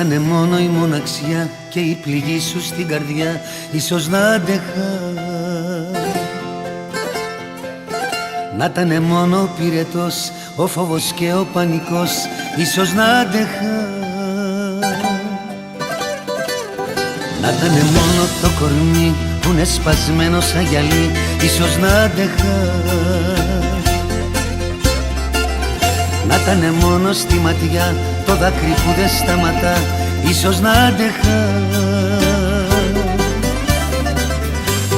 ήτανε μόνο η μοναξιά και η πληγή σου στην καρδιά, ίσως να άντεχα. Να ήτανε μόνο ο πυρετός, ο φόβος και ο πανικός, ίσως να άντεχα. Να ήτανε μόνο το κορμί που είναι σπασμένο σαν γυαλί, ίσως να άντεχα. Να ήτανε μόνο στη ματιά το δάκρυ που δεν σταματά, ίσως να άντεχα.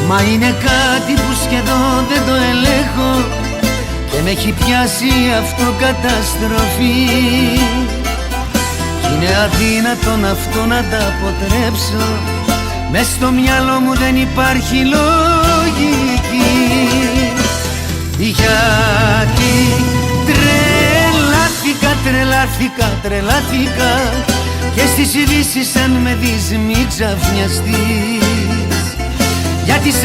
Μα είναι κάτι που σχεδόν δεν το ελέγχω και με έχει πιάσει αυτοκαταστροφή. Κι είναι αδύνατον αυτό να τα αποτρέψω, μες στο μυαλό μου δεν υπάρχει λογική. Γιατί τρελάθηκα και στις ειδήσεις αν με δεις μη ξαφνιαστείς. Γιατί σ'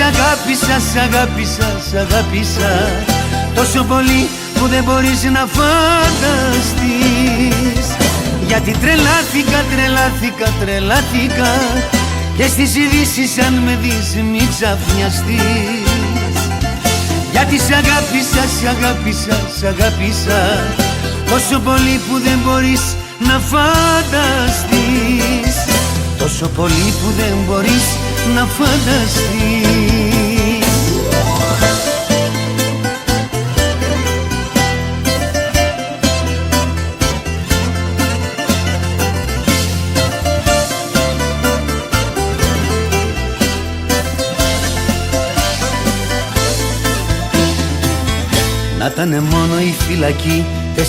αγάπησα τόσο πολύ που δεν μπορείς να φανταστείς. Γιατί τρελάθηκα και στις ειδήσεις αν με δεις μη ξαφνιαστείς. Γιατί σ' αγάπησα τόσο πολύ που δεν μπορείς να φανταστείς. Τόσο πολύ που δεν μπορείς να φανταστείς. Να ήτανε μόνο η φυλακή, 4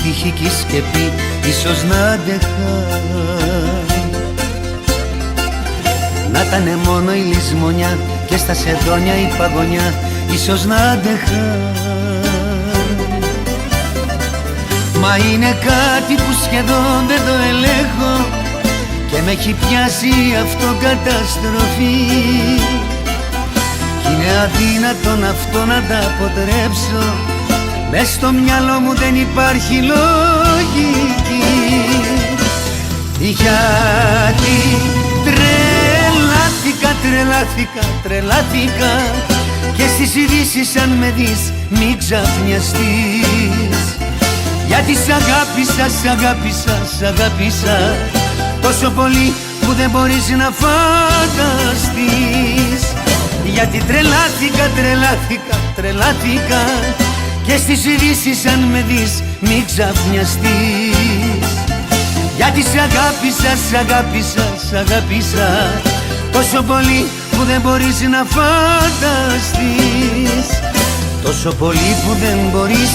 τείχοι κι η σκεπή, ίσως να άντεχα. Να ήτανε μόνο η λησμονιά και στα σεντόνια η παγωνιά, ίσως να άντεχα. Μα είναι κάτι που σχεδόν δεν το ελέγχω και με έχει πιάσει αυτοκαταστροφή. Κι είναι αδύνατον αυτό να τα αποτρέψω, μες στο μυαλό μου δεν υπάρχει λογική. Γιατί τρελάθηκα και στις ειδήσεις αν με δεις μη ξαφνιαστείς. Γιατί σ' αγάπησα τόσο πολύ που δεν μπορείς να φανταστείς. Γιατί τρελάθηκα και στις ειδήσεις αν με δεις μη ξαφνιαστείς. Γιατί σ' αγάπησα τόσο πολύ που δεν μπορείς να φανταστείς. Τόσο πολύ που δεν μπορείς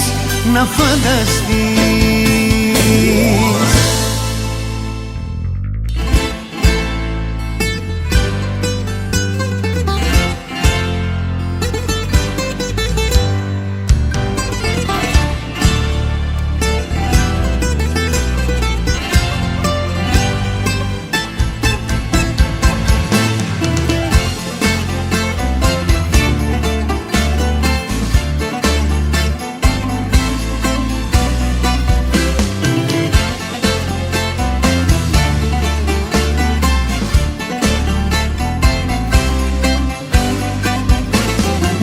να φανταστείς.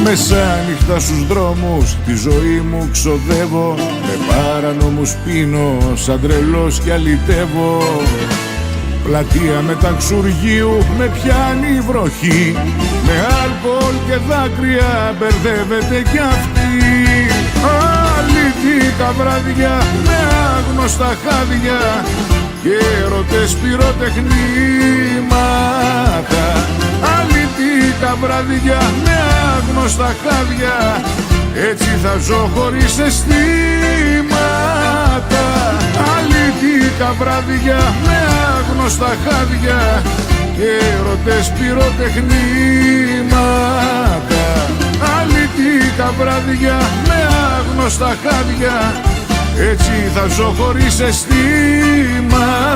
Μεσάνυχτα στους δρόμους τη ζωή μου ξοδεύω, με παρανόμους πίνω σαν τρελός κι αλητεύω. Πλατεία Μεταξουργείου με πιάνει η βροχή, με αλκοόλ και δάκρυα μπερδεύεται κι αυτή. Αληθήκα βράδια με άγνωστα χάδια και έρωτες πυροτεχνήματα. Αληθήκα βράδια με άγνωστα χάδια, έτσι θα ζω χωρίς αισθήματα. Αληθήκα βράδια με άγνωστα χάδια και έρωτες πυροτεχνήματα. Αληθήκα βράδια με άγνωστα χάδια, έτσι θα ζω χωρίς αισθήματα.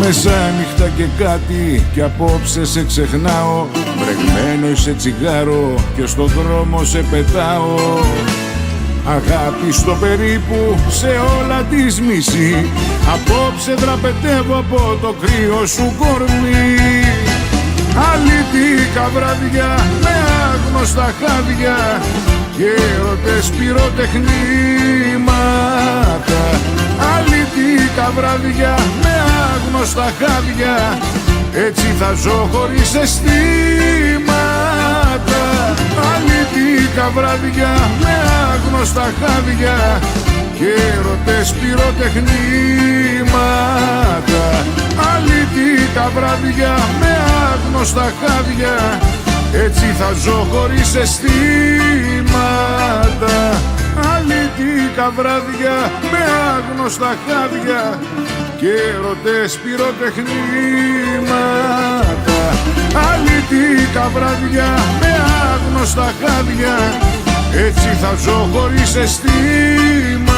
μεσάνυχτα και κάτι κι απόψε σε ξεχνάω. Μπρεγμένο είσαι τσιγάρο και στον δρόμο σε πετάω. Αγάπη στο περίπου σε όλα τις μισή. Απόψε δραπετεύω από το κρύο σου κορμί. Αλήτικα βράδια με άγνωστα χάδια και έρωτες πυροτεχνήματα. Αλήτικα βράδια με άγνωστα χάδια, έτσι θα ζω χωρίς αισθήματα. Αλήτικα βράδια με άγνωστα χάδια και έρωτες πυροτεχνήματα. Αλήτικα βράδια με άγνωστα χάδια, έτσι θα ζω χωρίς αισθήματα. Αλήτικα βράδια με άγνωστα χάδια και έρωτες πυροτεχνήματα. Αλήτικα βράδια με άγνωστα χάδια, έτσι θα ζω χωρίς αισθήματα.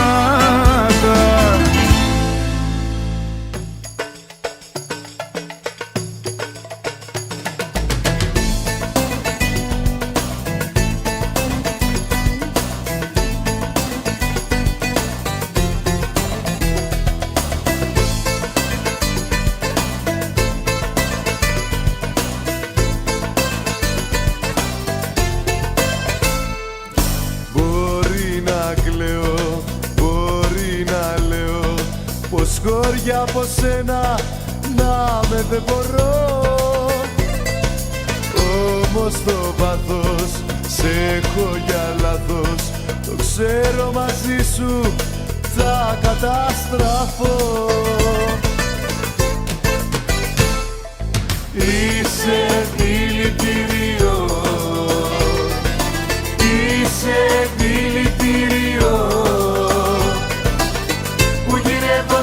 Χώρια από σένα να με δεν μπορώ, όμως το πάθος σε έχω για λάθος. Το ξέρω μαζί σου θα καταστραφώ. Είσαι δηλητήριο, είσαι δηλητήριο,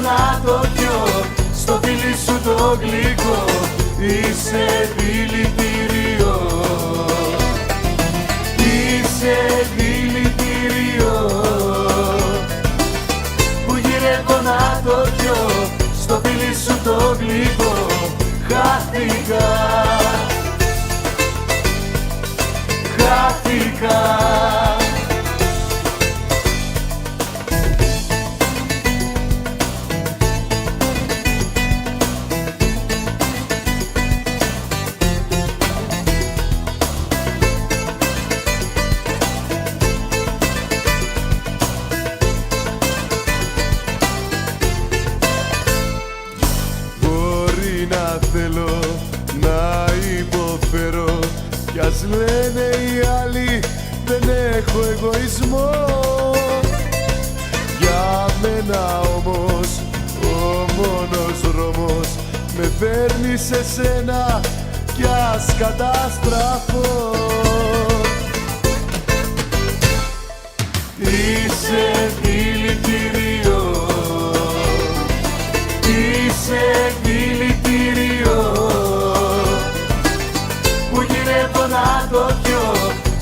να το πιω στο φίλι σου το γλυκό. Είσαι δηλητήριο, είσαι δηλητήριο, που γυρεύω να το πιω στο φίλι σου το γλυκό. Χάθηκα, χάθηκα. Θέλω να υποφέρω κι ας λένε οι άλλοι δεν έχω εγωισμό. Για μένα όμως ο μόνος δρόμος με φέρνει σε σένα κι ας καταστραφώ. Είσαι δηλητήριο, είσαι δηλητήριο, που γυρεύω να το πιω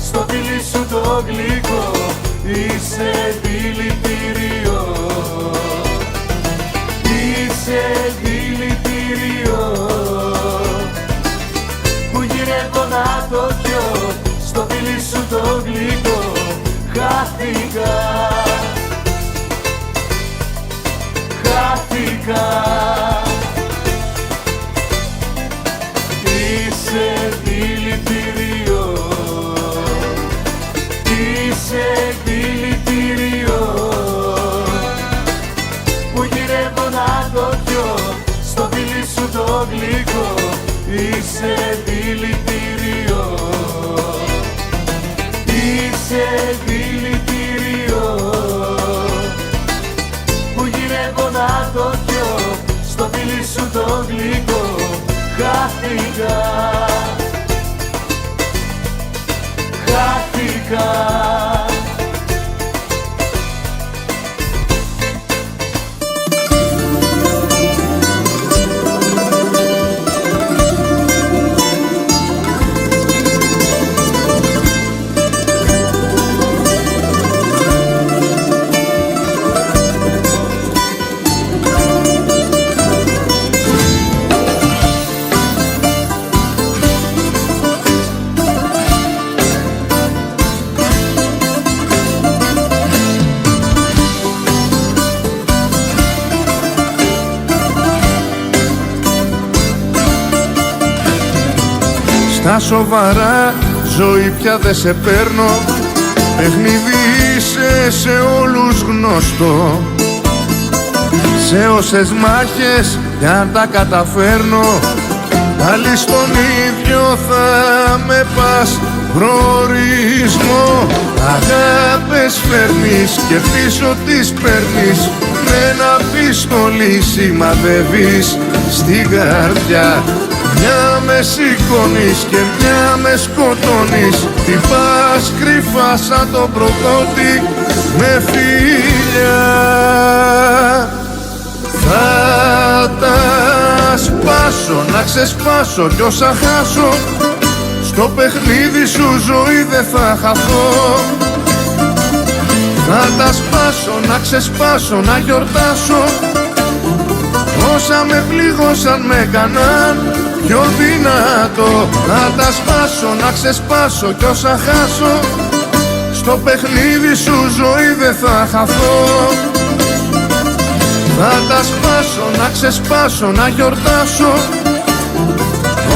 στο φίλι σου το γλυκό. Είσαι δηλητήριο, είσαι δηλητήριο, που γυρεύω να το πιω στο φίλι σου το γλυκό. Χάθηκα, χάθηκα. Είσαι δηλητήριο, είσαι δηλητήριο, που γυρεύω να το πιω στο φίλι σου το γλυκό. Είσαι δηλητήριο, είσαι δηλητήριο, που γυρεύω να το πιω στο φίλι σου το γλυκό. Χάθηκα, χάθηκα. Στα σοβαρά ζωή πια δεν σε παίρνω, παιχνίδι είσαι σε όλους γνωστό. Σε όσες μάχες κι αν τα καταφέρνω, πάλι στον ίδιο θα με πας προορισμό. Αγάπες φέρνεις και πίσω τις παίρνεις, με ένα πιστόλι σημαδεύεις στην καρδιά. Μια με σηκώνεις και μια με σκοτώνεις, τι πας κρυφά σαν το προδότη με φιλιά. Θα τα σπάσω, να ξεσπάσω κι όσα χάσω, στο παιχνίδι σου ζωή δεν θα χαθώ. Θα τα σπάσω, να ξεσπάσω, να γιορτάσω, όσα με πλήγωσαν με έκαναν πιο δυνατό. Θα τα σπάσω, να ξεσπάσω κι όσα χάσω, στο παιχνίδι σου ζωή δεν θα χαθώ. Θα τα σπάσω, να ξεσπάσω, να γιορτάσω,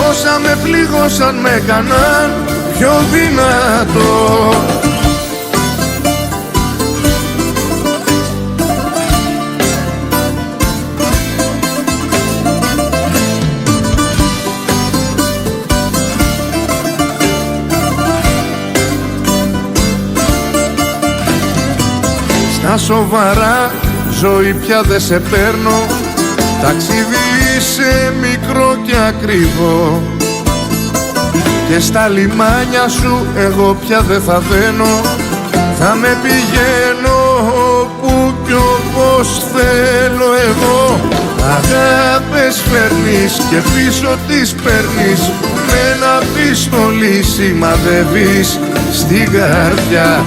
όσα με πλήγωσαν με έκαναν πιο δυνατό. Στα σοβαρά ζωή πια δεν σε παίρνω, ταξίδι είσαι μικρό και ακριβό, και στα λιμάνια σου εγώ πια δεν θα δένω. Θα με πηγαίνω όπου κι όπως θέλω εγώ. Αγάπες φέρνεις και πίσω τις παίρνεις, με ένα πιστόλι σημαδεύεις στην καρδιά.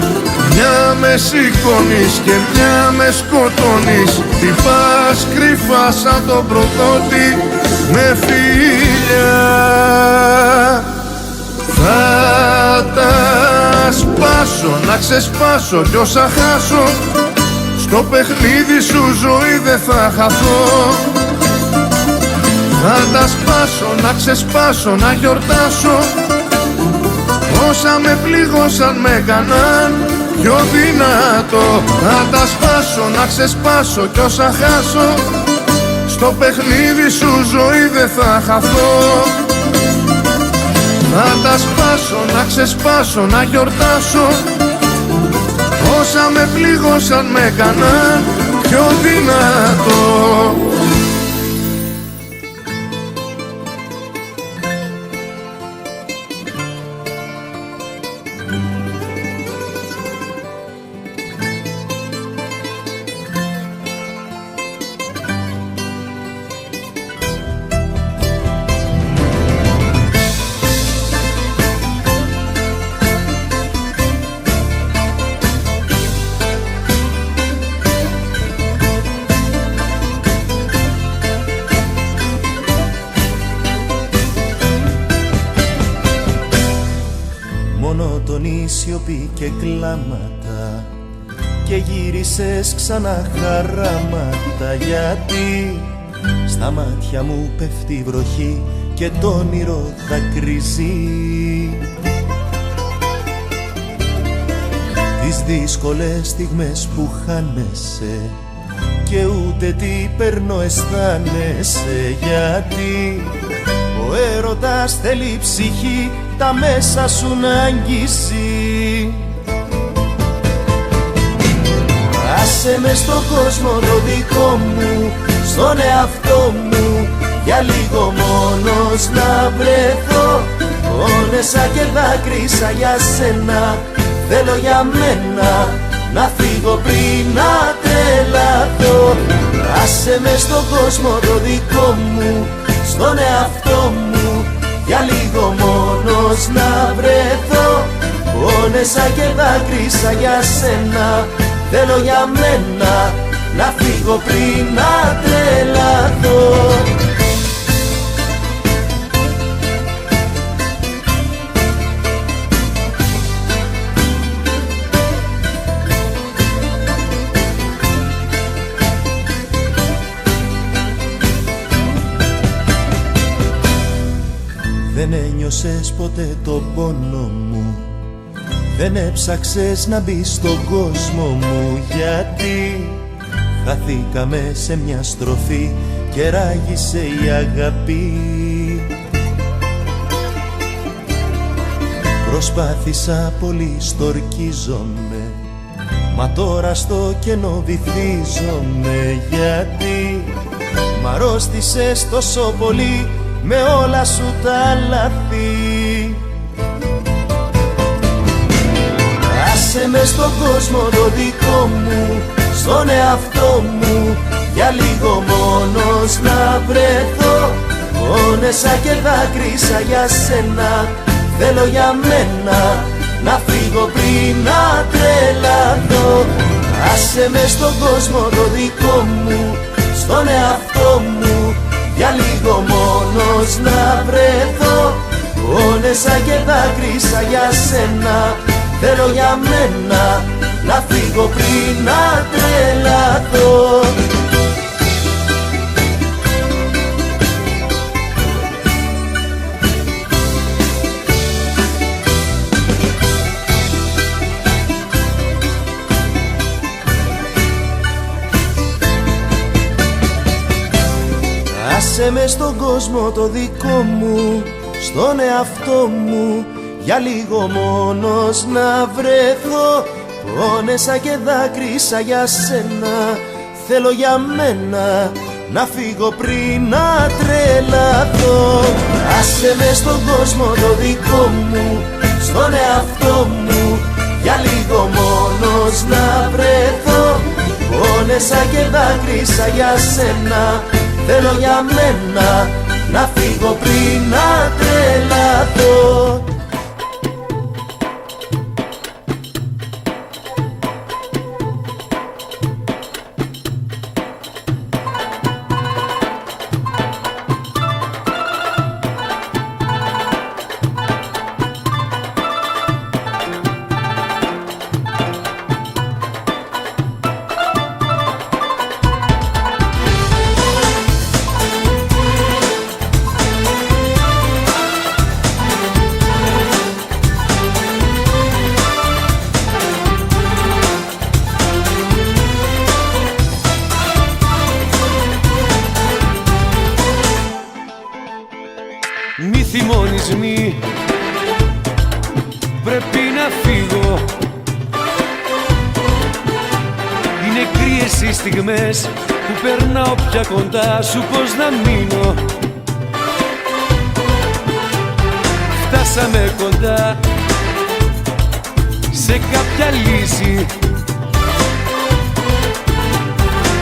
Μια με σηκώνεις και μια με σκοτώνεις, τι πας κρυφά σαν το προδότη με φιλιά. Θα τα σπάσω, να ξεσπάσω κι όσα χάσω, στο παιχνίδι σου ζωή δεν θα χαθώ. Θα τα σπάσω, να ξεσπάσω, να γιορτάσω, όσα με πλήγωσαν με έκαναν πιο δυνατό. Θα τα σπάσω, να ξεσπάσω κι όσα χάσω, στο παιχνίδι σου ζωή δεν θα χαθώ. Θα τα σπάσω, να ξεσπάσω, να γιορτάσω, όσα με πλήγωσαν με έκαναν πιο δυνατό. Μονότονη σιωπή και κλάματα, και γύρισες ξανά χαράματα, γιατί στα μάτια μου πέφτει βροχή και το όνειρο δακρύζει. Τις δύσκολες στιγμές που χάνεσαι και ούτε τι παίρνω αισθάνεσαι, γιατί ο έρωτας θέλει ψυχή τα μέσα σου να αγγίσει. Άσε με στον κόσμο το δικό μου, στον εαυτό μου, για λίγο μόνος να βρεθώ. Πόνεσα και δάκρυσα για σένα, θέλω για μένα να φύγω πριν να τρελαθώ. Άσε με στον κόσμο το δικό μου, στον εαυτό μου, για λίγο μόνος να βρεθώ. Πόνεσα και δάκρυσα για σένα, θέλω για μένα να φύγω πριν να τρελαθώ. ένιωσες ποτέ τον πόνο μου, δεν έψαξες να μπεις στον κόσμο μου, γιατί χαθήκαμε σε μια στροφή και ράγισε η αγάπη. Προσπάθησα πολύ, στορκίζομαι, μα τώρα στο κενό βυθίζομαι, γιατί μ' αρρώστησες τόσο πολύ με όλα σου τα λάθη. Άσε με στον κόσμο το δικό μου, στον εαυτό μου, για λίγο μόνος να βρεθώ. Πόνεσα και δάκρυσα για σένα, θέλω για μένα να φύγω πριν να τρελαθώ. Άσε με στον κόσμο το δικό μου, στον εαυτό μου, για λίγο μόνος να βρεθώ. Πόνεσα και δάκρυσα για σένα, θέλω για μένα να φύγω πριν να τρελαθώ. Άσε με στον κόσμο το δικό μου, στον εαυτό μου, για λίγο μόνος να βρεθώ. Πόνεσα και δάκρυσα για σένα, θέλω για μένα να φύγω πριν να τρελαθώ. Άσε με στον κόσμο το δικό μου, στον εαυτό μου, για λίγο μόνος να βρεθώ. Πόνεσα και δάκρυσα για σένα, θέλω για μένα να φύγω πριν να τρελαθώ. Μη θυμώνεις, πρέπει να φύγω. Είναι κρύες οι στιγμές που περνάω πια κοντά σου, πως να μείνω. Φτάσαμε κοντά σε κάποια λύση.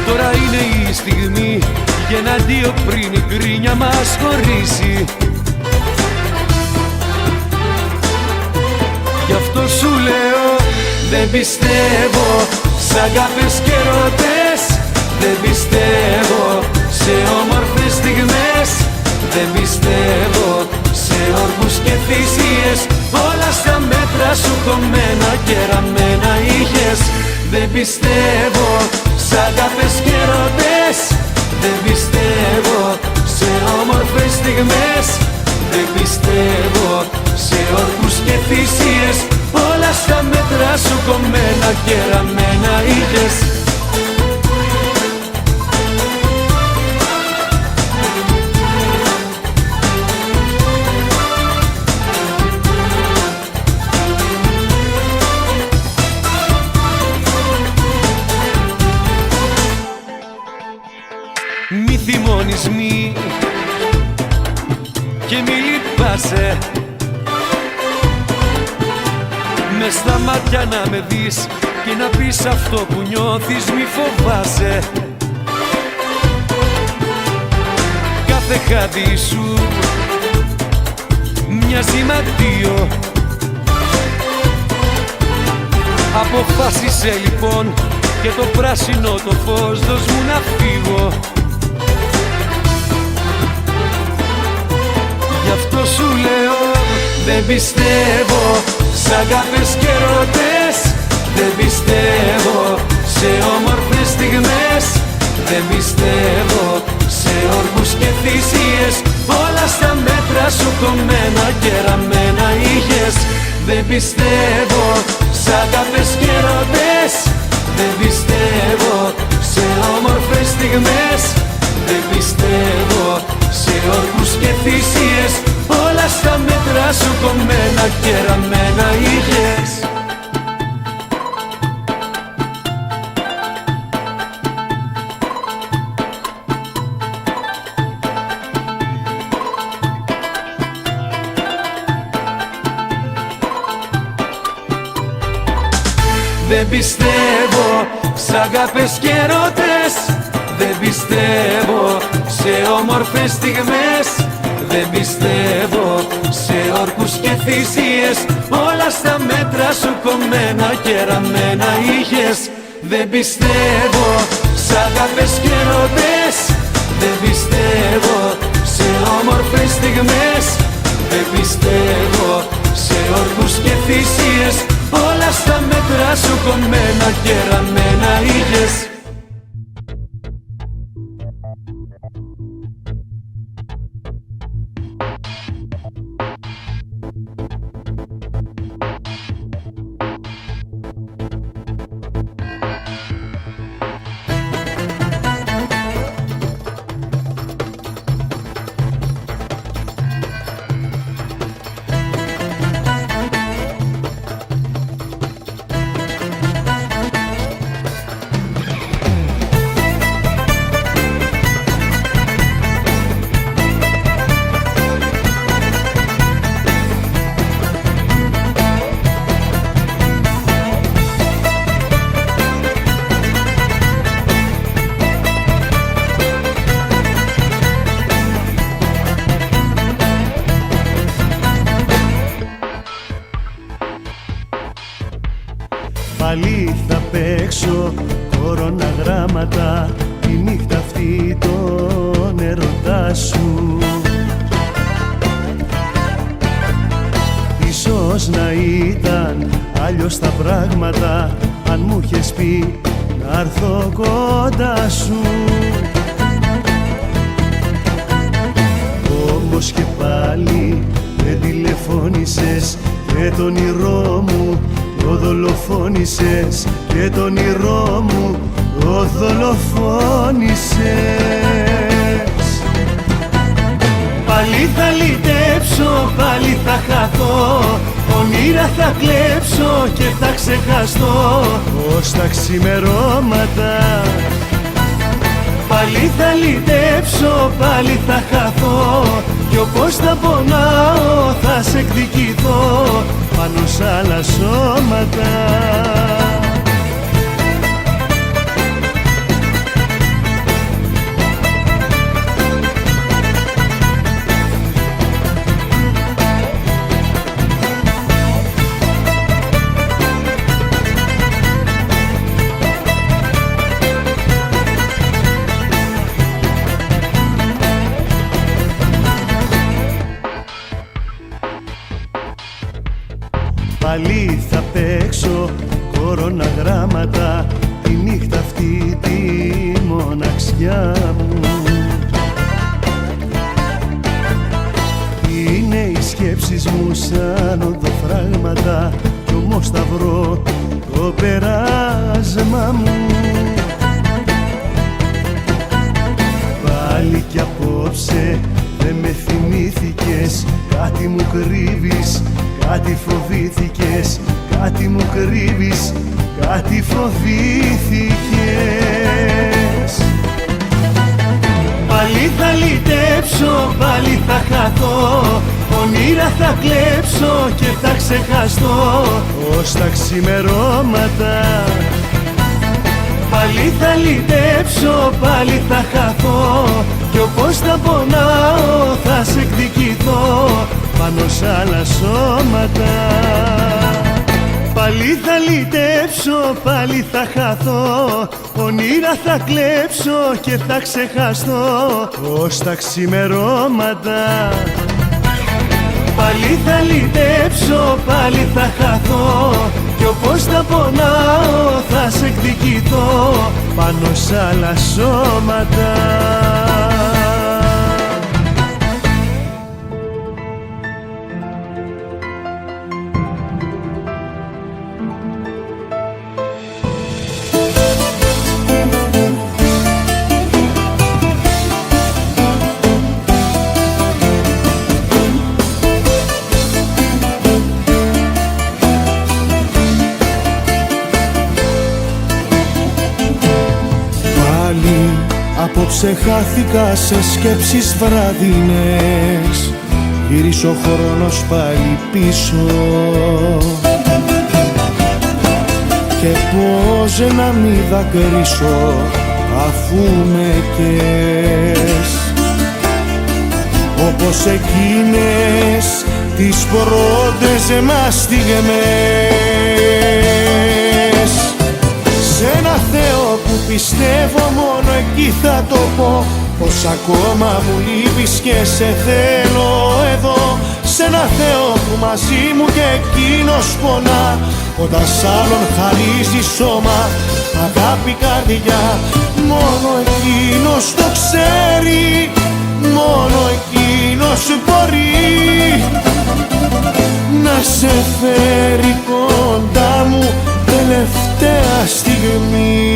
Τώρα είναι η στιγμή για ένα αντίο πριν η γκρίνια μας χωρίσει. Γι' αυτό σου λέω δεν πιστεύω σ' αγάπες και ερωτές. Δεν πιστεύω σε όμορφες στιγμές. Δεν πιστεύω σε όρκους και θυσίες. Όλα στα μέτρα σου κομμένα και ραμμένα είχες. Δεν πιστεύω σ' αγάπες και ερωτές. Δεν πιστεύω σε όμορφες στιγμές. Δεν πιστεύω σε όρκους και θυσίες. Όλα στα μέτρα σου κομμένα και ραμμένα είχες. Μη θυμώνεις και μη λυπάσαι. Μες στα μάτια να με δεις και να πεις αυτό που νιώθεις, μη φοβάσαι. Κάθε χάδι σου μοιάζει μ' αντίο. Αποφάσισε λοιπόν και το πράσινο το φως δώσ' μου να φύγω. Γι' αυτό σου λέω δεν πιστεύω σ' αγάπες και ερωτές. Δεν πιστεύω σε όμορφες στιγμές. Δεν πιστεύω σε όρκους και θυσίες. Όλα στα μέτρα σου κομμένα και ραμμένα είχες. Δεν πιστεύω σ' αγάπες και ερωτές, δεν πιστεύω σε όμορφες στιγμές, δεν πιστεύω σε όρκους και θυσίες. Όλα στα μέτρα σου κομμένα και ραμμένα είχες. Δεν πιστεύω σ' αγάπες και ερωτές, δεν πιστεύω σε όμορφες στιγμές, δεν πιστεύω σε όρκους και θυσίες. Όλα στα μέτρα σου κομμένα και ραμμένα είχες. Δεν πιστεύω σ' αγάπες και ερωτές, δεν πιστεύω σε όμορφες στιγμές, δεν πιστεύω σε όρκους και θυσίες. Όλα στα μέτρα σου κομμένα και ραμμένα είχες. Πάλι θα παίξω κορώνα γράμματα τη νύχτα αυτή τον ερωτά σου. Ίσως να ήταν αλλιώς τα πράγματα αν μου είχες πει να έρθω κοντά σου. Όμως και πάλι δεν τηλεφώνησες και τον όνειρό μου το δολοφόνησες, και τον όνειρό μου το δολοφόνησες. Πάλι θα λυτέψω, πάλι θα χαθώ, όνειρα θα κλέψω και θα ξεχαστώ ως τα ξημερώματα. Πάλι θα λυτέψω, πάλι θα χαθώ, κι όπως θα πονάω θα σε εκδικηθώ πάνω σ' άλλα σώματα. Πάλι θα παίξω κορώνα γράμματα τη νύχτα αυτή τη μοναξιά μου. Είναι οι σκέψεις μου σαν οδοφράγματα κι όμως θα βρω το περάσμα μου. Πάλι κι απόψε δεν με θυμήθηκες, κάτι μου κρύβεις, κάτι φοβήθηκες, κάτι μου κρύβεις, κάτι φοβήθηκες. Πάλι θα λυτέψω, πάλι θα χαθώ, όνειρα θα κλέψω και θα ξεχαστώ ως τα ξημερώματα. Πάλι θα λυτέψω, πάλι θα χαθώ, κι όπως θα πονάω θα σε εκδικηθώ πάνω σ' άλλα σώματα. Πάλι θα λυτέψω, πάλι θα χαθώ, όνειρα θα κλέψω και θα ξεχαστώ ως τα ξημερώματα. Πάλι θα λυτέψω, πάλι θα χαθώ, κι όπως θα πονάω θα σε εκδικηθώ πάνω σ' άλλα σώματα. Απόψε χάθηκα σε σκέψεις βραδινές, γύρισε ο χρόνος πάλι πίσω. Και πώς να μη δακρύσω αφού με καις, όπως εκείνες τις πρώτες μας στιγμές. Σ' ένα Θεό που πιστεύω μόνο εκεί θα το πω, πως ακόμα μου λείπεις και σε θέλω εδώ. Σ' ένα Θεό που μαζί μου και εκείνος πονά, όταν σ' άλλον χαρίζει σώμα, αγάπη καρδιά. Μόνο εκείνος το ξέρει, μόνο εκείνος μπορεί να σε φέρει κοντά μου τελευταία στιγμή.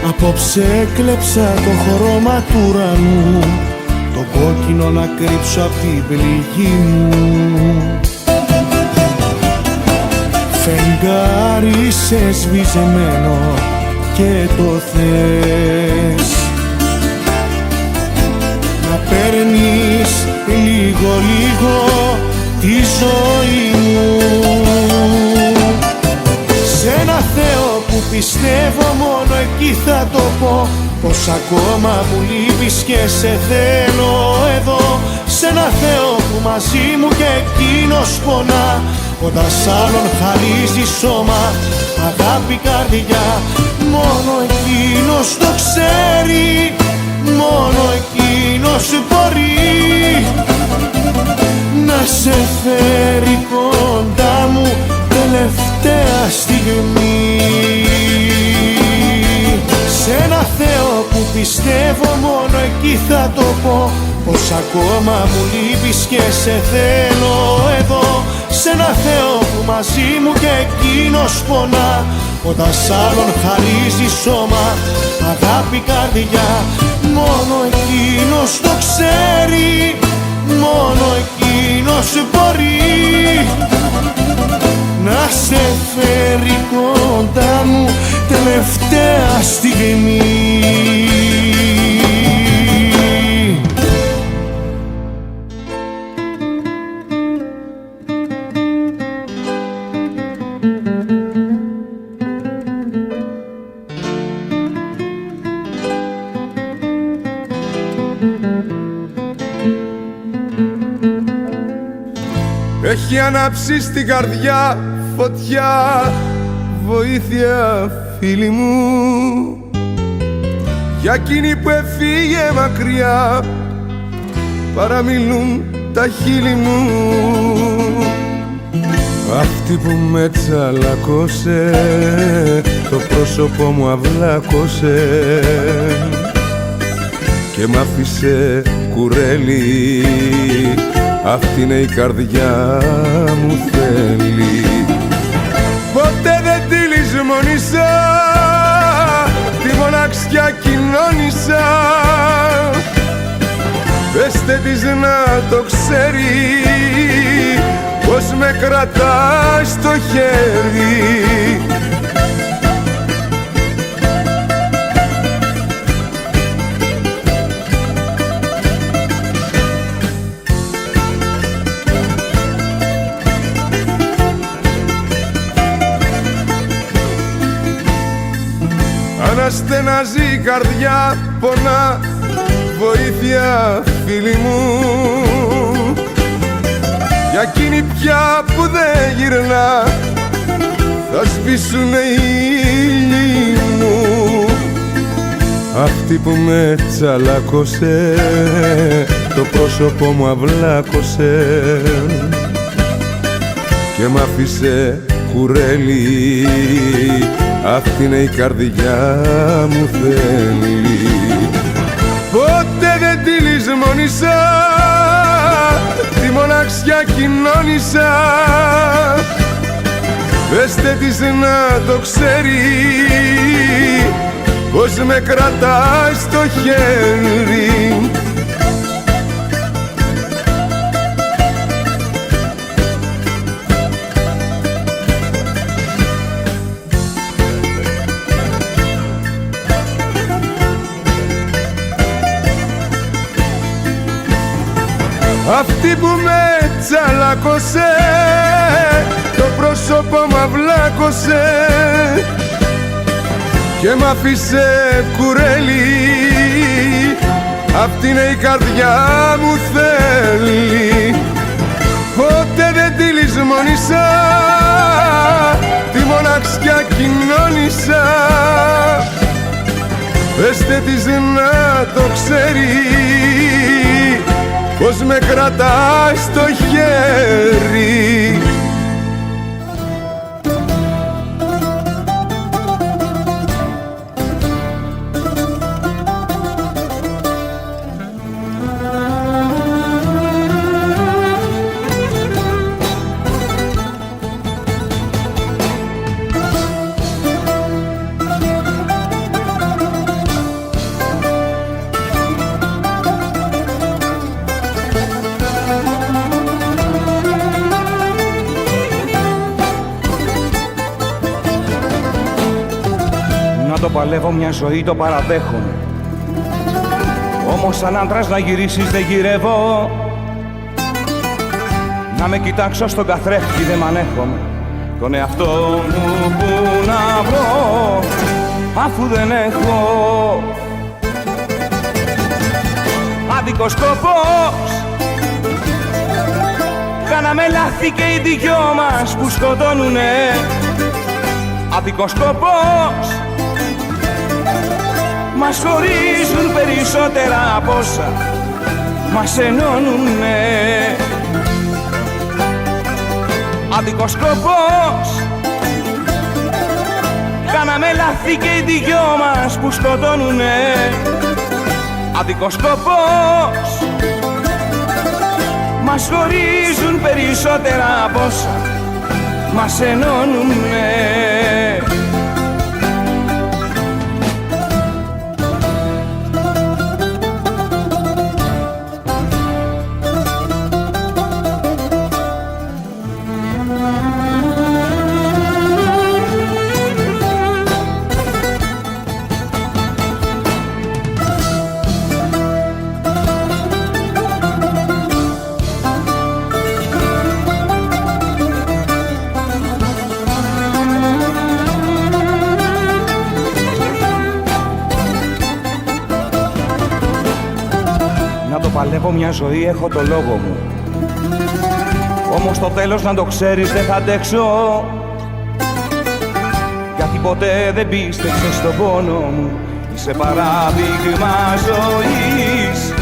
Απόψε έκλεψα το χρώμα του ουρανού, το κόκκινο να κρύψω απ' την πληγή μου. Φεγγάρι σε σβησμένο και το θες να παίρνεις λίγο λίγο τη ζωή μου. Σ' ένα Θεό που πιστεύω μόνο εκεί θα το πω, πως ακόμα μου λείπεις και σε θέλω εδώ. Σ' ένα Θεό που μαζί μου και εκείνος πονά, όταν σ' άλλον χαρίζει σώμα, αγάπη καρδιά. Μόνο εκείνος το ξέρει, μόνο εκείνος μπορεί να σε φέρει κοντά μου τελευταία στιγμή. Σ' ένα Θεό που πιστεύω μόνο εκεί θα το πω, πως ακόμα μου λείπεις και σε θέλω εδώ. Σ' ένα Θεό που μαζί μου και εκείνος πονά, όταν σ' άλλον χαρίζει σώμα, αγάπη καρδιά. Μόνο εκείνος το ξέρει, μόνο εκείνος μπορεί να σε φέρει κοντά μου τελευταία στιγμή. Έχει ανάψει στην καρδιά φωτιά, βοήθεια φίλη μου, για εκείνη που έφυγε μακριά, παραμιλούν τα χείλη μου. Αυτή που με τσαλακώσε, το πρόσωπό μου αυλάκωσε και μ' άφησε κουρέλι, αυτή είναι η καρδιά μου θέλει. Ποτέ δεν τη λησμόνησα, τη μοναξιά κοινώνησα. Πεστε της να το ξέρει, πως με κρατάει στο χέρι. Αναστενάζει η καρδιά, πονά, βοήθεια φίλη μου, για εκείνη πια που δεν γυρνά, θα σβήσουνε οι ήλιοι μου. Αυτή που με τσαλάκωσε, το πρόσωπό μου αυλάκωσε και μ' άφησε κουρέλι, αυτή είναι η καρδιά μου θέλει. Ποτέ δεν τη λησμόνησα, τη μοναξιά κοινώνησα. Πεστε της να το ξέρει πως με κρατάει στο χέρι. Αυτή που με τσαλάκωσε, το πρόσωπο μ' αυλάκωσε και μ' άφησε κουρέλι, αυτή είναι η καρδιά μου θέλει. Ποτέ δεν τη λησμόνησα, τη μοναξιά κοινώνησα. Πεστε της να το ξέρει πως με κρατάει στο χέρι. Το παλεύω μια ζωή, το παραδέχομαι. Όμως σαν άντρας να γυρίσεις δεν γυρεύω. Να με κοιτάξω στον καθρέφτη δεν μ' ανέχομαι. Τον εαυτό μου που να βρω αφού δεν έχω. Άδικος σκοπός, κάναμε λάθη και οι δυο μας που σκοτώνουνε. Άδικος σκοπός, μας χωρίζουν περισσότερα από όσα μας ενώνουνε. Άδικος σκοπός, κάναμε λάθη και οι δυο μας που σκοτώνουνε. Άδικος σκοπός, μας χωρίζουν περισσότερα από όσα μας ενώνουνε. Παλεύω μια ζωή, έχω το λόγο μου. Όμως το τέλος να το ξέρεις δεν θα αντέξω. Γιατί ποτέ δεν πίστεψες στον πόνο μου. Είσαι παράδειγμα ζωής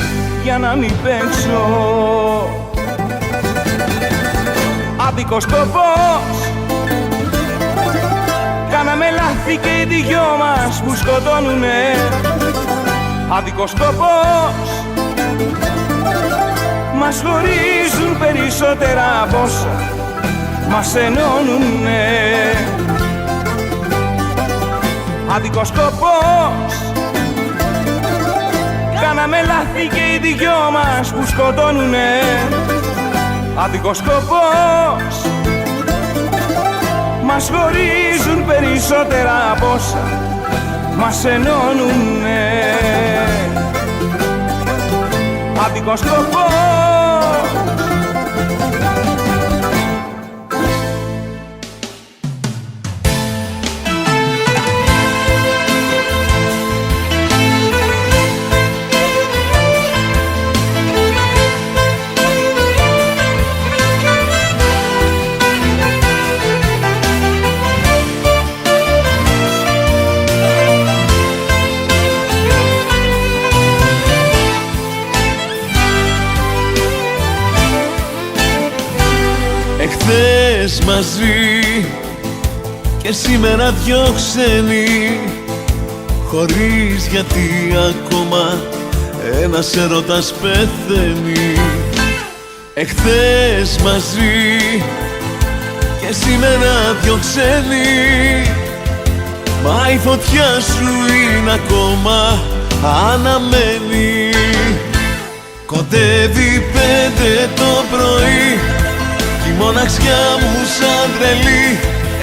για να μην παίξω. Άδικος σκοπός, κάναμε λάθη και οι δυο μας που σκοτώνουνε. Άδικος σκοπός, μας χωρίζουν περισσότερα από όσα μας ενώνουνε. Άδικος σκοπός, κάναμε λάθη και οι δυο μας που σκοτώνουνε. Άδικος σκοπός, μας χωρίζουν περισσότερα από όσα μας ενώνουνε. Άδικος σκοπός. Εχθές μαζί και σήμερα δυο ξένοι, χωρίς γιατί ακόμα ένας έρωτας πεθαίνει. Εχθές μαζί και σήμερα δυο ξένοι, μα η φωτιά σου είναι ακόμα αναμένη. Κοντεύει 5 το πρωί κι η μοναξιά μου σαν τρελή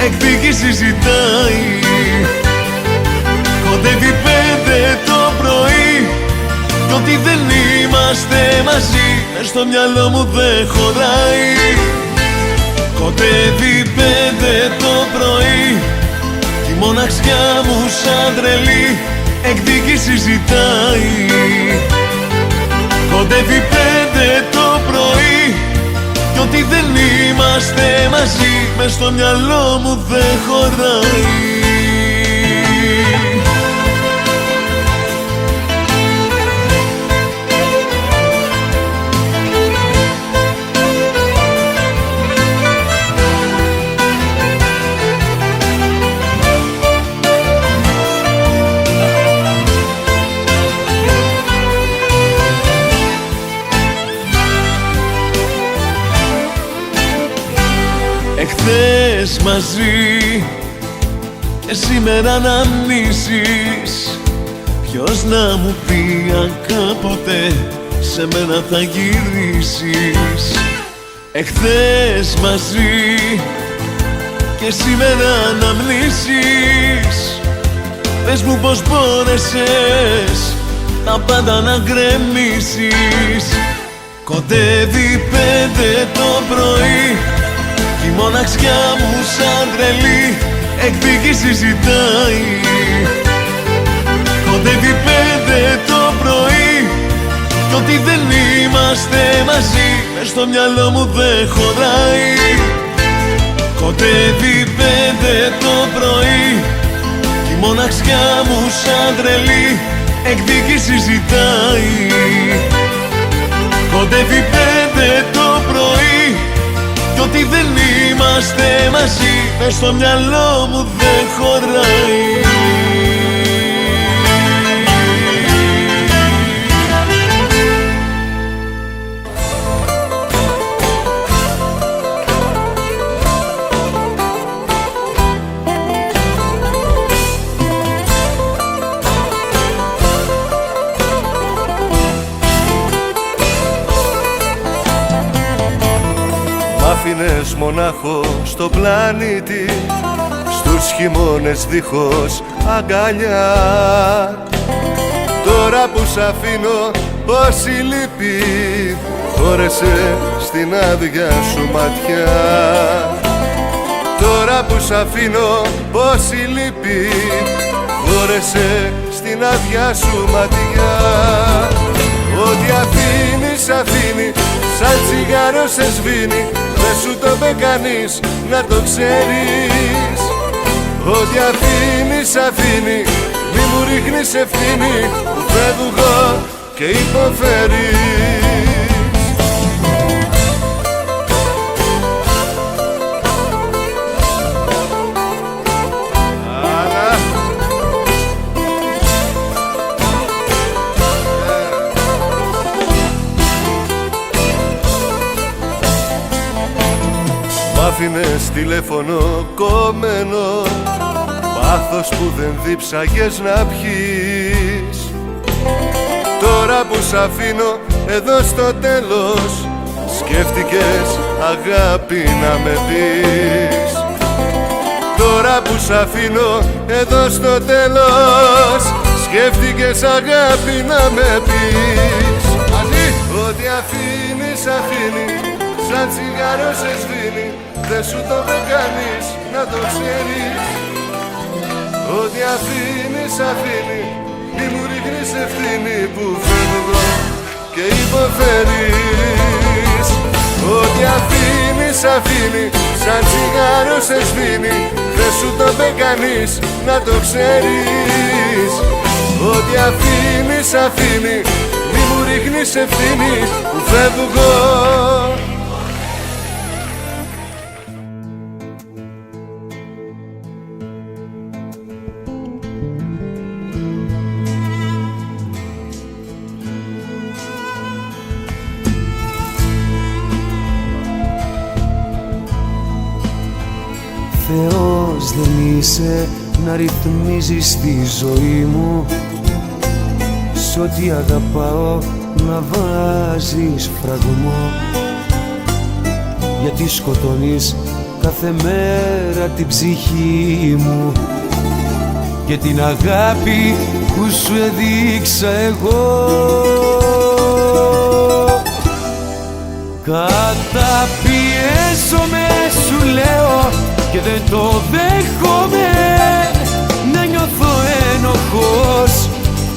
εκδίκηση ζητάει. Κοντεύει 5 το πρωί κι ό,τι δεν είμαστε μαζί μες στο μυαλό μου δεν χωράει. Κοντεύει 5 το πρωί κι η μοναξιά μου σαν τρελή εκδίκηση ζητάει. Κοντεύει 5 το πρωί κι ό,τι δεν είμαστε μαζί μες στο μυαλό μου δεν χωράει. Εχθές μαζί και σήμερα να μνήσεις, ποιος να μου πει αν κάποτε σε μένα θα γυρίσεις. Εχθές μαζί και σήμερα να μνήσεις, πες μου πως μπόρεσες τα πάντα να γκρεμίσεις. Κοντεύει 5 το πρωί η μοναξιά μου σαν τρελή εκδίκηση ζητάει. Κοντεύει 5 το πρωί κι ό,τι δεν είμαστε μαζί μες στο μυαλό μου δεν χωράει. Κοντεύει 5 το πρωί κι η μοναξιά μου σαν τρελή εκδίκηση ζητάει. Κοντεύει 5 το πρωί κι ό,τι δεν είμαστε μαζί μες στο μυαλό μου δεν χωράει. Άφηνες μονάχο στο πλανήτη, στους χειμώνες δίχως αγκαλιά. Τώρα που σ' αφήνω πόση λύπη χώρεσε στην άδεια σου ματιά. Τώρα που σ' αφήνω πόση λύπη χώρεσε στην άδεια σου ματιά. Ό,τι αφήνεις αφήνει, σαν τσιγάρο σε σβήνει, δεν σου το είπε κανείς να το ξέρεις. Ό,τι αφήνεις αφήνει, μη μου ρίχνεις ευθύνη που φεύγω και υποφέρεις. Άφηνες τηλέφωνο κομμένο, πάθος που δεν δίψαγες να πιείς. Τώρα που σ' αφήνω εδώ στο τέλος, σκέφτηκες αγάπη να με πεις. Τώρα που σ' αφήνω εδώ στο τέλος, σκέφτηκες αγάπη να με πεις. Ό,τι αφήνεις αφήνει, σαν τσιγάρο σε σβήνει, δεν σου το είπε κανείς να το ξέρεις. Ό,τι αφήνεις αφήνει, μη μου ρίχνεις ευθύνη που φεύγω και υποφέρεις. Ό,τι αφήνεις αφήνει, σαν τσιγάρο σε σβήνει, δεν σου το είπε κανείς να το ξέρεις. Ό,τι αφήνεις αφήνει, μη μου ρίχνεις ευθύνη που φεύγω. Θεός δεν είσαι να ρυθμίζεις τη ζωή μου, σ' ό,τι αγαπάω να βάζεις φραγμό, γιατί σκοτώνεις κάθε μέρα την ψυχή μου και την αγάπη που σου έδειξα εγώ. Καταπιέζομαι σου λέω και δεν το δέχομαι, να νιώθω ένοχος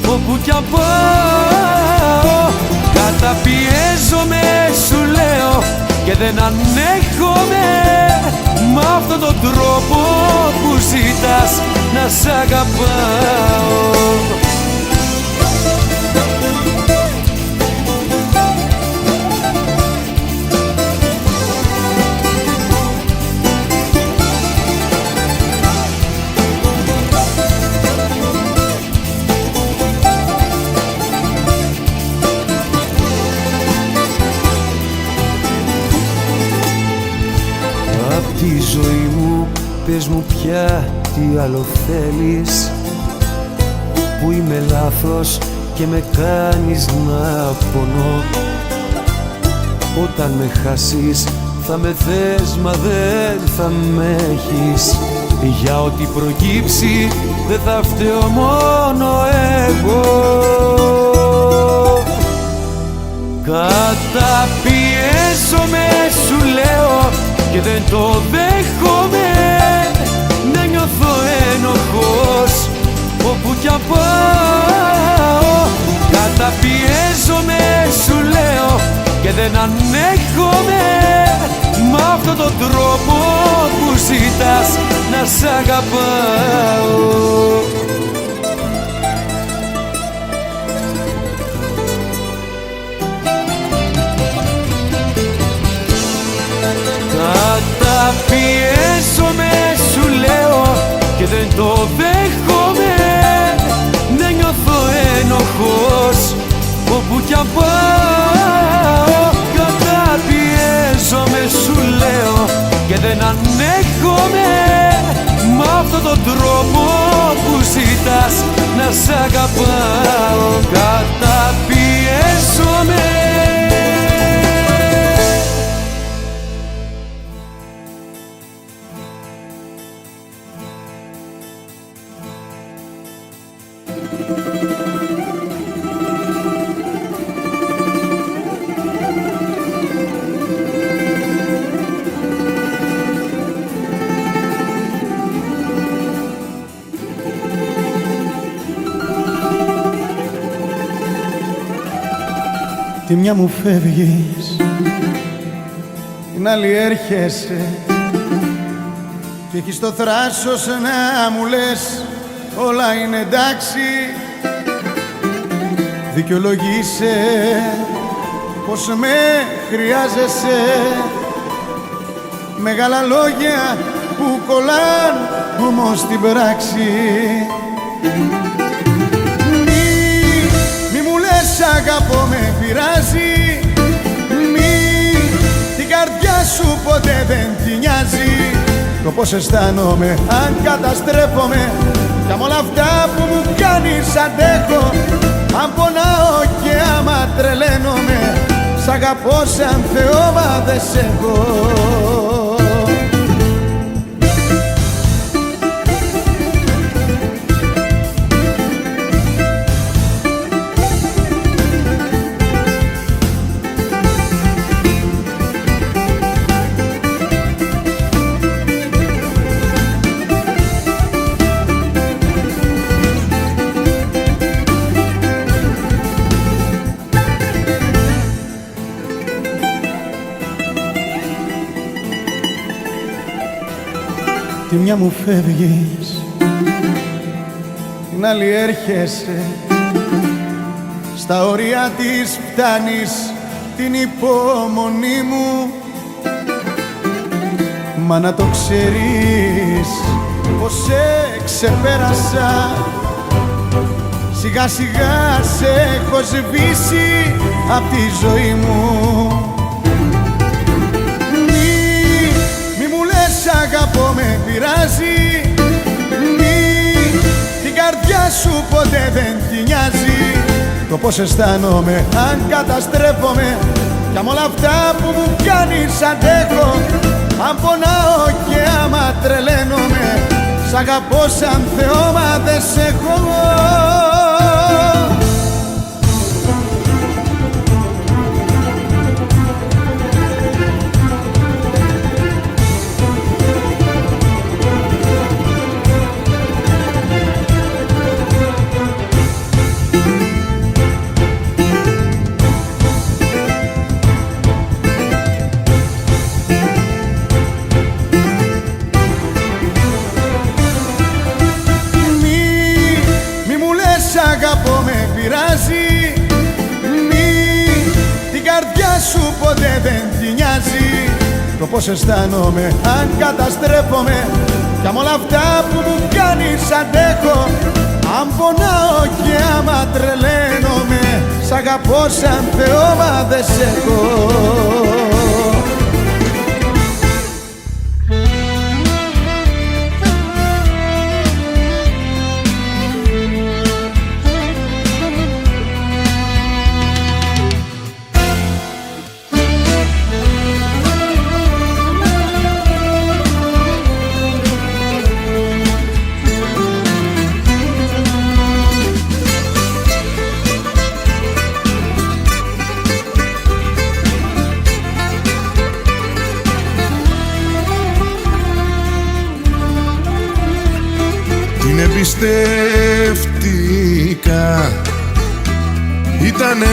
όπου κι αν πάω. Καταπιέζομαι σου λέω και δεν ανέχομαι, μ' αυτόν τον τρόπο που ζητάς να σ' αγαπάω. Απ' τη ζωή μου πες μου πια τι άλλο θέλεις, που είμαι λάθος και με κάνεις να πονώ. Όταν με χάσεις θα με θες μα δεν θα με έχεις, για ό,τι προκύψει δεν θα φταίω μόνο εγώ. Καταπιέζομαι σου λέω και δεν το δέχομαι, να νιώθω ένοχος όπου κι αν πάω. Καταπιέζομαι σου λέω και δεν ανέχομαι, μ' αυτόν τον τρόπο που ζητάς να σ' αγαπάω. Καταπιέζομαι σου λέω και δεν το δέχομαι, να νιώθω ένοχος όπου κι αν πάω. Καταπιέζομαι σου λέω και δεν ανέχομαι, μ' αυτόν τον τρόπο που ζητάς να σ' αγαπάω. Καταπιέζομαι. Τη μια μου φεύγεις, την άλλη έρχεσαι και έχεις το θράσος να μου λες όλα είναι εντάξει. Δικαιολογείσαι πως με χρειάζεσαι, μεγάλα λόγια που κολλάν όμως στην πράξη. Μη μου λες αγαπώ με πειράζει, την καρδιά σου ποτέ δεν τη νοιάζει το πως αισθάνομαι αν καταστρέφομαι, κι άμα όλα αυτά που μου κάνεις αντέχω. Αν πονάω και άμα τρελαίνομαι, σ' αγαπώ σαν Θεό μα δεν σ' έχω. Τη μια μου φεύγεις, την άλλη έρχεσαι, στα όρια της φτάνεις την υπομονή μου. Μα να το ξέρεις πως σε ξεπέρασα, σιγά σιγά σε έχω σβήσει απ' τη ζωή μου. Μη μου λες αγαπώ με πειράζει, το πως αισθάνομαι αν καταστρέφομαι. Κι άμα όλα αυτά που μου κάνεις αντέχω, αν πονάω και άμα τρελαίνομαι, σ' αγαπώ σαν Θεό μα δεν σ' έχω. Αγαπώ με πειράζει, την καρδιά σου ποτέ δεν τη νοιάζει το πως αισθάνομαι αν καταστρέφομαι. Κι άμα όλα αυτά που μου κάνεις αντέχω, αν πονάω και άμα τρελαίνομαι, σ' αγαπώ σαν Θεό μα δεν σ' έχω. Την εμπιστεύτηκα, ήτανε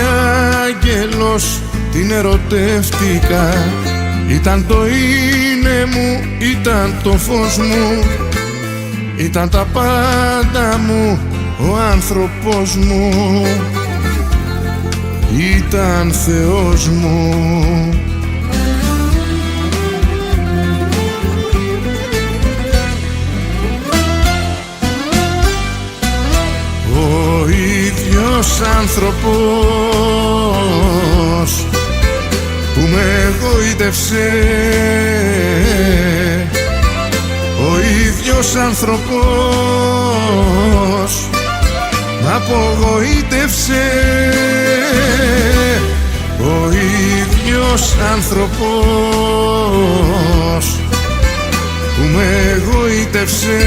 άγγελος, την ερωτεύτηκα. Ήταν το είναι μου, ήταν το φως μου, ήταν τα πάντα μου, ο άνθρωπος μου, ήταν Θεός μου. Ο ίδιος άνθρωπος που με εγωίτευσε, ο ίδιος άνθρωπος μ' απογοήτευσε, ο ίδιος άνθρωπος που με εγωίτευσε,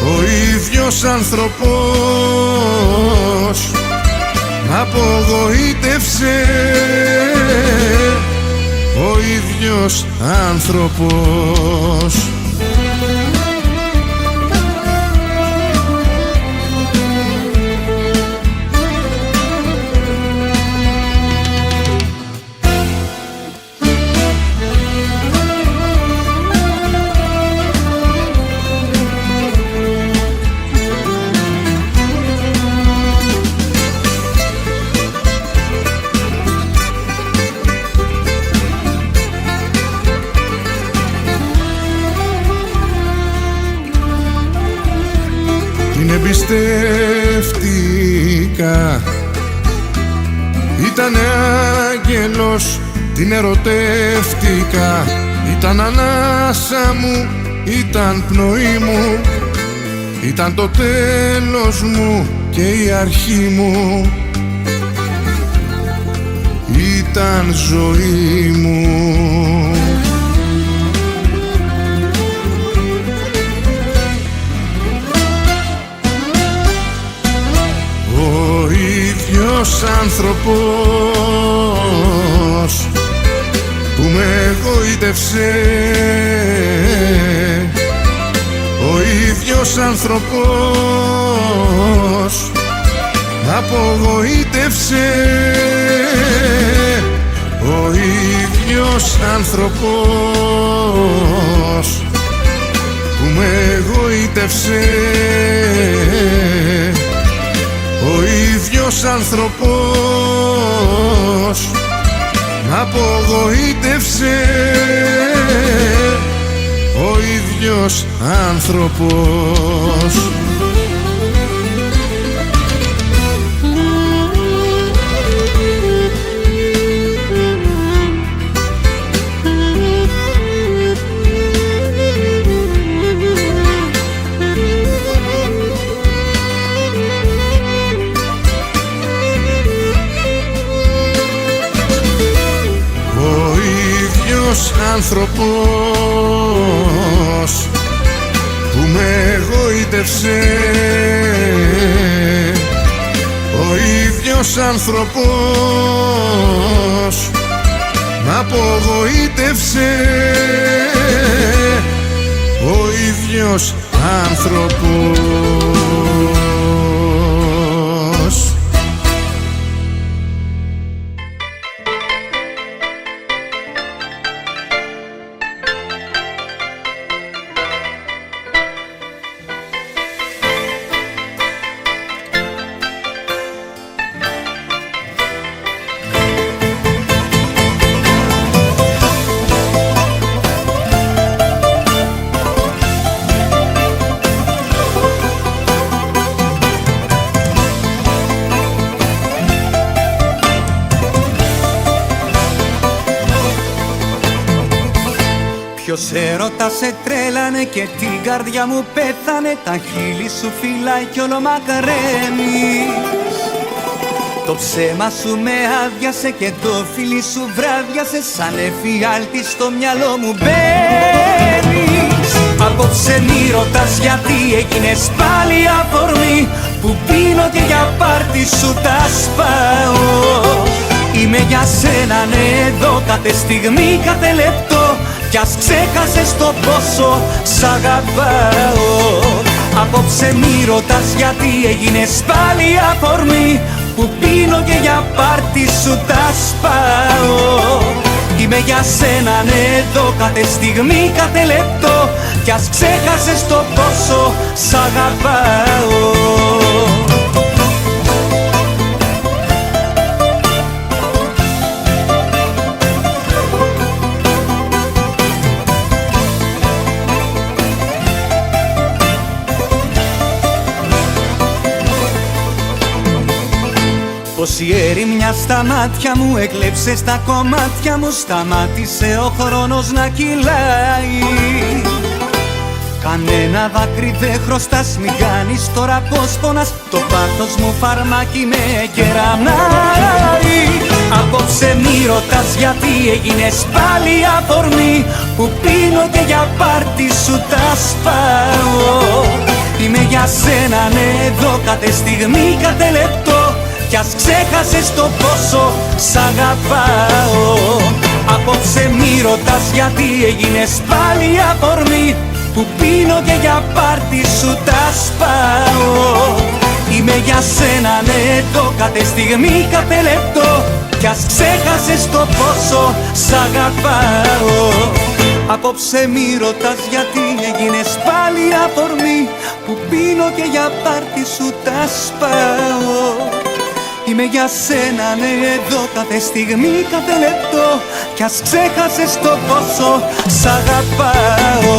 ο ίδιος άνθρωπος μ' απογοήτευσε, ο ίδιος άνθρωπος. Την εμπιστεύτηκα, ήτανε άγγελος, την ερωτεύτηκα. Ήταν ανάσα μου, ήταν πνοή μου, ήταν το τέλος μου και η αρχή μου, ήταν ζωή μου. Ο ίδιος άνθρωπος που με εγωίτευσε, ο ίδιος άνθρωπος μ' απογοήτευσε, ο ίδιος άνθρωπος που με εγωίτευσε, ο ίδιος άνθρωπος μ' απογοήτευσε, ο ίδιος άνθρωπος. ίδιος άνθρωπος που με εγωίτευσε, ο ίδιος άνθρωπος μ' απογοήτευσε, ο ίδιος άνθρωπος. Ποιος έρωτα σε τρέλανε και την καρδιά μου πέθανε, τα χείλη σου φυλάει κι όλο μακραίνεις. Το ψέμα σου με άδειασε και το φίλι σου βράδιασε, σαν εφιάλτη στο μυαλό μου μπαίνεις. Απόψε μη ρωτάς γιατί έγινες πάλι αφορμή, που πίνω και για πάρτι σου τα σπάω. Είμαι για σένα ναι εδώ κάθε στιγμή, κάθε λεπτό, κι ας ξέχασες το πόσο σ' αγαπάω. Απόψε μη ρωτάς γιατί έγινες πάλι αφορμή, που πίνω και για πάρτι σου τα σπάω. Είμαι για σένα ναι εδώ κάθε στιγμή, κάθε λεπτό, κι ας ξέχασες το πόσο σ' αγαπάω. Πως η ερημιά στα μάτια μου έκλεψε στα κομμάτια μου, σταμάτησε ο χρόνος να κυλάει. Κανένα δάκρυ δεν χρωστάς, μη κάνεις τώρα πως πονάς, το πάθος μου φαρμάκι με κεραμνάει. Απόψε μη ρωτάς γιατί έγινες πάλι αφορμή, που πίνω και για πάρτι σου τα σπάω. Είμαι για σένα ναι εδώ κάθε στιγμή, κάθε λεπτό, κι ας ξέχασες το πόσο σ' αγαπάω. Απόψε μη ρωτάς γιατί έγινες πάλι αφορμή, που πίνω και για πάρτι σου τα σπάω. Είμαι για σένα ναι εδώ κάθε στιγμή, κάθε λεπτό, κι ας ξέχασες το πόσο σ' αγαπάω. Απόψε μη ρωτάς γιατί έγινες πάλι αφορμή, που πίνω και για πάρτι σου τα σπάω. Είμαι για σένα ναι εδώ κάθε στιγμή, κάθε λεπτό, κι ας ξέχασες το πόσο σ' αγαπάω.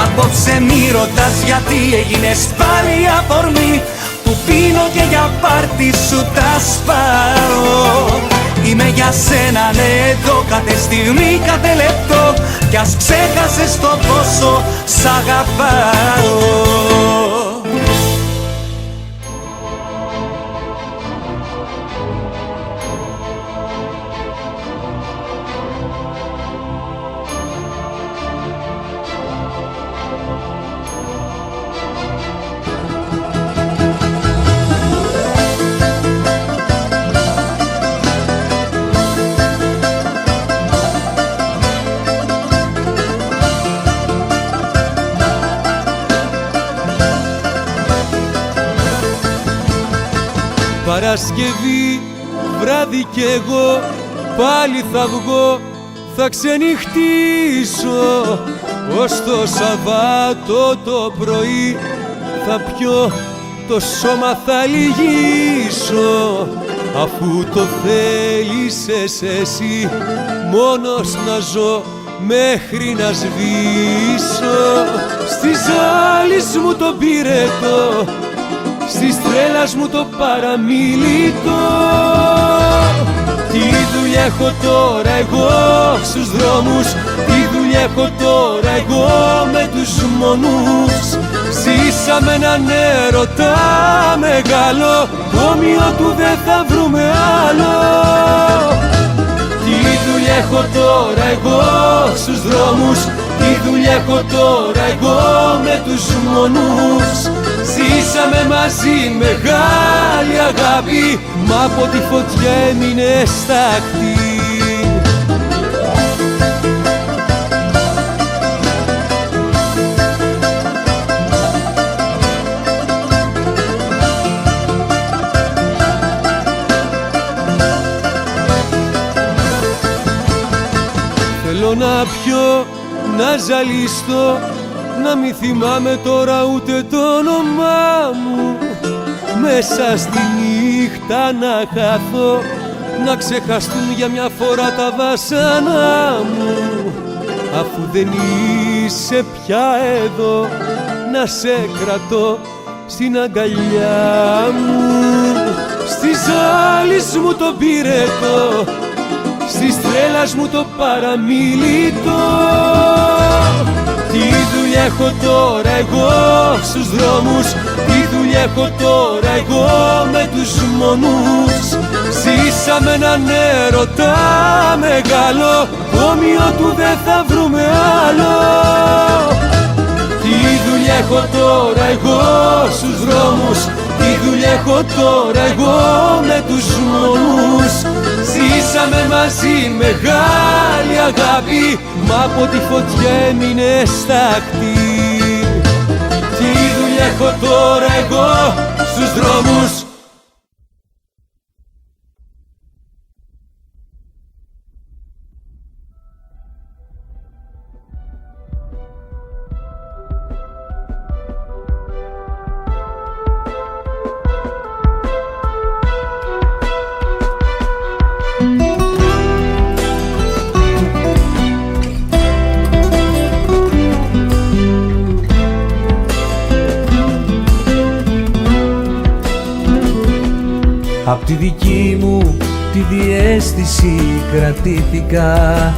Απόψε μη ρωτάς γιατί έγινες πάλι αφορμή, που πίνω και για πάρτι σου τα σπάω. Είμαι για σένα ναι εδώ κάθε στιγμή, κάθε λεπτό, κι ας ξέχασες το πόσο σ' αγαπάω. Παρασκευή βράδυ κι εγώ πάλι θα βγω, θα ξενυχτήσω, ως το Σαββάτο το πρωί θα πιω, το σώμα θα λυγίσω. Αφού το θέλησες εσύ μόνος να ζω μέχρι να σβήσω. Στις άλλες μου το πυρετό, στις τρέλας μου το παραμιλητό. Τι δουλειά έχω τώρα εγώ στους δρόμους, τι δουλειά έχω τώρα εγώ με τους μονούς. Ζήσαμε έναν έρωτα μεγάλο, όμοιο του δεν θα βρούμε άλλο. Τι δουλειά έχω τώρα εγώ στους δρόμους, τι δουλειά έχω τώρα εγώ με τους μόνους. Ζήσαμε μαζί μεγάλη αγάπη, μα από τη φωτιά έμεινε στάχτη. Θέλω να πιω, να ζαλίστω, να μη θυμάμαι τώρα ούτε το όνομά μου. Μέσα στη νύχτα να χαθώ, να ξεχαστούν για μια φορά τα βάσανά μου. Αφού δεν είσαι πια εδώ, να σε κρατώ στην αγκαλιά μου. Στις άλλες μου το πυρετό, στις τρέλας μου το παραμιλητό. Τι δουλειά έχω τώρα εγώ στους δρόμους, τι δουλειά έχω τώρα εγώ με τους μόνους. Ζήσαμε έναν έρωτα μεγάλο, όμοιο του δεν θα βρούμε άλλο. Τι δουλειά έχω τώρα εγώ στους δρόμους, τι δουλειά έχω τώρα εγώ με τους μόνους. Ζήσαμε μαζί μεγάλη αγάπη, μα από τη φωτιά έμεινε στάχτη. Τι δουλειά έχω τώρα εγώ στους δρόμους. Απ' τη δική μου τη διαίσθηση κρατήθηκα,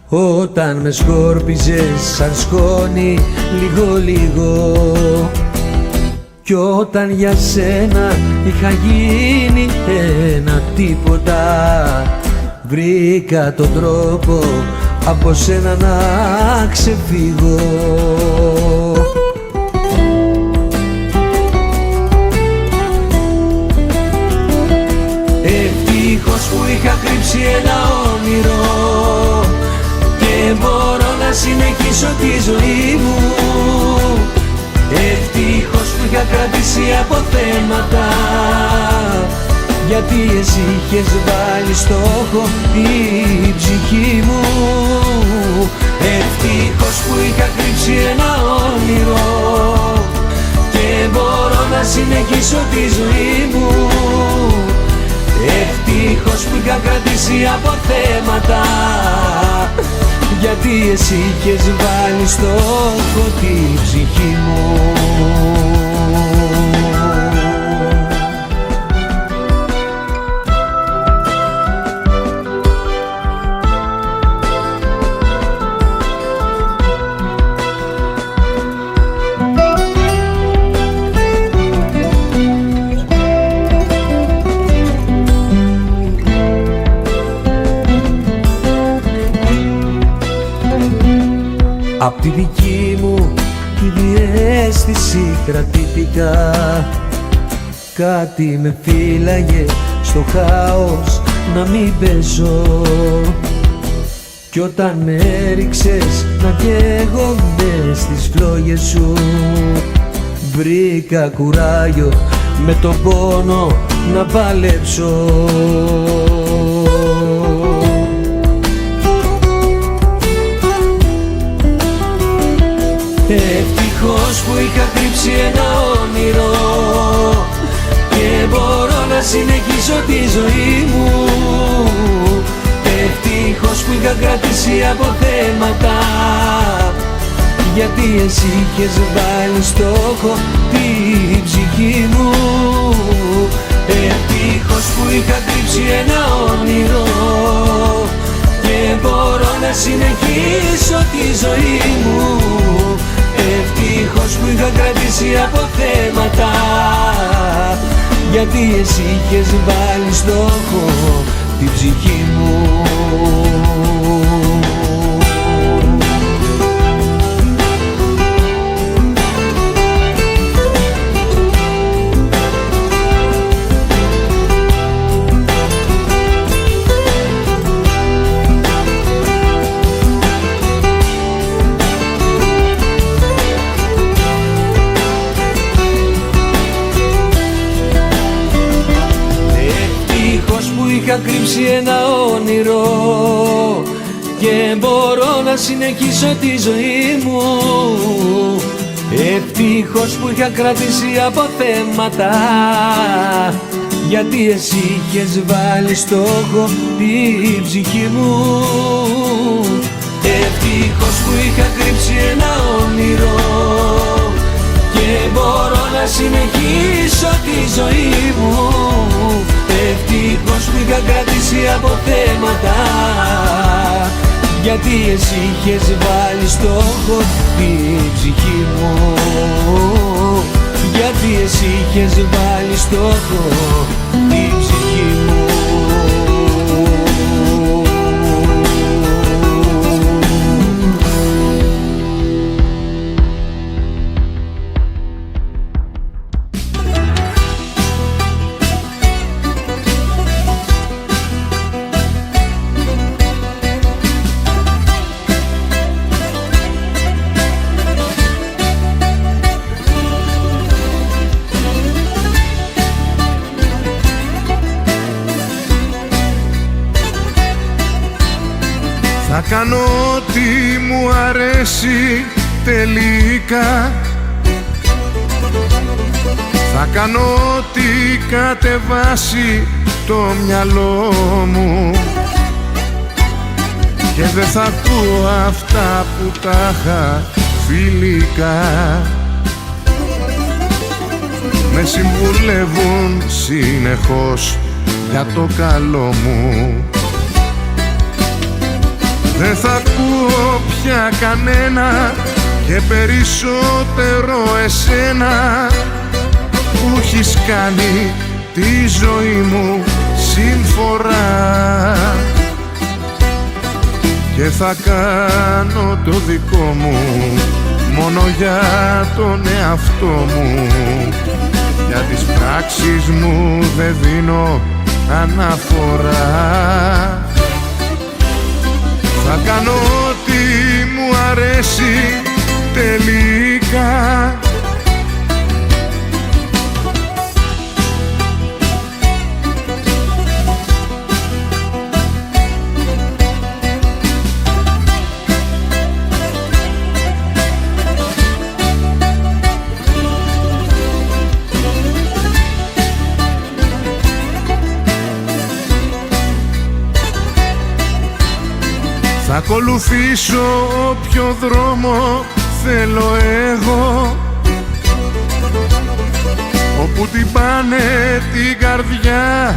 όταν με σκόρπιζες σαν σκόνη λίγο-λίγο. Κι όταν για σένα είχα γίνει ένα τίποτα, βρήκα τον τρόπο από σένα να ξεφύγω. Ευτυχώς που είχα κρύψει ένα όνειρο και μπορώ να συνεχίσω τη ζωή μου. Ευτυχώς που είχα κρατήσει αποθέματα, γιατί εσύ είχες βάλει στόχο την ψυχή μου. Ευτυχώς που είχα κρύψει ένα όνειρο και μπορώ να συνεχίσω τη ζωή μου. Ευτυχώς που είχα κρατήσει αποθέματα, γιατί εσύ είχες βάλει στόχο την ψυχή μου. Απ' τη δική μου τη διαίσθηση κρατήθηκα, κάτι με φύλαγε στο χάος να μην πέσω. Κι όταν με έριξες να καίγομαι στις φλόγες σου, βρήκα κουράγιο με τον πόνο να παλέψω. Ευτυχώς που είχα κρύψει ένα όνειρο και μπορώ να συνεχίσω τη ζωή μου. Ευτυχώς που είχα κρατήσει αποθέματα, γιατί εσύ είχες βάλει στόχο την ψυχή μου. Ευτυχώς που είχα κρύψει ένα όνειρο και μπορώ να συνεχίσω τη ζωή μου. Ευτυχώς που είχα κρατήσει αποθέματα, γιατί εσύ είχες βάλει στόχο την ψυχή μου. κρύψει ένα όνειρο και μπορώ να συνεχίσω τη ζωή μου. Ευτυχώς που είχα κρατήσει αποθέματα, γιατί εσύ είχες βάλει στόχο την ψυχή μου. Ευτυχώς που είχα κρύψει ένα όνειρο και μπορώ να συνεχίσω τη ζωή μου. Ευτυχώς που είχα κρατήσει αποθέματα, γιατί εσύ είχες βάλει στόχο την ψυχή μου. Γιατί εσύ είχες βάλει στόχο την ψυχή μου. Θα κάνω ό,τι μου αρέσει τελικά. Θα κάνω ό,τι κατεβάσει το μυαλό μου και δεν θα ακούω αυτά που τα είχα φιλικά. Με συμβουλεύουν συνεχώς για το καλό μου. Δεν θα ακούω πια κανένα και περισσότερο εσένα που έχεις κάνει τη ζωή μου συμφορά. Και θα κάνω το δικό μου μόνο για τον εαυτό μου. Για τις πράξεις μου δεν δίνω αναφορά. Θα κάνω ό,τι μου αρέσει τελικά. Θα ακολουθήσω όποιο δρόμο θέλω εγώ, όπου την πάνε την καρδιά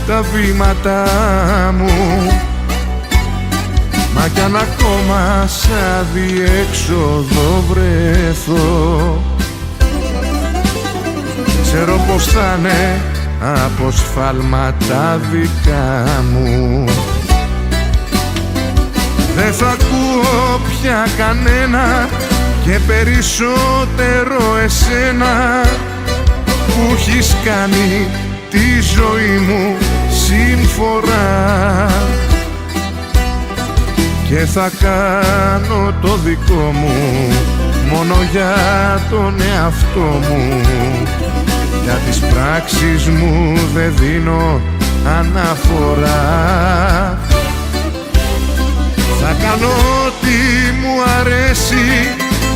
τα βήματά μου. Μα κι αν ακόμα σαν διέξοδο βρεθώ, ξέρω πως θα είναι από σφάλματα δικά μου. Δεν θα ακούω πια κανένα και περισσότερο εσένα που έχεις κάνει τη ζωή μου συμφορά. Και θα κάνω το δικό μου μόνο για τον εαυτό μου. Για τις πράξεις μου δεν δίνω αναφορά. Θα κάνω ό,τι μου αρέσει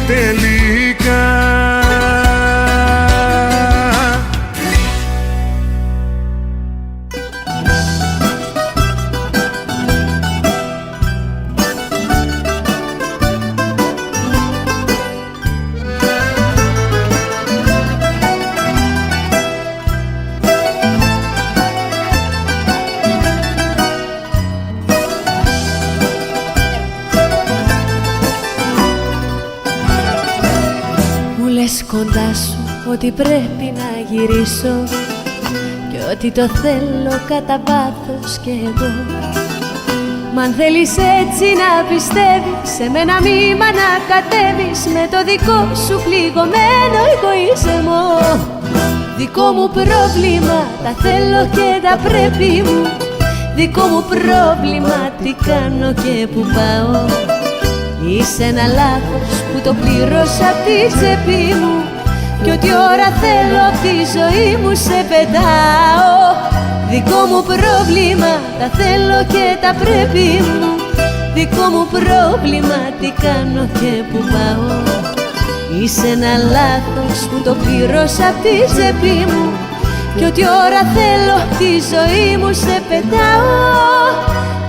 τελικά. Κοντά σου ότι πρέπει να γυρίσω και ότι το θέλω κατά βάθος κι εγώ. Μ' αν θέλεις έτσι να πιστεύεις, σε μένα μη μ' ανακατεύεις με το δικό σου πληγωμένο εγωισμό. Δικό μου πρόβλημα, τα θέλω και τα πρέπει μου. Δικό μου πρόβλημα, τι κάνω και που πάω. Είσαι ένα λάθος που το πλήρωσα απ' τη τσέπη μου κι ό,τι ώρα θέλω απ' τη ζωή μου σε πετάω. Δικό μου πρόβλημα, τα θέλω και τα πρέπει μου. Δικό μου πρόβλημα, τι κάνω και που πάω. Είσαι ένα λάθος που το πλήρωσα απ' τη τσέπη μου. Κι ό,τι ώρα θέλω τη ζωή μου σε πετάω.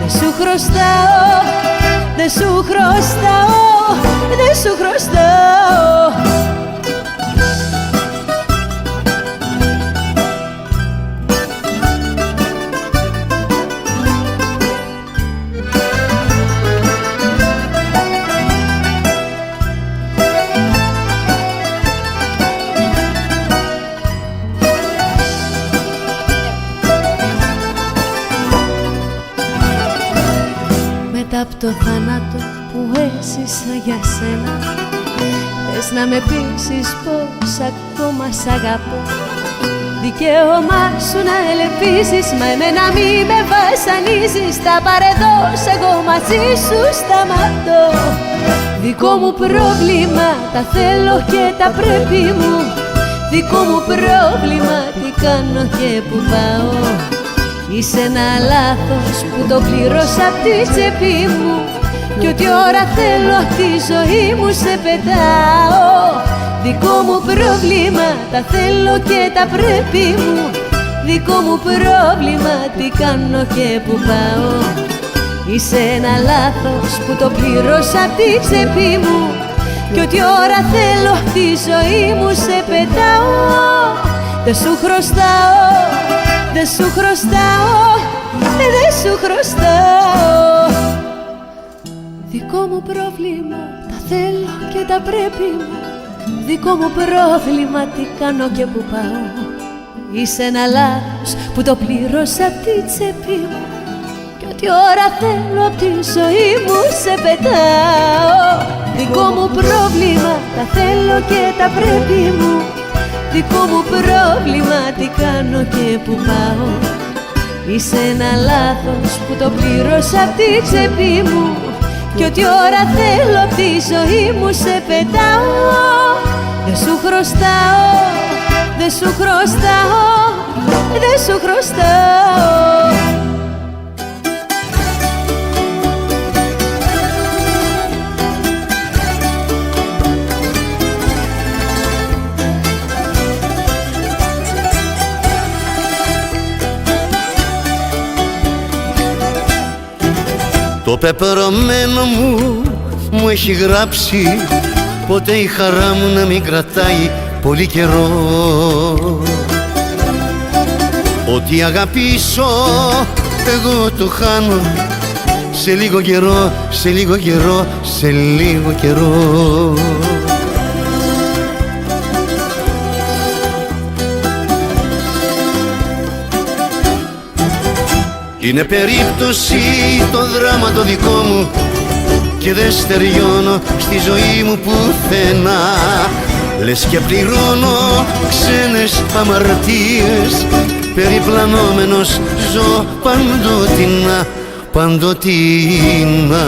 Δεν σου χρωστάω, δεν σου χρωστάω, δεν σου χρωστάω. Απ' το θάνατο που έζησα για σένα, θες να με πείσεις πως ακόμα σ' αγαπώ. Δικαίωμά σου να ελπίσεις, μα εμένα μη με βασανίζεις. Τα παρεδώσω, εγώ μαζί σου σταματώ. Δικό μου πρόβλημα, τα θέλω και τα πρέπει μου. Δικό μου πρόβλημα, τι κάνω και που πάω. Είσαι ένα λάθος που το πλήρωσα απ' τη τσέπη μου. Κι ό,τι ώρα θέλω τη ζωή μου σε πετάω. Δικό μου πρόβλημα, τα θέλω και τα πρέπει μου. Δικό μου πρόβλημα, τι κάνω και που πάω. Είσαι ένα λάθος που το πλήρωσα απ' τη τσέπη μου. Κι ό,τι ώρα θέλω τη ζωή μου σε πετάω. Δεν σου χρωστάω, δεν σου χρωστάω, δεν σου χρωστάω. Δικό μου πρόβλημα, τα θέλω και τα πρέπει μου. Δικό μου πρόβλημα, τι κάνω και που πάω. Είσαι ένα λάθος που το πλήρωσα απ' τη τσέπη μου. Κι ό,τι ώρα θέλω απ' τη ζωή μου σε πετάω. Δικό μου πρόβλημα, τα θέλω και τα πρέπει μου. Δικό μου πρόβλημα, τι κάνω και που πάω. Είσαι ένα λάθος που το πλήρωσα απ' τη τσέπη μου. Κι ό,τι ώρα θέλω απ' τη ζωή μου σε πετάω. Δεν σου χρωστάω, δεν σου χρωστάω, δεν σου χρωστάω. Το πεπρωμένο μου έχει γράψει ποτέ η χαρά μου να μην κρατάει πολύ καιρό. Ό,τι αγαπήσω εγώ το χάνω σε λίγο καιρό, σε λίγο καιρό, σε λίγο καιρό. Είναι περίπτωση το δράμα το δικό μου και δεν στεριώνω στη ζωή μου πουθενά. Λες και πληρώνω ξένες αμαρτίες, περιπλανόμενος ζω παντοτινά, παντοτινά.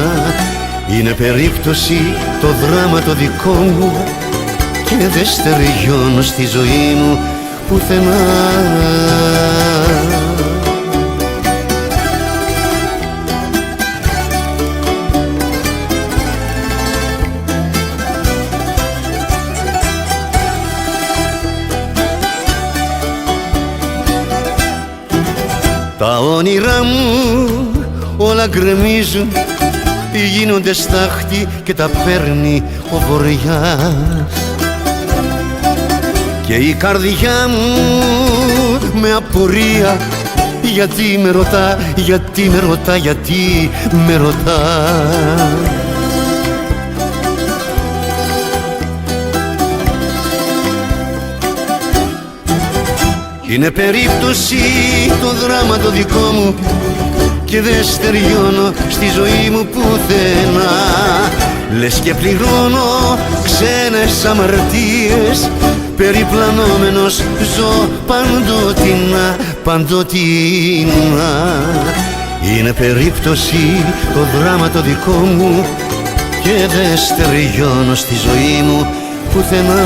Είναι περίπτωση το δράμα το δικό μου και δεν στεριώνω στη ζωή μου πουθενά. Τα όνειρά μου όλα γκρεμίζουν, γίνονται στάχτη και τα παίρνει ο βοριάς. Και η καρδιά μου με απορία γιατί με ρωτά, γιατί με ρωτά, γιατί με ρωτά. Είναι περίπτωση το δράμα το δικό μου και δεν στεριώνω στη ζωή μου πουθενά. Λες και πληρώνω ξένες αμαρτίες, περιπλανόμενος ζω παντοτινά, παντοτινά. Είναι περίπτωση το δράμα το δικό μου και δεν στεριώνω στη ζωή μου πουθενά.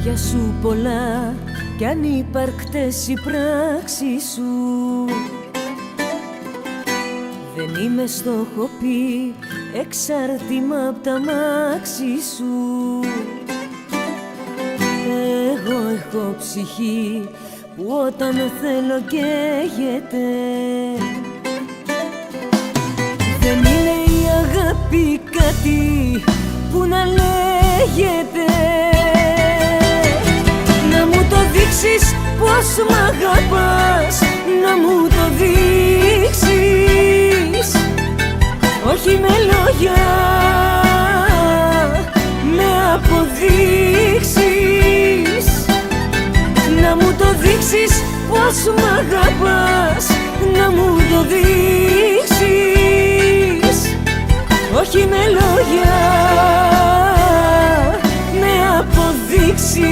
λόγια σου πολλά κι ανύπαρκτες οι πράξεις σου. Δεν είμαι στοχοπή, εξάρτημα απ' τα μάξι σου. Εγώ έχω ψυχή που όταν θέλω καίγεται. Δεν είναι η αγάπη κάτι που να λέγεται. Να μου το δείξεις πως μ' αγαπάς, να μου το δείξεις. Όχι με λόγια, με αποδείξεις. Να μου το δείξεις πως μ' αγαπάς, να μου το δείξεις. Όχι με λόγια, με αποδείξεις.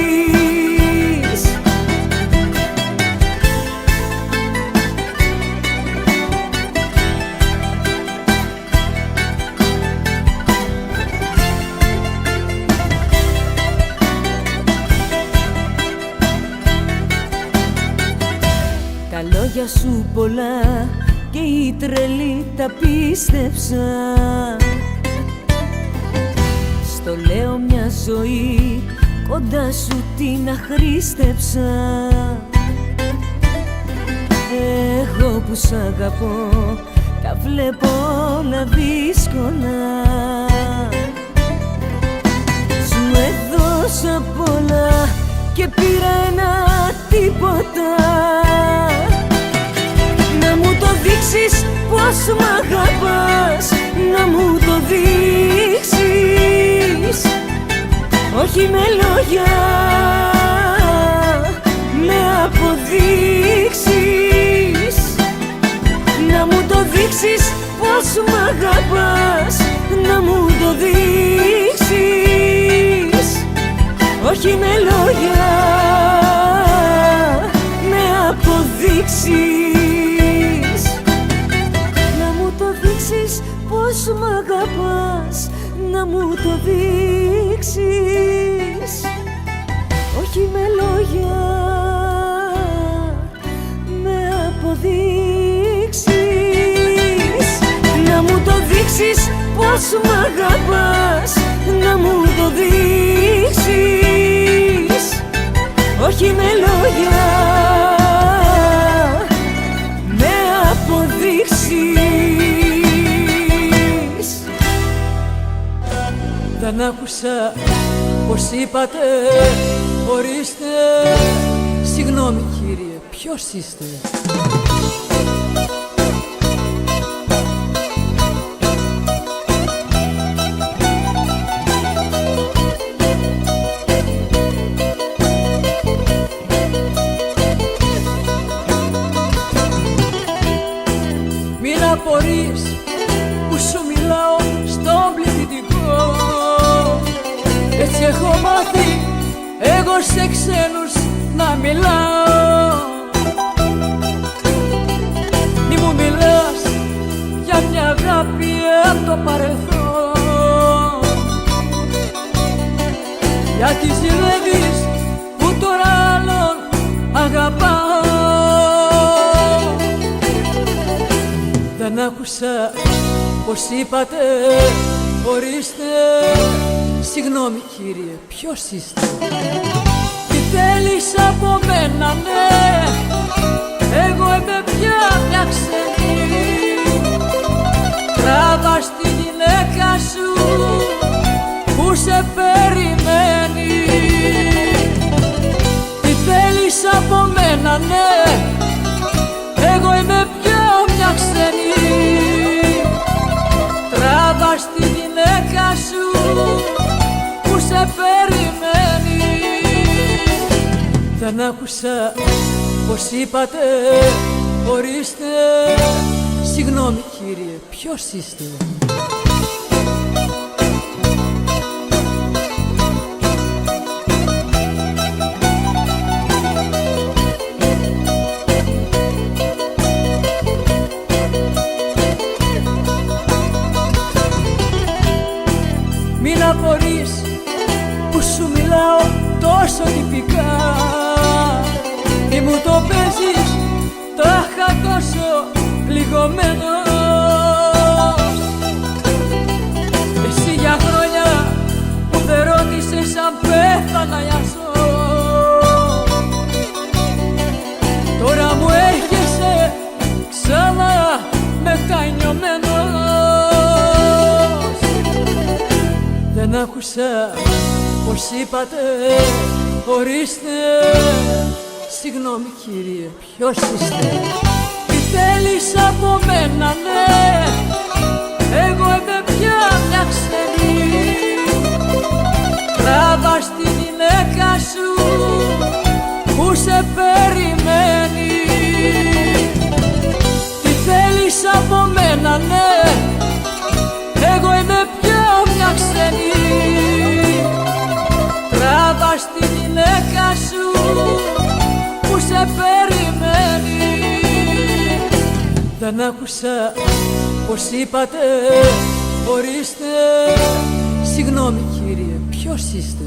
Τα λόγια σου πολλά και οι τρελοί τα πίστεψα. Στο λέω μια ζωή κοντά σου την αχρήστεψα. Εγώ που σ' αγαπώ τα βλέπω όλα δύσκολα. Σου έδωσα πολλά και πήρα ένα τίποτα. Να μου το δείξεις πως μ' αγαπάς, να μου το δείξεις. Όχι με λόγια, με αποδείξεις. Να μου το δείξεις πως μ' αγαπάς, να μου το δείξεις. Όχι με λόγια, με αποδείξεις. Να μου το δείξεις πως μ' αγαπάς, να μου το δείξεις. Όχι με λόγια, με αποδείξεις. Να μου το δείξεις πως μ' αγαπάς, να μου το δείξεις. Όχι με λόγια, με αποδείξεις. Δεν άκουσα πως είπατε, ορίστε. Συγγνώμη κύριε, ποιος είστε? Μην απορείς που σου μιλάω στον πληθυντικό. Έτσι έχω μάθει εγώ σε ξένους να μιλάω. Μη μου μιλάς για μια αγάπη απ' το παρελθόν, γιατί ζηλεύεις που τώρα άλλον αγαπάω. Δεν άκουσα πως είπατε, ορίστε. Συγγνώμη κύριε, ποιος είστε? Τι θέλεις από μένα, ναι? Εγώ είμαι πια μια ξένη. Τράβας τη γυναίκα σου που σε περιμένει. Τι θέλεις από μένα, ναι? Εγώ είμαι πια μια ξένη. Τράβας τη γυναίκα σου που σε περιμένει. Δεν άκουσα πως είπατε, ορίστε. Συγγνώμη κύριε, ποιος είστε? Μην απορείς που σου μιλάω τόσο προσωπικά. Μη μου το παίζεις, το είχα τόσο πληγωμένο. Εσύ για χρόνια που δεν ρώτησες αν πέθανα για ζω. Τώρα μου έρχεσαι ξανά μετανιωμένος. Δεν άκουσα πως είπατε, ορίστε. Συγγνώμη κύριε, ποιος είστε? Τι θέλεις από μένα, ναι? Εγώ είμαι πια μια ξένη. Τράβας τη γυναίκα σου που σε περιμένει. Τι θέλεις από μένα, ναι? Εγώ είμαι πια μια ξένη. Τράβας τη γυναίκα σου που σε περιμένει. Δεν άκουσα πως είπατε, ορίστε. Συγγνώμη κύριε, ποιος είστε?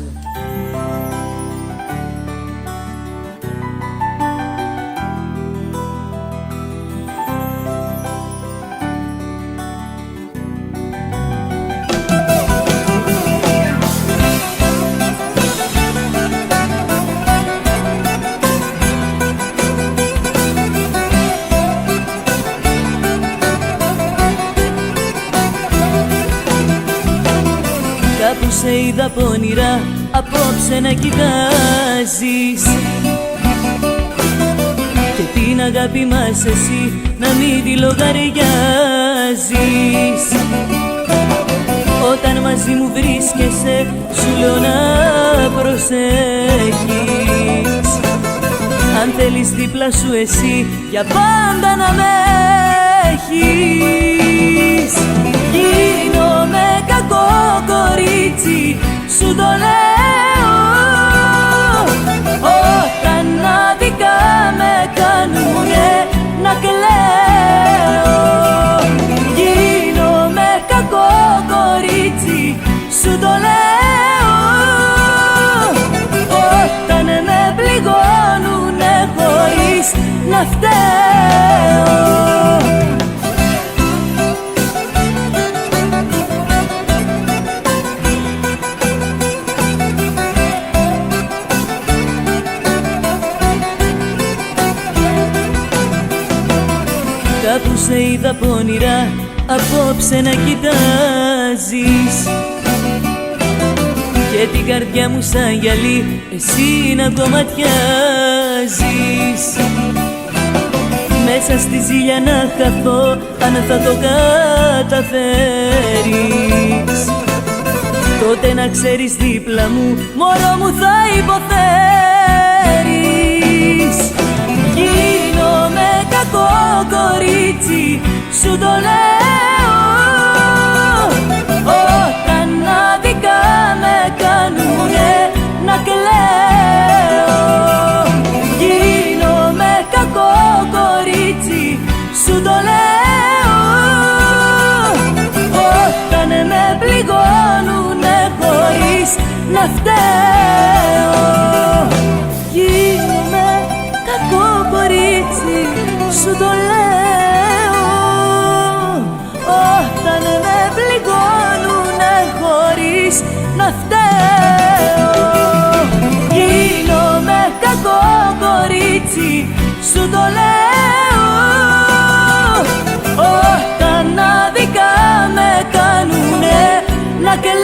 Κάπου σε είδα πονηρά, απόψε να κοιτάζεις. Και την αγάπη μας εσύ να μην τη λογαριάζεις. Όταν μαζί μου βρίσκεσαι, σου λέω να προσέχεις. Αν θέλεις δίπλα σου εσύ, για πάντα να με έχεις. Γίνομαι κακό κορίτσι, σου το λέω. Όταν άδικα με κάνουνε να κλαίω. Γίνομαι κακό κορίτσι, σου το λέω. Όταν με πληγώνουνε χωρίς να φταίω. Κάπου σε είδα πονηρά, απόψε να κοιτάζεις. Και την καρδιά μου σαν γυαλί, εσύ να το ματιάζεις. Μέσα στη ζήλια να χαθώ, αν θα το καταφέρεις. Τότε να ξέρεις δίπλα μου, μωρό μου θα υποφέρεις. Γίνομαι κακό κορίτσι, σου το λέω. Όταν άδικα με κάνουνε να κλαίω. Γίνομαι κακό κορίτσι, σου το λέω. Όταν με πληγώνουνε χωρίς να φταίω. Γίνομαι κακό κορίτσι, σου το λέω. Όταν με πληγώνουνε χωρίς να φταίω. Γίνομαι κακό κορίτσι, σου το λέω. Όταν άδικα με κάνουνε να κλαίω.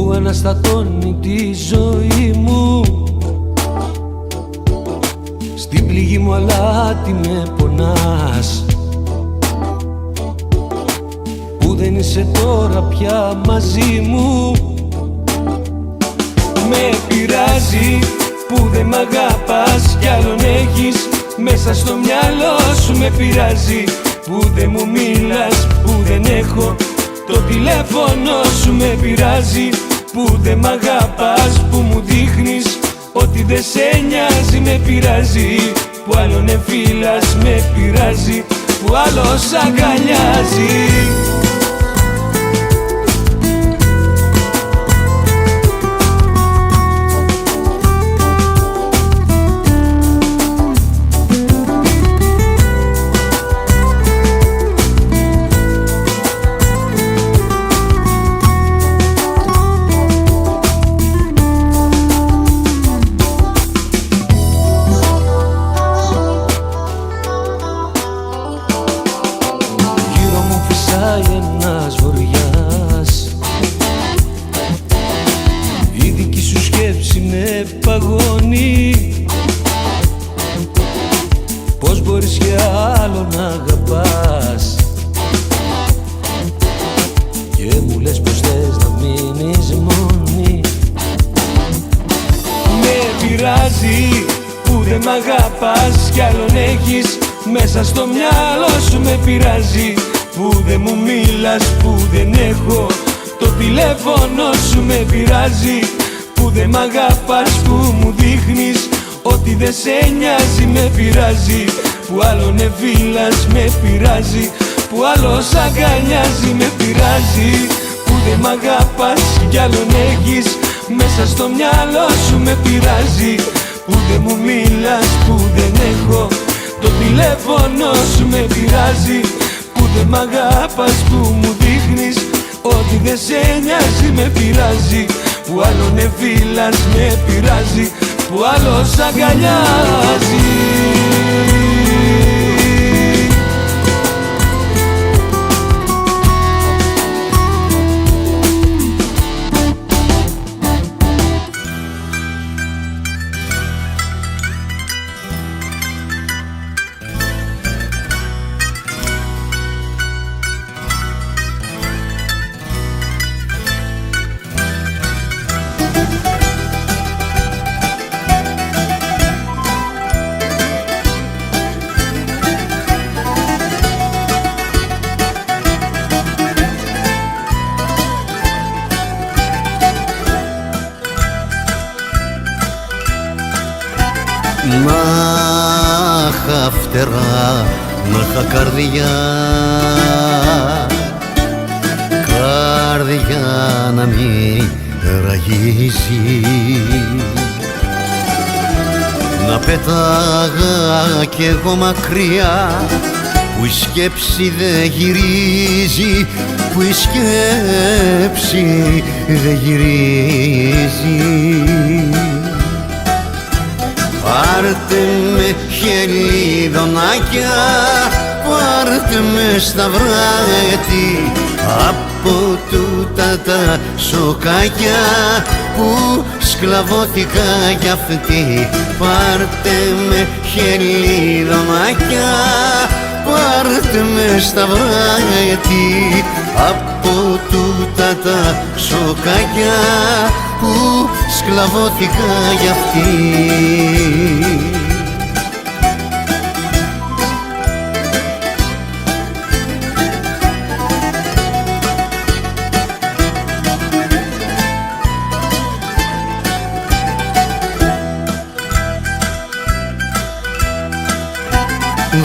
που αναστατώνει τη ζωή μου. Στην πληγή μου αλάτι με πονάς, που δεν είσαι τώρα πια μαζί μου. Με πειράζει που δεν μ' αγαπάς κι άλλον έχεις μέσα στο μυαλό σου. Με πειράζει που δεν μου μιλάς, που δεν έχω το τηλέφωνο σου. Με πειράζει που δεν μ' αγαπάς, που μου δείχνεις ότι δεν σε νοιάζει. Με πειράζει που άλλον εφήλας, με πειράζει που άλλος αγκαλιάζει. Ένας βοριάς, η δική σου σκέψη με παγώνει. Πώς μπορείς και άλλο να αγαπάς και μου λες πως θες να μείνεις μόνη. Με πειράζει που δεν μ' αγαπάς κι άλλον έχεις μέσα στο μυαλό σου. Με πειράζει που δεν μου μίλας, που δεν έχω το τηλέφωνο σου. Με πειράζει που δεν μ' αγαπάς, που μου δείχνεις ότι δεν σε νοιάζει. Με πειράζει που άλλον εφήλας, με πειράζει που άλλος αγκαλιάζει. Με πειράζει που δεν μ' αγαπάς κι άλλον έχεις μέσα στο μυαλό σου. Με πειράζει που δεν μου μιλάς, που δεν έχω το τηλέφωνο σου. Με πειράζει που δεν μ' αγαπάς, που μου δείχνεις ότι δεν σε νοιάζει. Με πειράζει που άλλον εφήλας, με πειράζει που άλλος αγκαλιάζει. Να είχα φτερά, να είχα καρδιά, καρδιά να μην ραγίζει, να πέταγα κι εγώ μακριά, που η σκέψη δεν γυρίζει, που η σκέψη δεν γυρίζει. Πάρτε με χελιδονάκια, πάρτε με σταυράτη, από τούτα τα σοκάκια που σκλαβώθηκα κι αυτή. Πάρτε με χελιδονάκια, πάρτε με σταυράτη, από τούτα τα σοκάκια που σκλαβώθηκα γι' αυτή.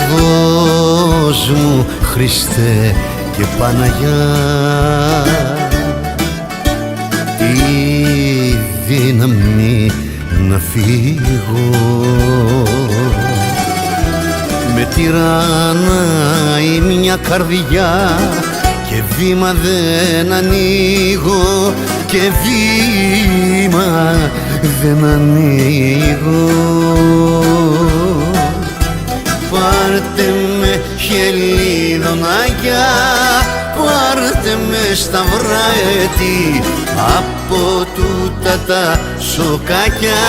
Δώσ' μου Χριστέ και Παναγιά τη δύναμη να φύγω. Με τυραννάει μια καρδιά και βήμα δεν ανοίγω, και βήμα δεν ανοίγω. Πάρτε με χελιδονάκια, πάρτε με σταυράτη, από από τούτα τα σοκάκια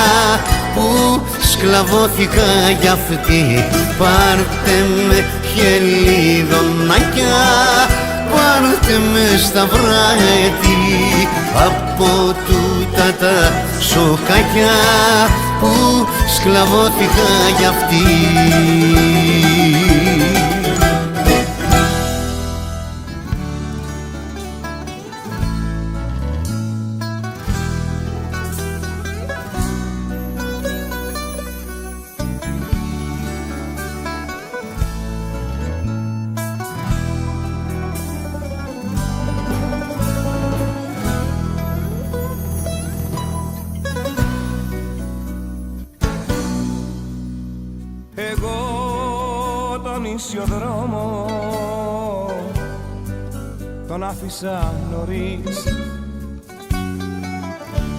που σκλαβώθηκα για αυτή. Πάρτε με χελιδονάκια, πάρτε με σταυράτη από τούτα τα σοκάκια που σκλαβώθηκα για αυτή. Δρόμο τον άφησα νωρίς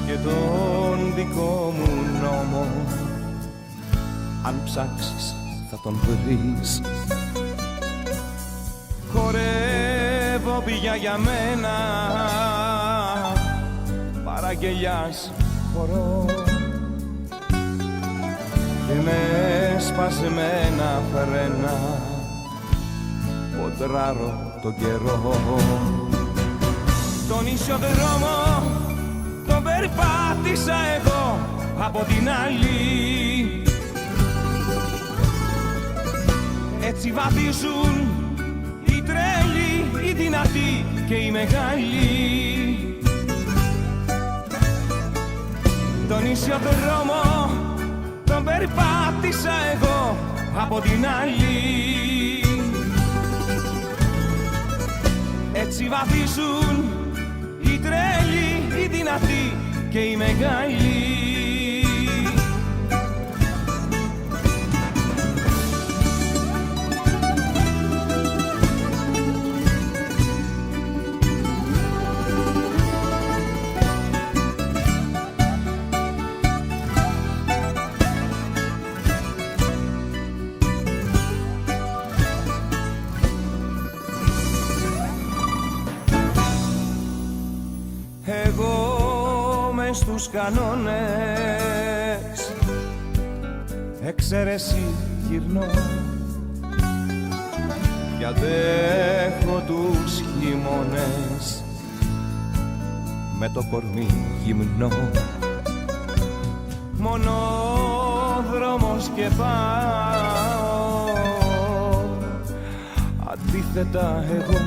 και τον δικό μου νόμο αν ψάξεις θα τον βρεις. Χορεύω πια για μένα, παραγγελιάς χορό και με σπασμένα φρένα ποντράρω τον καιρό. Τον ίσιο δρόμο τον περπάτησα εγώ από την άλλη. Έτσι βαδίζουν οι τρέλοι, οι δυνατοί και οι μεγάλοι. Τον ίσιο δρόμο τον περπάτησα εγώ από την άλλη. Έτσι βαδίζουν οι τρέλοι, οι δυνατοί και οι μεγάλοι. Στους κανόνες εξαίρεση γυρνώ κι αντέχω τους χειμώνες με το κορμί γυμνό. Μονόδρομος και πάω, αντίθετα εγώ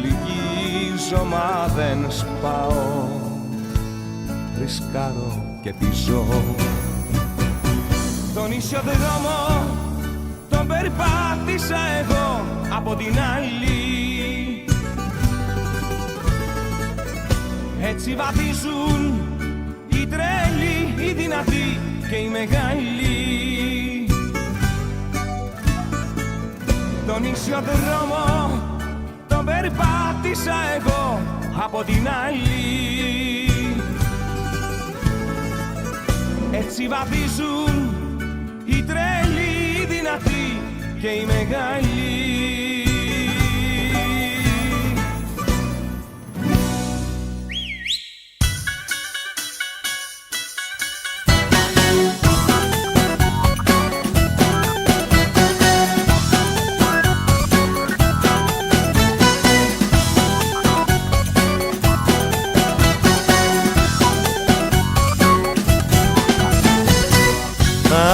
λυγίζω μα δεν σπάω, ρισκάρω και τη ζω. Τον ίσιο δρόμο τον περπάτησα εγώ από την άλλη. Έτσι βαδίζουν οι τρέλοι, οι δυνατοί και οι μεγάλοι. Τον ίσιο δρόμο τον περπάτησα εγώ από την άλλη. Έτσι βαδίζουν οι τρέλοι, οι δυνατοί και οι μεγάλοι.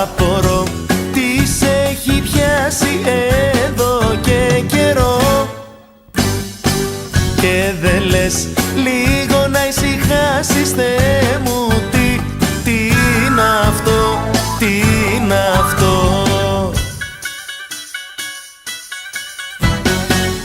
Απορώ τι σε έχει πιάσει εδώ και καιρό και δεν λες λίγο να ησυχάσεις, Θεέ μου. Τι είναι αυτό, τι είναι αυτό?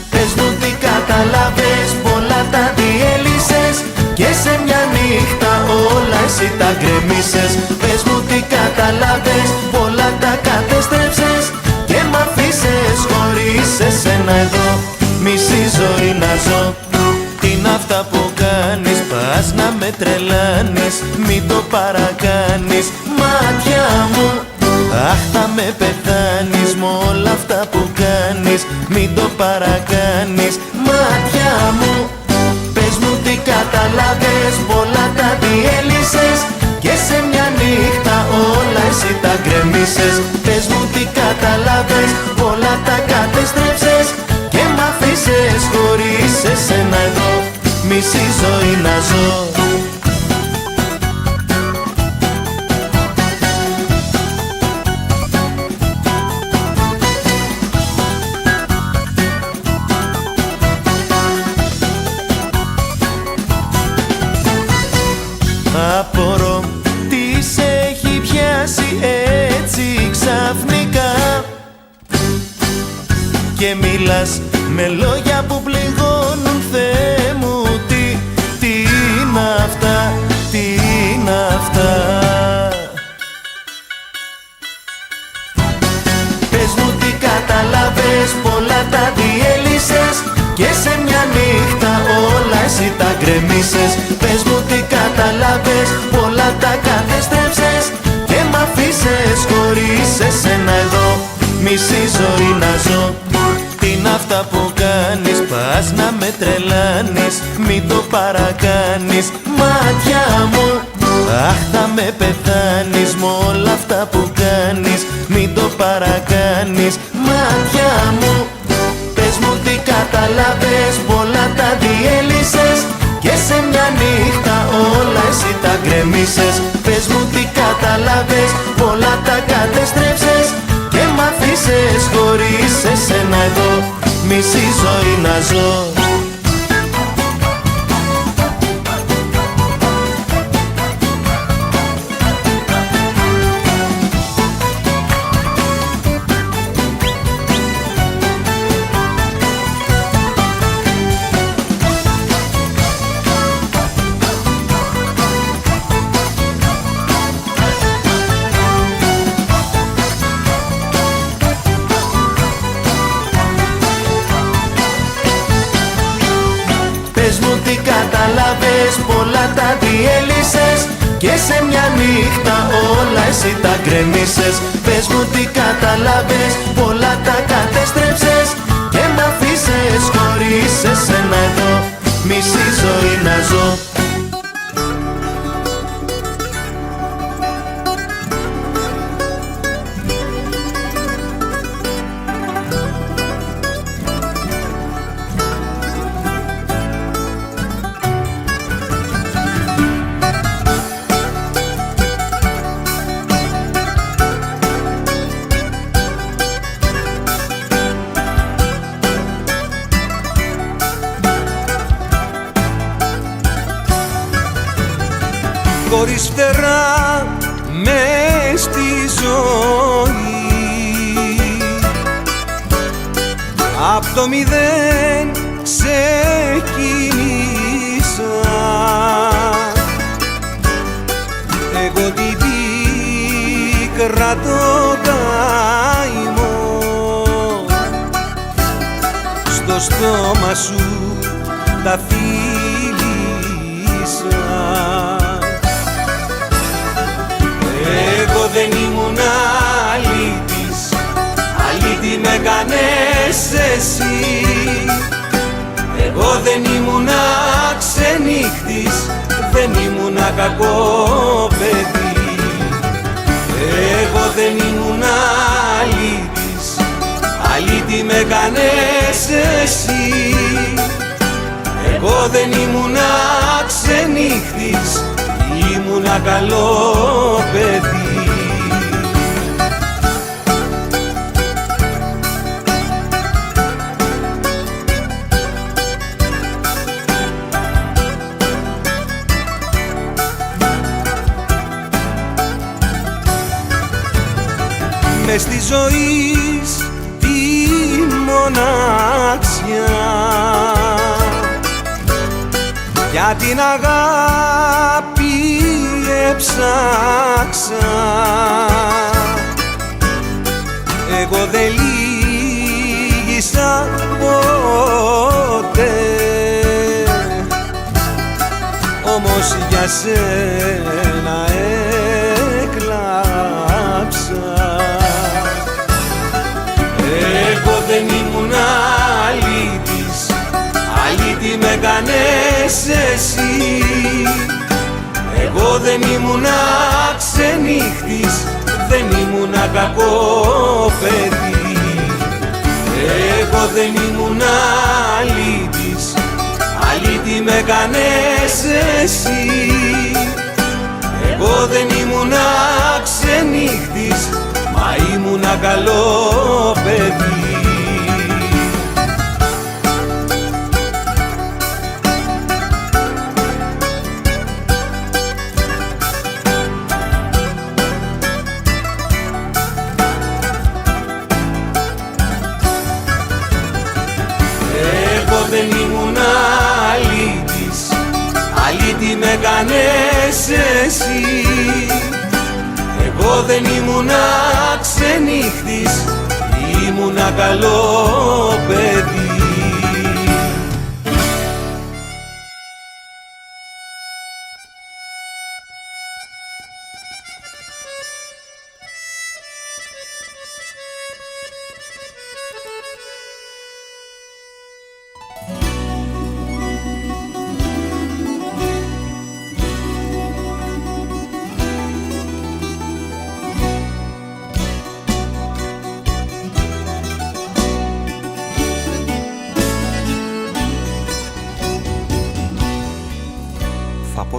Πες μου τι καταλάβες, πολλά τα διέλυσες και σε μια νύχτα όλα εσύ τα γκρεμίσες. Πες μου τι καταλάβες, πολλά τα κατέστρεψες και μ' αφήσες χωρίς εσένα εδώ μισή ζωή να ζω. Τι είναι αυτά που κάνεις, πας να με τρελάνεις, μην το παρακάνεις μάτια μου. Αχ, θα με πεθάνεις μ' όλα αυτά που κάνεις, μην το παρακάνεις μάτια μου. Πες μου τι γκρεμίσες. Πες μου τι κατάλαβες, όλα τα κατέστρεψες και μ' αφήσες χωρίς εσένα εδώ μισή ζωή να ζω. Απορώ τι σε έχει πιάσει έτσι ξαφνικά και μιλάς με λόγια που πληγώνουν. Θεέ μου, τι είναι αυτά, τι είναι αυτά. Πες μου τι κατάλαβες, πολλά τα διέλυσες και σε μια νύχτα όλα εσύ τα γκρεμίσες. Πες μου τι κατάλαβες, πολλά τα κατέστρεψες και μ' αφήσες χωρίς εσένα εδώ μισή ζωή να ζω. Τι είναι αυτά που κάνεις, πας να με τρελάνεις, μην το παρακάνεις μάτια μου. Αχ, θα με πεθάνεις με όλα αυτά που κάνεις, μην το παρακάνεις μάτια μου. Πες μου τι κατάλαβες, πολλά τα διέλυσες και σε μια νύχτα όλα εσύ τα γκρεμίσες. Πες μου τι κατάλαβες, πολλά τα κατέστρεψες και μ' αφήσες χωρίς εσένα εδώ μισή ζωή να ζω. Κατάλαβες, πολλά τα διέλυσες και σε μια νύχτα όλα εσύ τα γκρεμίσες. Πες μου τι κατάλαβες, πολλά τα κατέστρεψες και μ' αφήσες χωρίς εσένα εδώ μισή ζωή να ζω. Χωρίς φτερά μες στη ζωή, απ' το μηδέν ξεκίνησα. Εγώ την πίκρα το καημό στο στόμα σου τα φίλησα. Εγώ δεν ήμουν αλήτης, αλήτη με κάνες εσύ. Εγώ δεν ήμουν ξενύχτης, δεν ήμουν κακό παιδί. Εγώ δεν ήμουν αλήτης, αλήτη με κάνες εσύ. Εγώ δεν ήμουν ξενύχτης, ήμουνα καλό παιδί. Μες στη ζωή τη μοναξιά για την αγάπη έψαξα. Εγώ δεν λύγησα ποτέ, όμως για σένα έκλαψα. Εγώ δεν ήμουν αλήτης, αλήτη με κάνες εσύ. Εγώ δεν ήμουν ξενύχτης, δεν ήμουνα κακό παιδί, εγώ δεν ήμουνα αλήτης, αλήτη με κάνες εσύ. Εγώ δεν ήμουνα ξενύχτης, μα ήμουνα καλό παιδί. Εγώ δεν ήμουνα αλήτης, αλήτη με κάνες εσύ. Εγώ δεν ήμουνα ξενύχτης, ήμουνα καλό παιδί.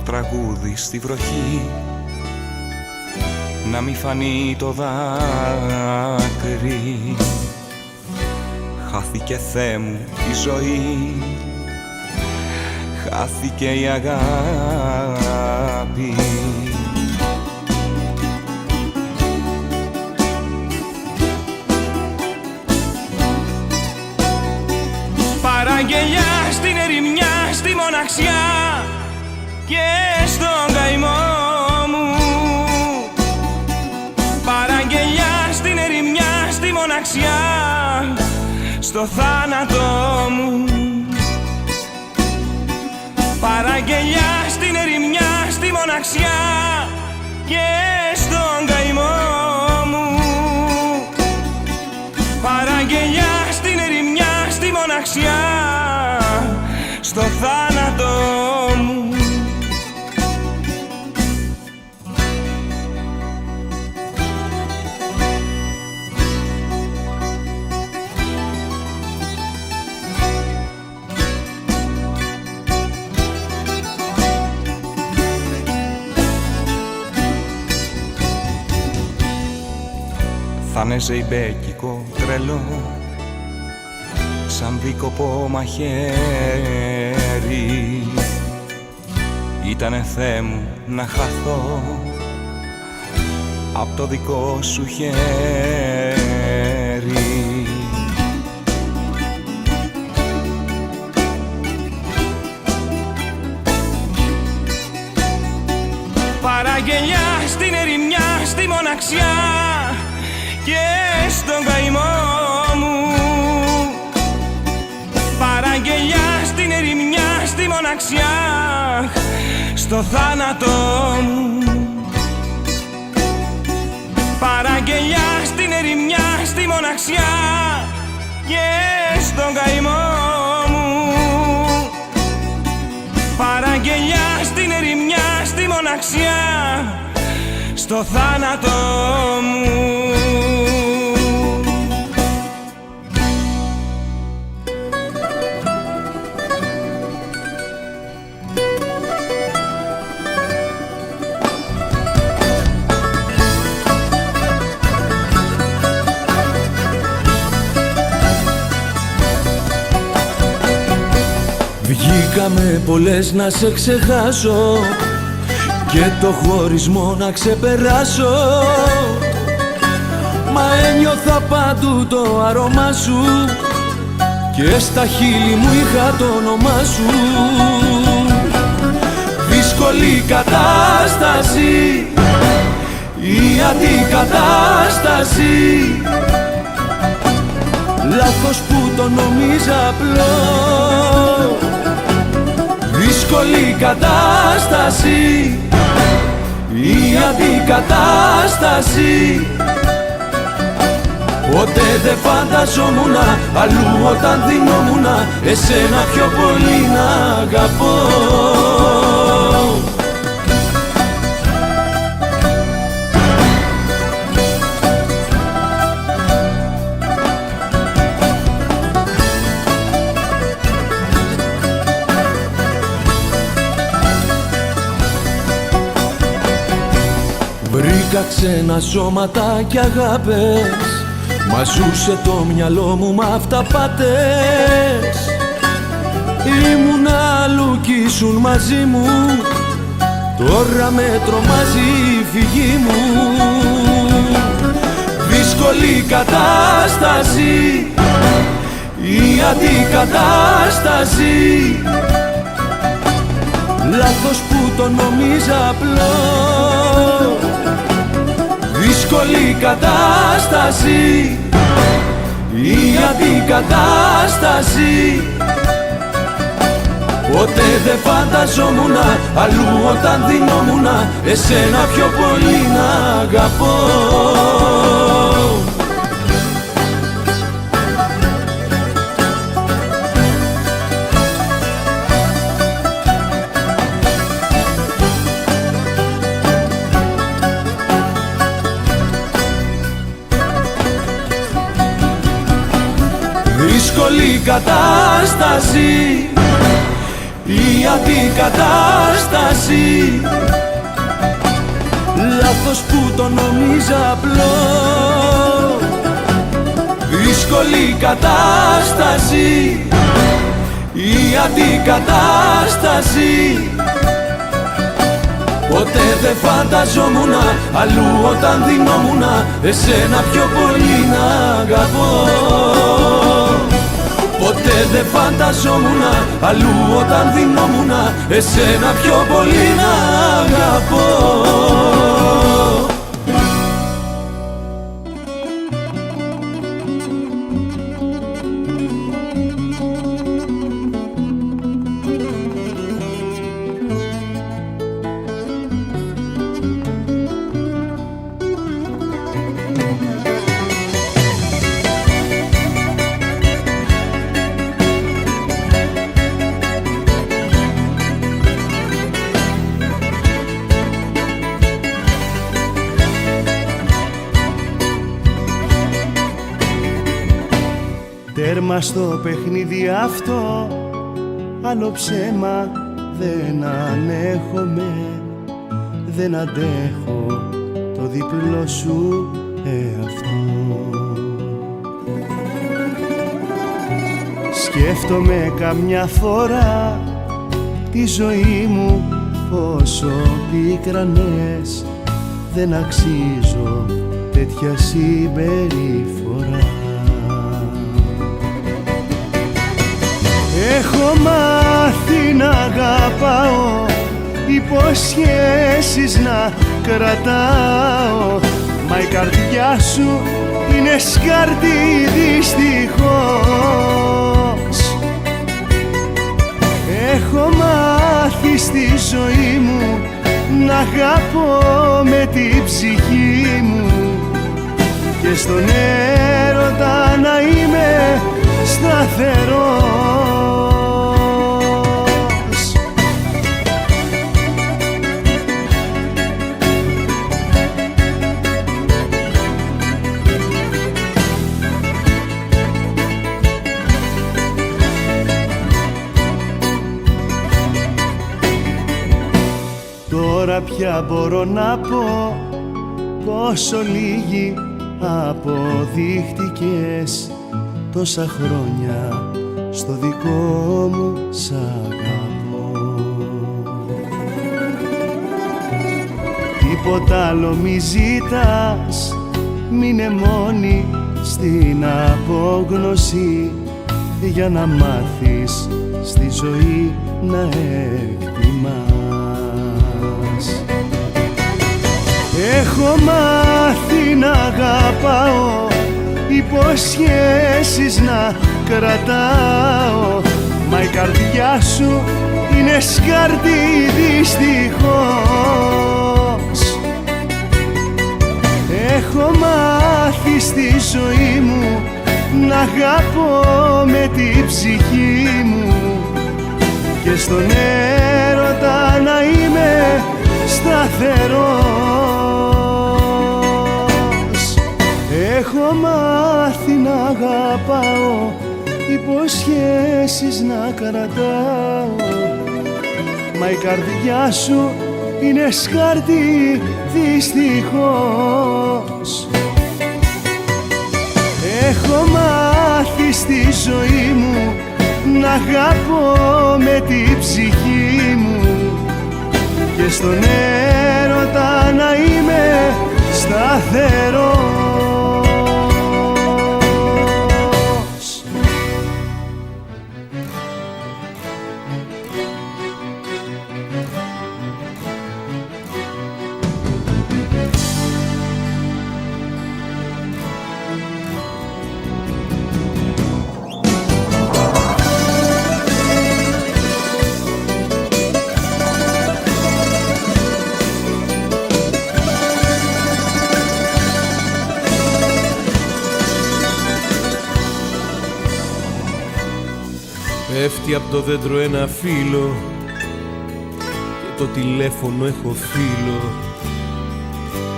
Τραγούδι στη βροχή, να μη φανεί το δάκρυ. Χάθηκε Θεέ μου η ζωή, χάθηκε η αγάπη. Παραγγελιά στην ερημιά, στη μοναξιά και στον καημό μου. Παραγγελιά στην ερημιά, στη μοναξιά, στο θάνατό μου. Παραγγελιά στην ερημιά, στη μοναξιά και στον καημό μου. Παραγγελιά στην ερημιά, στη μοναξιά, στο θάνατό μου. Θα είναι ζεϊμπέκικο τρελό, σαν δίκοπο μαχαίρι. Ήτανε Θεέ μου να χαθώ απ' το δικό σου χέρι. Παραγγελιά στην ερημιά, στη μοναξιά και στον καημό μου. Παραγγελιά στην ερημιά, στη μοναξιά, στο θάνατό μου. Παραγγελιά στην ερημιά, στη μοναξιά και στον καημό μου. Παραγγελιά στην ερημιά, στη μοναξιά, στο θάνατό μου. Βγήκαμε πολλές να σε ξεχάσω και το χωρισμό να ξεπεράσω, μα ένιωθα παντού το άρωμά σου και στα χείλη μου είχα το όνομά σου. Δύσκολη κατάσταση, η αντικατάσταση, λάθος που το νόμιζα απλό. Δύσκολη κατάσταση, η αντικατάσταση, ποτέ δεν φανταζόμουνα αλλού όταν δινόμουνα εσένα πιο πολύ να αγαπώ. βρήκα ξένα σώματα κι αγάπες, μα ζούσε το μυαλό μου μ' αυταπάτες. Ήμουν αλλού κι ήσουν μαζί μου, τώρα με τρομάζει η φυγή μου. Δύσκολη κατάσταση, η αντικατάσταση, λάθος που το νόμιζα απλό. Δύσκολη κατάσταση, η αντικατάσταση. Ποτέ δεν φανταζόμουνα αλλού όταν δινόμουνα εσένα πιο πολύ να αγαπώ. Δύσκολη κατάσταση, η αντικατάσταση, λάθος που το νόμιζα απλό. Δύσκολη κατάσταση, η αντικατάσταση. Ποτέ δεν φανταζόμουνα αλλού όταν δινόμουνα εσένα πιο πολύ να αγαπώ. Ποτέ δεν φανταζόμουνα αλλού όταν δινόμουνα εσένα πιο πολύ να αγαπώ. Τέρμα στο παιχνίδι αυτό, άλλο ψέμα δεν ανέχομαι. Δεν αντέχω το διπλό σου εαυτό. Σκέφτομαι καμιά φορά τη ζωή μου πόσο πίκρανες. Δεν αξίζω τέτοια συμπεριφορά. Έχω μάθει να αγαπάω, υποσχέσεις να κρατάω, μα η καρδιά σου είναι σκάρτη δυστυχώς. Έχω μάθει στη ζωή μου να αγαπώ με την ψυχή μου και στον έρωτα να είμαι σταθερός. Τώρα πια μπορώ να πω πόσο λίγη αποδείχτηκες. Τόσα χρόνια στο δικό μου σ' αγαπώ. Τίποτα άλλο μη ζητάς, μείνε μόνη στην απόγνωση για να μάθεις στη ζωή να εκτιμάς. Έχω μάθει να αγαπάω, υποσχέσεις να κρατάω, μα η καρδιά σου είναι σκάρτη δυστυχώς. Έχω μάθει στη ζωή μου να αγαπώ με την ψυχή μου και στον έρωτα να είμαι σταθερός. Έχω μάθει να αγαπάω, υποσχέσεις να κρατάω, μα η καρδιά σου είναι σκάρτη δυστυχώς. Έχω μάθει στη ζωή μου να αγαπώ με την ψυχή μου και στον έρωτα να είμαι σταθερός. Πέφτει απ' το δέντρο ένα φύλλο και το τηλέφωνο έχω φίλο.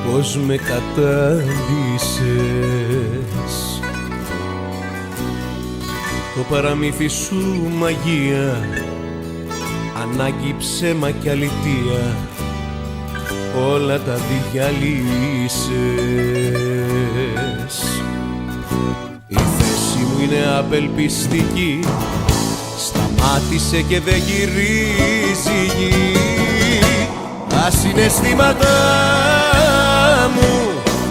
Πώς με κατάντησες, το παραμύθι σου μαγεία, ανάγκη, ψέμα κι αλητεία, όλα τα διαλύσες. Η θέση μου είναι απελπιστική, σταμάτησε και δεν γυρίζει η γη. Τα συναισθήματά μου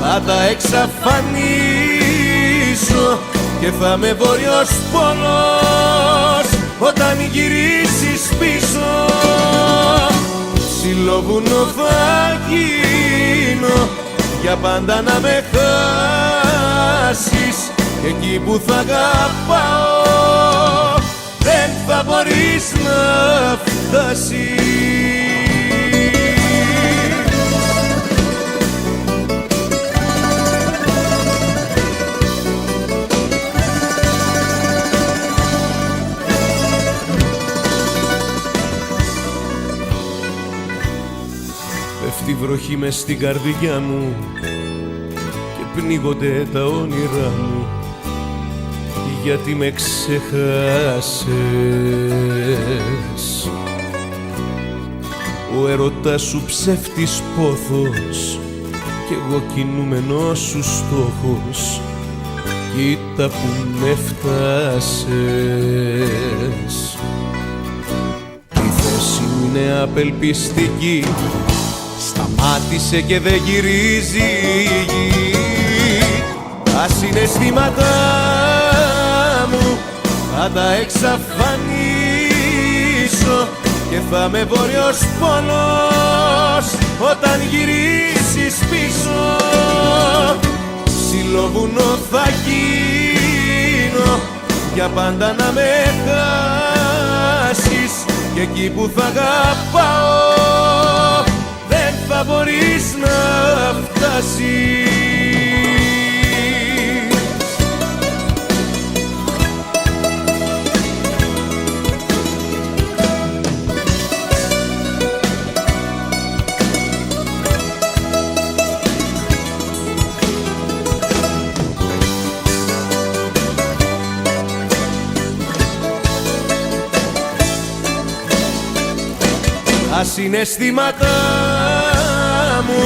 θα τα εξαφανίσω και θα με βόρειος πόνος όταν γυρίσεις πίσω. Ψιλοβουνό θα γίνω για πάντα να με χάσεις και εκεί που θα αγαπάω δεν θα μπορείς να φτάσεις. Πέφτει βροχή μες στην καρδιά μου και πνίγονται τα όνειρά μου, γιατί με ξεχάσες. Ο έρωτας σου ψεύτης πόθος κι εγώ κινούμενος σου στόχος, κοίτα που με φτάσες. Η θέση μου είναι απελπιστική, σταμάτησε και δεν γυρίζει η γη. Τα συναισθήματά μου θα τα εξαφανίσω και θα με βόρειος πόνος όταν γυρίσεις πίσω. Ψιλοβουνό θα γίνω για πάντα να με χάσεις και εκεί που θα αγαπάω δεν θα μπορείς να φτάσεις. Τα συναισθήματά μου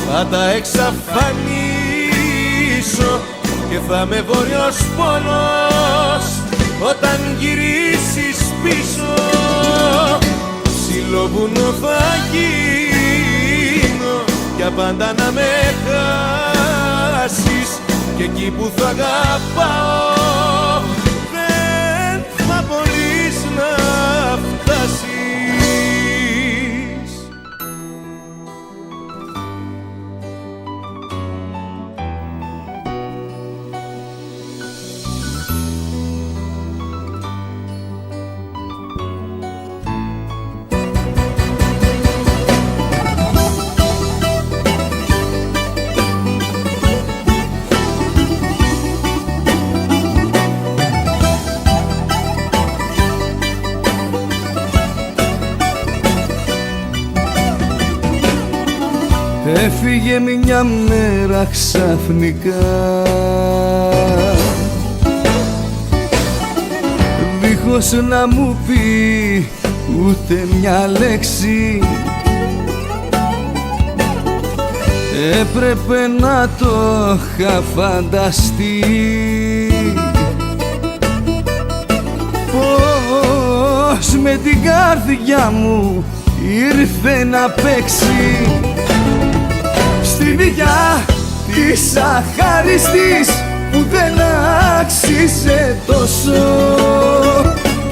θα τα εξαφανίσω και θα με βόρειος πόνος όταν γυρίσεις πίσω. Ψιλοβουνό θα γίνω για πάντα να με χάσεις και εκεί που θα αγαπάω δεν θα μπορείς να φτάσεις. Έφυγε μια μέρα ξαφνικά, δίχως να μου πει ούτε μια λέξη. έπρεπε να το είχα φανταστεί πως με την καρδιά μου ήρθε να παίξει στη δικιά της αχάριστης που δεν άξιζε τόσο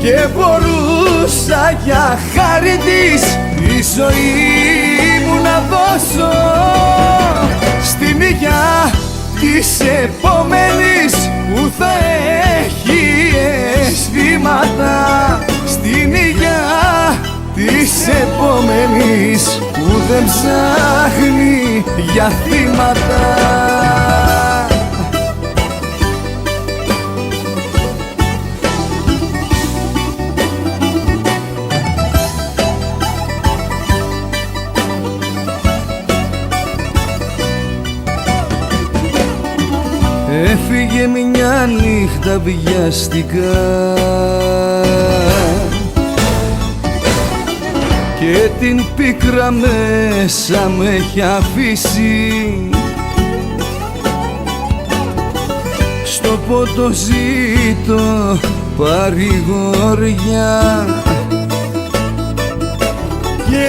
και μπορούσα για χάρη της τη ζωή μου να δώσω στην υγειά της επόμενης που θα έχει αισθήματα, στην υγειά της επόμενης που δεν ψάχνει για θύματα. Έφυγε μια νύχτα βιαστικά και την πίκρα μέσα με έχει αφήσει στο ποτό ζήτω παρηγοριά και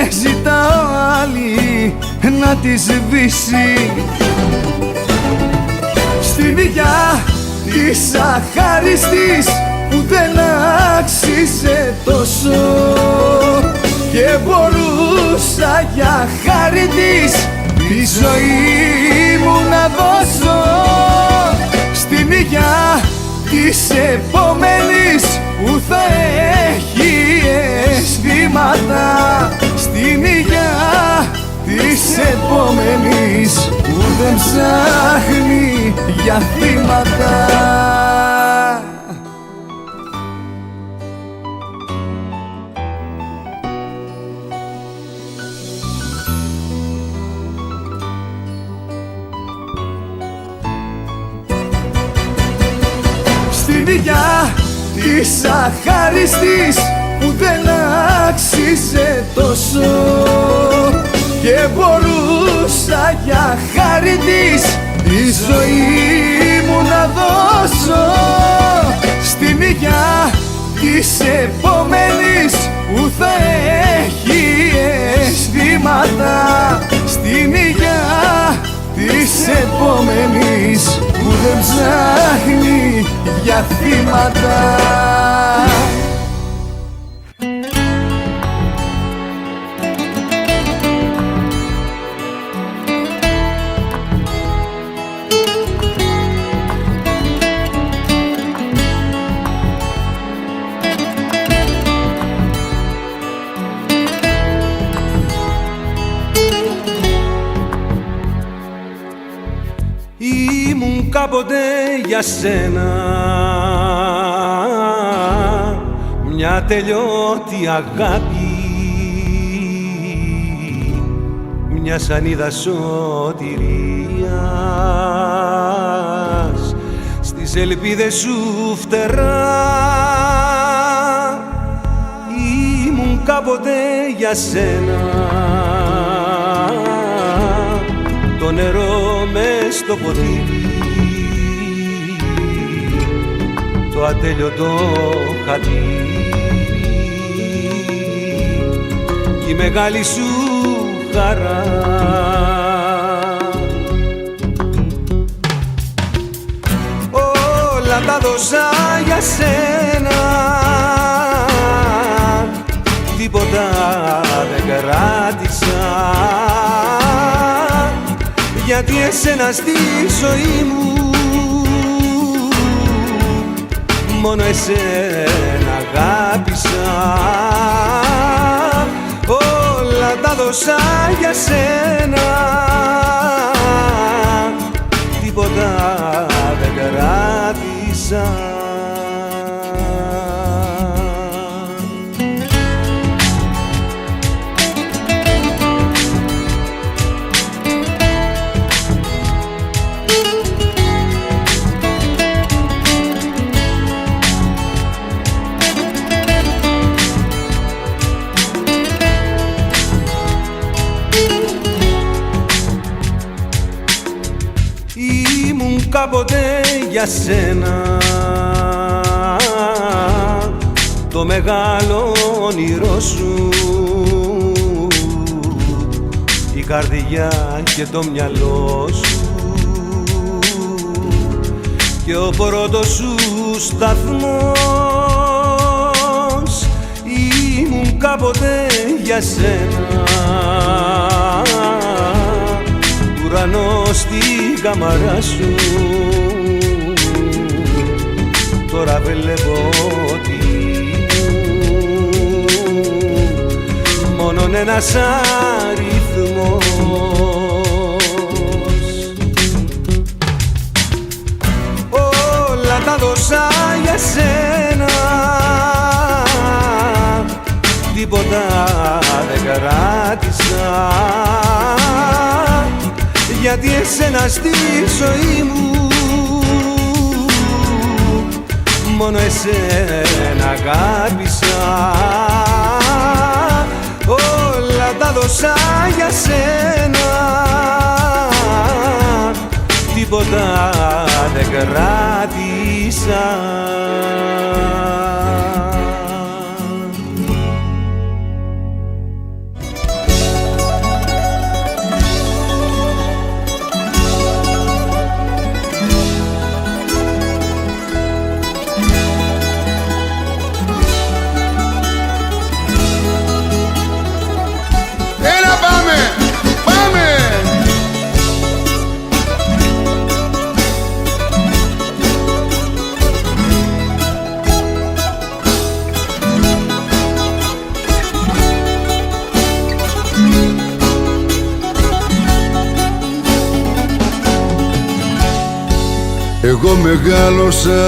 ζητάω άλλη να τη σβήσει στην υγειά της αχάριστης που δεν άξιζε τόσο και μπορούσα για χάρη της τη ζωή μου να δώσω στην υγειά της επόμενης που θα έχει αισθήματα, στην υγειά της επόμενης που δεν ψάχνει για θύματα. Στην υγειά της αχάριστης που δεν άξιζε τόσο και μπορούσα για χάρη της τη ζωή μου να δώσω στην υγειά της επόμενης που θα έχει αισθήματα, στην υγειά της επόμενης που δεν ψάχνει για θύματα. Ήμουν κάποτε για σένα μια τελειώτη αγάπη, μια σανίδα σωτηρίας στις ελπίδες σου φτερά. Ήμουν κάποτε για σένα το νερό μες στο ποτήρι, το ατέλειωτο χατήρι κι η μεγάλη σου χαρά. Όλα τα δώσα για σένα, τίποτα δεν κράτησα, γιατί εσένα στη ζωή μου μόνο εσένα αγάπησα. Όλα τα δώσα για σένα, τίποτα δεν κράτησα. κάποτε για σένα το μεγάλο όνειρό σου, η καρδιά και το μυαλό σου και ο πρώτος σου σταθμός. Ήμουν κάποτε για σένα ουρανός στην κάμαρα σου, τώρα βλέπω ότι μόνον ένας αριθμός. Όλα τα δώσα για σένα, τίποτα δεν κράτησα, γιατί εσένα στη ζωή μου μόνο εσένα αγάπησα. Όλα τα δώσα για σένα, τίποτα δεν κράτησα. Εγώ μεγάλωσα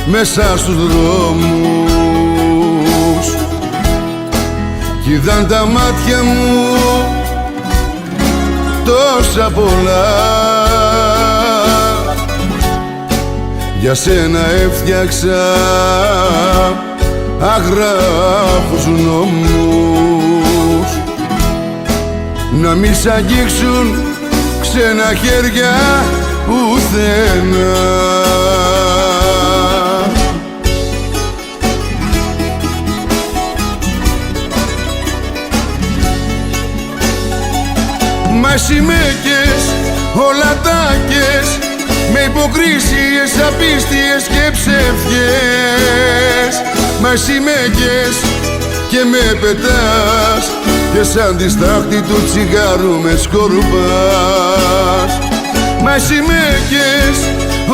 μέσα στους δρόμους κι είδαν τα μάτια μου τόσα πολλά. Για σένα έφτιαξα αγράφους νόμους, να μη σ' αγγίξουν ξένα χέρια ουθενά. Μα εσύ με έκες, όλα τάκες, με υποκρίσιες, απίστιες και ψεύχες. Μα εσύ με έκες και με πετάς και σαν τη στάχτη του τσιγάρου με σκορπάς. Μα εσύ με έκες,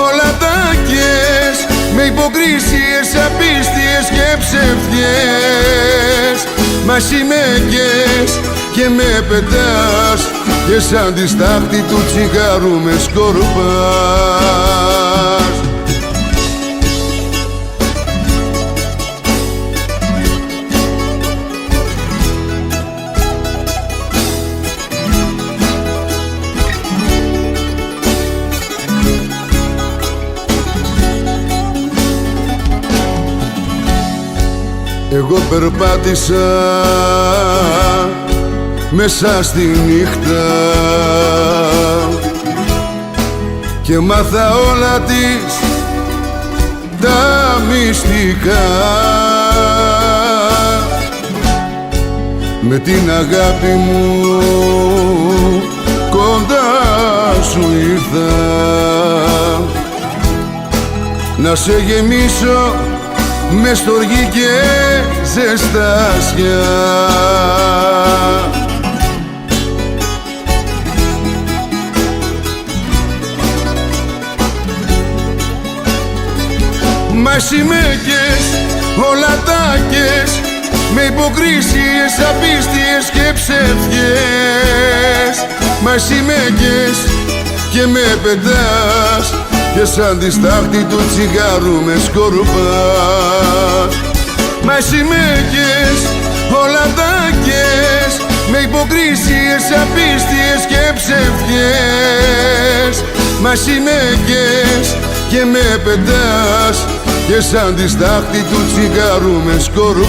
όλα τάκες, με υποκρίσιες, απίστιες και ψεύχες. Μα εσύ με έκες και με πετάς και σαν τη στάχτη του τσιγάρου με σκορπάς. Εγώ περπάτησα μέσα στη νύχτα και μάθα όλα της τα μυστικά. Με την αγάπη μου κοντά σου ήρθα να σε γεμίσω με στοργή και ζεστάσια. Μα εσύ με έκες, όλα τάκες, με υποκρίσιες, απίστιες και ψεύχες. Μα εσύ με έκες και με πετάς και σαν τη στάχτη του τσιγάρου με σκορπάς. Μα εσύ με έκες, όλα τάκες, με υποκρίσιες, απίστιες και ψεύχες. Μα εσύ με έκες και με πετάς και σαν τη στάχτη του τσιγάρου με σκορπάς.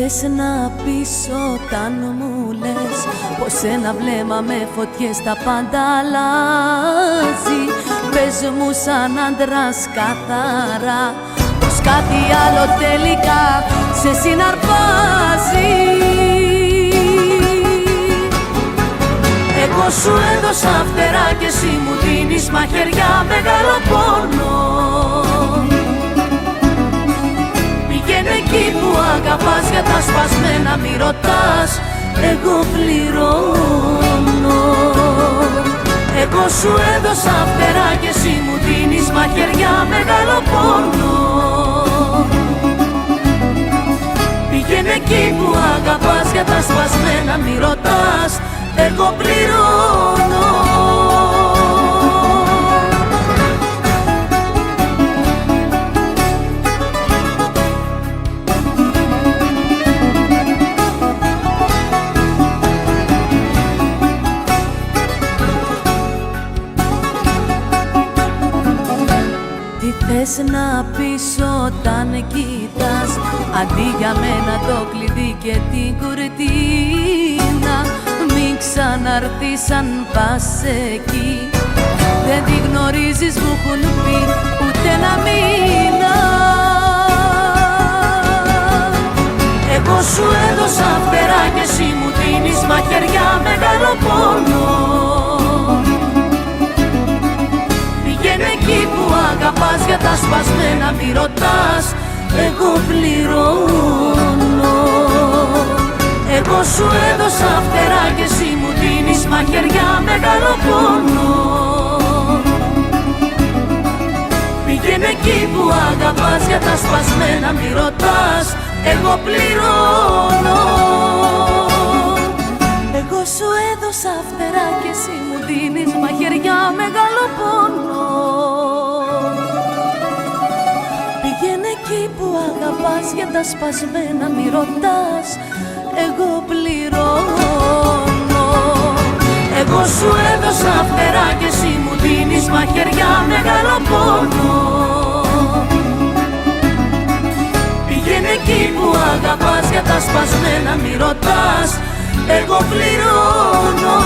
θες να πεις όταν μου λες πως ένα βλέμμα με φωτιές τα πάντα αλλάζει? Πες μου σαν άντρας καθαρά πως κάτι άλλο τελικά σε συναρπάζει. Εγώ σου έδωσα φτερά και εσύ μου δίνεις μαχαιριά, μεγάλο πόνο. Πήγαινε εκεί που αγαπάς, για τα σπασμένα μη ρωτάς, εγώ πληρώνω. Εγώ σου έδωσα φτερά και εσύ μου δίνεις μαχαιριά, μεγάλο πόνο. Πήγαινε εκεί που αγαπάς, για τα σπασμένα μη ρωτάς, εγώ πληρώνω. Θες να πεις όταν κοιτάς, αντί για μένα το κλειδί και την κουρτίνα, μην ξαναρθείς αν πας εκεί. Δεν τη γνωρίζεις, μου έχουν πει, ούτε ένα μήνα. Εγώ σου έδωσα φτερά και εσύ μου δίνεις μαχαιριά, μεγάλο πόνο. Πήγαινε εκεί που αγαπάς, για τα σπασμένα μη ρωτάς, εγώ πληρώνω. Εγώ σου έδωσα φτερά και εσύ μου δίνεις μαχαιριά, μεγάλο πόνο. Πήγαινε εκεί που αγαπάς, για τα σπασμένα μη ρωτάς, εγώ πληρώνω. Εγώ σου έδωσα φτερά και εσύ μου δίνεις μαχαιριά, μεγάλο πόνο. Πήγαινε εκεί που αγαπάς, για τα σπασμένα μη ρωτάς, εγώ πληρώνω. Εγώ σου έδωσα φτερά και εσύ μου δίνεις μαχαιριά, μεγάλο πόνο. Πήγαινε εκεί που αγαπάς, για τα σπασμένα μη ρωτάς, εγώ πληρώνω.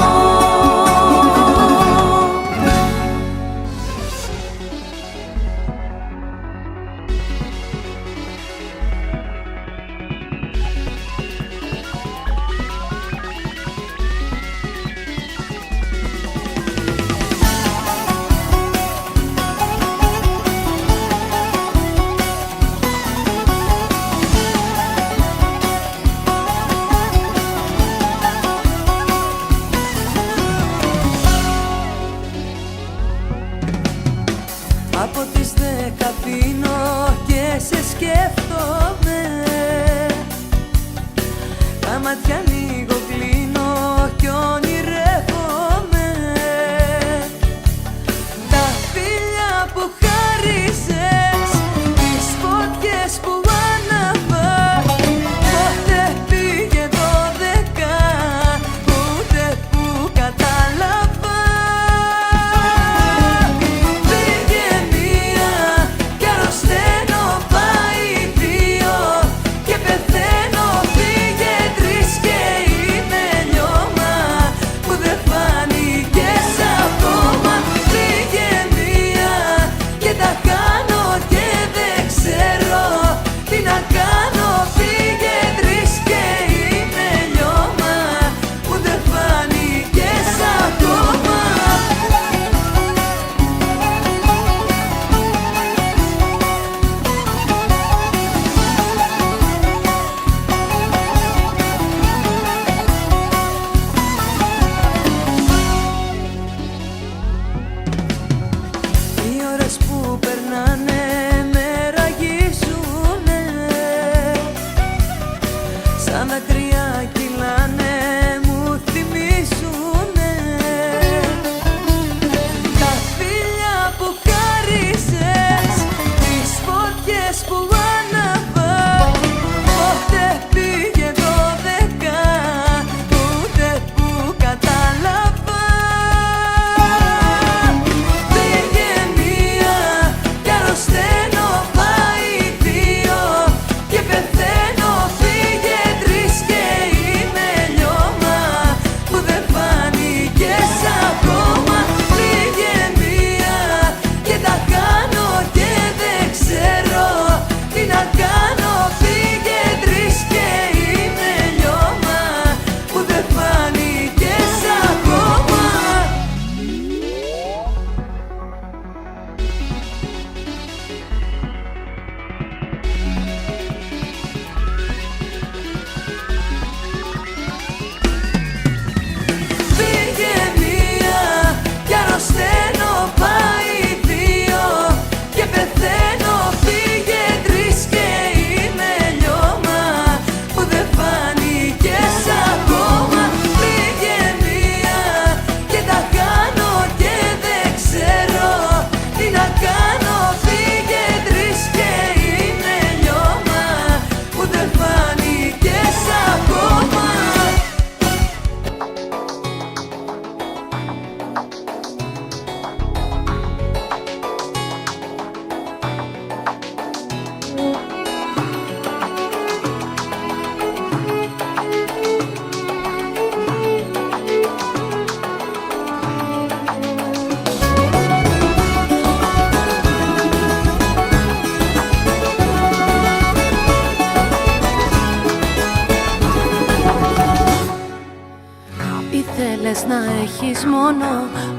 Ήθελες να έχεις μόνο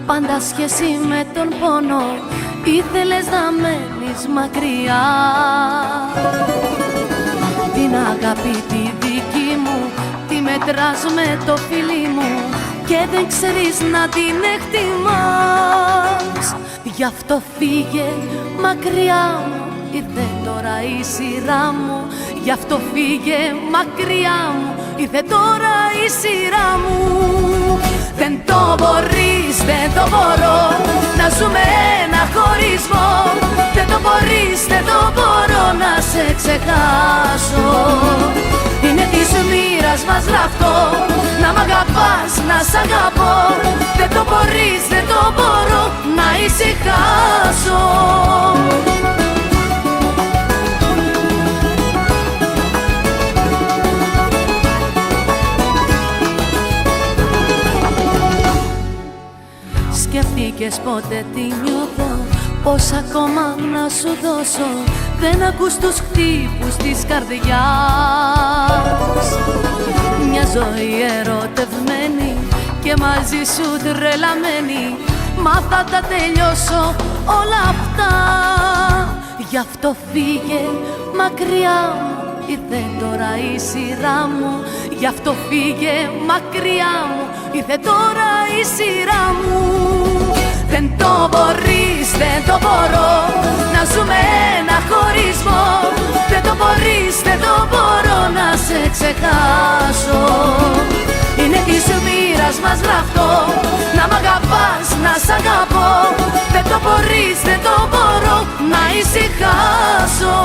πάντα σχέση με τον πόνο. Ήθελες να μένεις μακριά. Την αγάπη τη δική μου τη μετράς με το φιλί μου και δεν ξέρεις να την εκτιμάς. Γι' αυτό φύγε μακριά μου, ήρθε τώρα η σειρά μου. Γι' αυτό φύγε μακριά μου, ήρθε τώρα η σειρά μου. Δεν το μπορείς, δεν το μπορώ να ζούμε ένα χωρισμό. Δεν το μπορείς, δεν το μπορώ να σε ξεχάσω. Είναι της μοίρας μας γραφτό να μ' αγαπάς, να σ' αγαπώ. Δεν το μπορείς, δεν το μπορώ να ησυχάσω. Σκεφτήκες ποτέ τι νιώθω, πως ακόμα να σου δώσω. Δεν ακούς τους χτύπους της καρδιάς. Μια ζωή ερωτευμένη και μαζί σου τρελαμένη. Μα θα τα τελειώσω όλα αυτά. Γι' αυτό φύγε μακριά μου, ήρθε τώρα η σειρά μου. Γι' αυτό φύγε μακριά μου, ήρθε τώρα η σειρά μου. Δεν το μπορείς, δεν το μπορώ να ζούμε ένα χωρισμό. Δεν το μπορείς, δεν το μπορώ να σε ξεχάσω. Είναι της μοίρας μας γραφτό να μ' αγαπάς, να σ' αγαπώ. Δεν το μπορείς, δεν το μπορώ να ησυχάσω.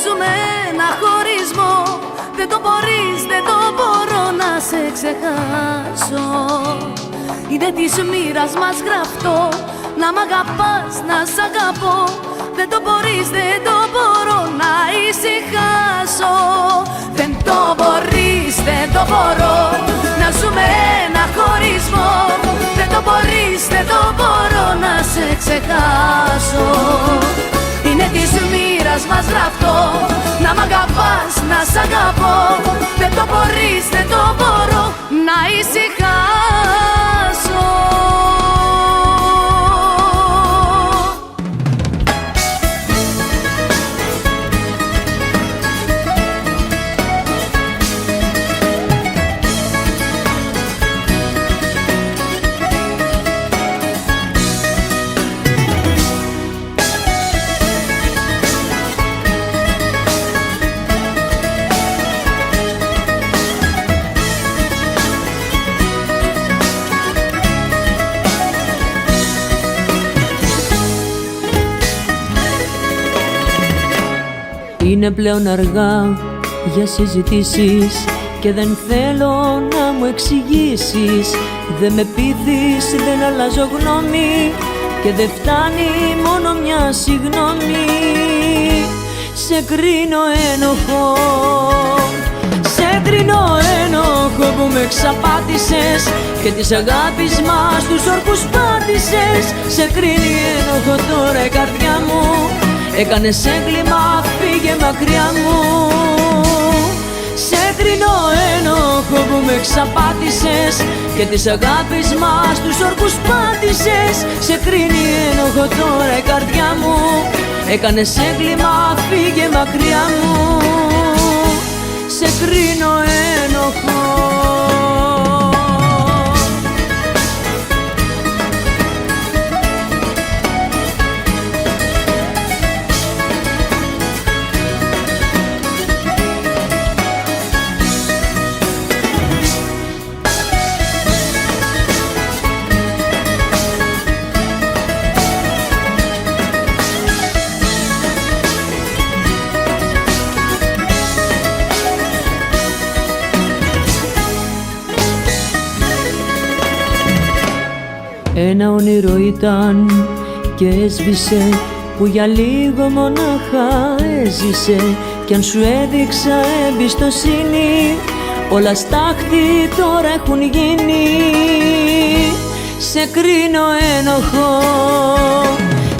Ζούμε ένα χωρισμό. Δεν το μπορείς, δεν το μπορώ να σε ξεχάσω. Είναι της μοίρας μας γραφτό να μ' αγαπάς, να σ' αγαπώ. Δεν το μπορείς, δεν το μπορώ να ησυχάσω. Δεν το μπορείς, δεν το μπορώ να ζούμε ένα χωρισμό. Δεν το μπορείς, δεν το μπορώ να σε ξεχάσω. Είναι της μοίρας μας γραφτό να μ' αγαπάς, να σ' αγαπώ. Δεν το μπορείς, δεν το μπορώ να ησυχάσω. Είναι πλέον αργά για συζητήσεις και δεν θέλω να μου εξηγήσεις. Δεν με πείθεις, δεν αλλάζω γνώμη και δεν φτάνει μόνο μια συγγνώμη. Σε κρίνω ένοχο, σε κρίνω ένοχο που με εξαπάτησες και της αγάπης μας τους όρκους πάτησες. Σε κρίνει ένοχο τώρα η καρδιά μου, έκανες έγκλημα, φύγε μακριά μου. Σε κρίνω ένοχο που με εξαπάτησες και της αγάπης μας τους όρκους πάτησες. Σε κρίνει ένοχο τώρα η καρδιά μου, έκανες έγκλημα, φύγε μακριά μου. Σε κρίνω ένοχο. Ένα όνειρο ήταν και έσβησε που για λίγο μονάχα έζησε κι αν σου έδειξα εμπιστοσύνη όλα στάχτη τώρα έχουν γίνει. Σε κρίνω ένοχο,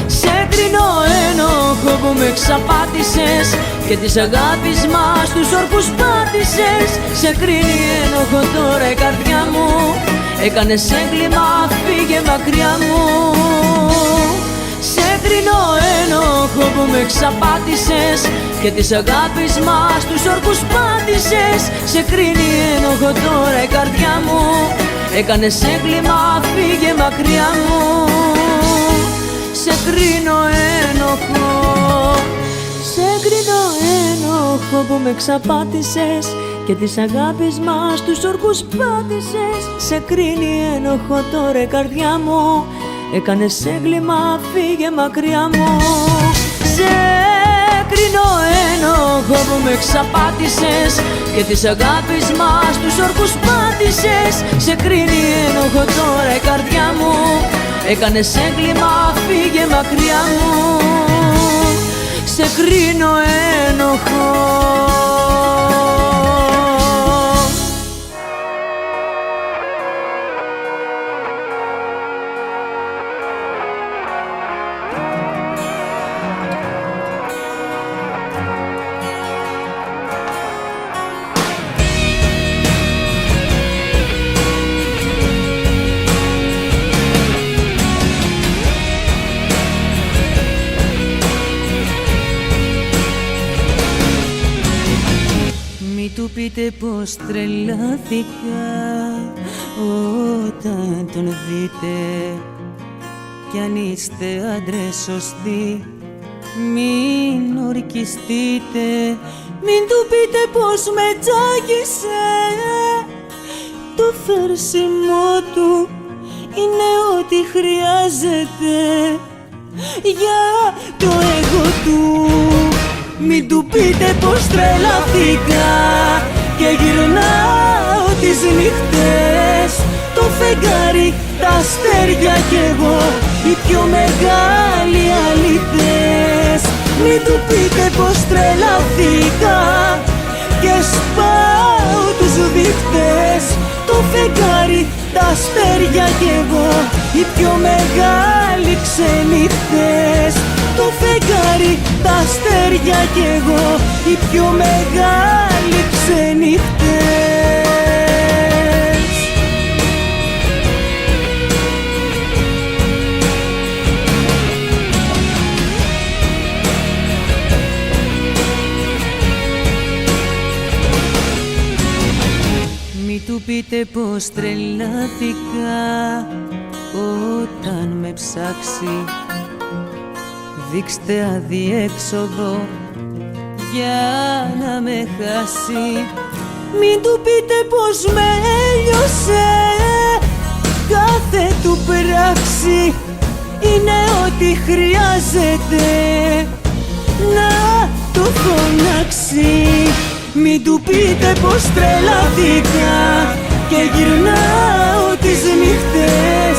σε κρίνω ένοχο που με εξαπάτησες και της αγάπης μας τους όρκους πάτησες. Σε κρίνει ένοχο τώρα η καρδιά μου, έκανες έγκλημα, φύγε μακριά μου. Σε κρίνω ένοχο που με εξαπάτησες και της αγάπης μας τους όρκους πάτησες. Σε κρίνει ένοχο τώρα η καρδιά μου, έκανες έγκλημα, φύγε μακριά μου. Σε κρίνω ένοχο, σε κρίνω ένοχο που με εξαπάτησες και της αγάπης μας τους όρκους πάτησες. Σε κρίνει ένοχο τώρα η καρδιά μου, έκανες έγκλημα, φύγε μακριά μου. Σε κρίνω ένοχο που με εξαπάτησες και της αγάπης μας τους όρκους πάτησες. Σε κρίνει ένοχο τώρα η καρδιά μου, έκανες έγκλημα, φύγε μακριά μου. Σε κρίνω ένοχο. Του πείτε πως τρελάθηκα όταν τον δείτε κι αν είστε άντρες σωστοί μην ορκιστείτε. Μην του πείτε πως με τσάκισε, το φέρσιμό του είναι ό,τι χρειάζεται για το εγώ του. Μην του πείτε πως τρελαθήκα και γυρνάω τις νύχτες, το φεγγάρι, τα αστέρια κι εγώ οι πιο μεγάλοι αλήθες. Μην του πείτε πως τρελαθήκα και σπάω τους δείχτες, το φεγγάρι, τα αστέρια κι εγώ οι πιο μεγάλοι ξενύχτες. Το φεγγάρι, τα αστέρια κι εγώ οι πιο μεγάλοι ξενύχτες. Μη του πείτε πως τρελάθηκα όταν με ψάξει, δείξτε αδιέξοδο για να με χάσει. Μην του πείτε πως με έλειωσε, κάθε του πράξη είναι ό,τι χρειάζεται να το φωνάξει. Μην του πείτε πως τρελαθήκα και γυρνάω τις νύχτες,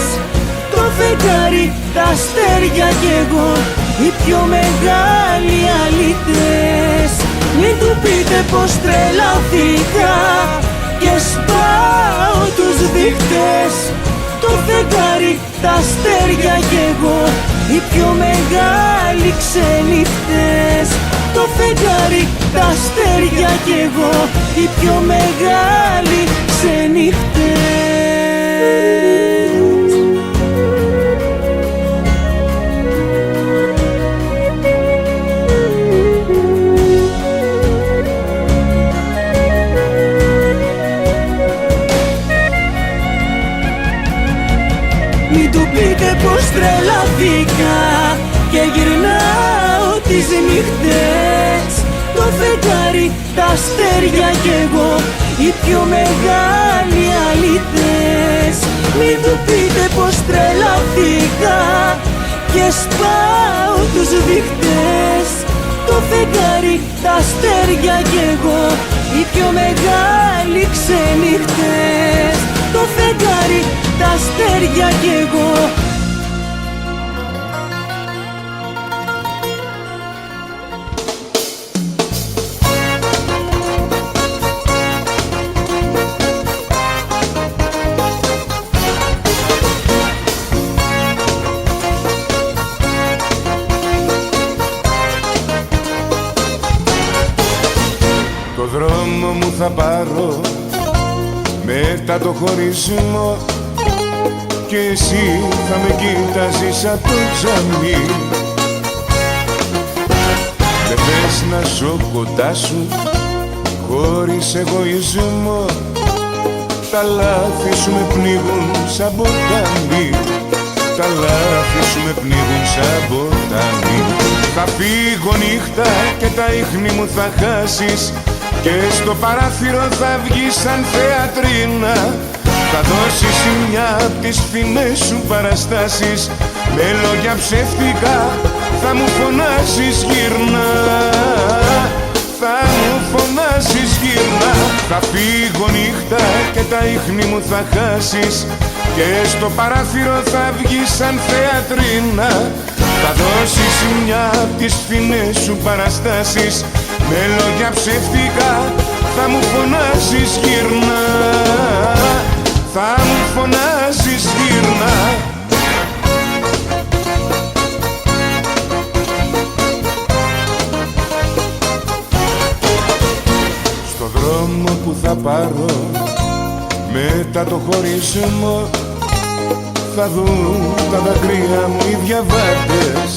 το φεγγάρι, τα αστέρια κι εγώ οι πιο μεγάλοι αλήτες. Μην του πείτε πως τρελαθήκα και σπάω τους δείχτες, το φεγγάρι, τα αστέρια κι εγώ οι πιο μεγάλοι ξενύχτες. Το φεγγάρι, τα αστέρια κι εγώ οι πιο μεγάλοι ξενύχτες. Μην του πείτε πως τρελαθήκα και γυρνάω τις νύχτες, το φεγγάρι, τα αστέρια κι εγώ οι πιο μεγάλοι αλήτες. Μην του πείτε πως τρελαθήκα και σπάω τους δείχτες, το φεγγάρι, τα αστέρια κι εγώ οι πιο μεγάλοι ξενύχτες. Το φεγγάρι, τα αστέρια κι εγώ θα πάρω μετά το χωρισμό και εσύ θα με κοίταζεις από το τζαμί. Δεν θες να ζω κοντά σου χωρίς εγωισμό, τα λάθη σου με πνίγουν σαν ποτάμι, τα λάθη σου με πνίγουν σαν ποτάμι. Θα φύγω νύχτα και τα ίχνη μου θα χάσεις και στο παράθυρο θα βγεις σαν θεατρίνα. Θα δώσεις μια απ' τις φινές σου παραστάσεις, με λόγια ψεύτικα θα μου φωνάσεις γύρνα, θα μου φωνάσεις γύρνα. Θα φύγω νύχτα και τα ίχνη μου θα χάσεις και στο παράθυρο θα βγεις σαν θεατρίνα. Θα δώσεις μια απ' τις φινές σου παραστάσεις, με λόγια ψεύτικα θα μου φωνάσεις γύρνα, θα μου φωνάσεις γύρνα. Στο δρόμο που θα πάρω μετά το χωρισμό θα δουν τα δάκρυα μου οι διαβάτες.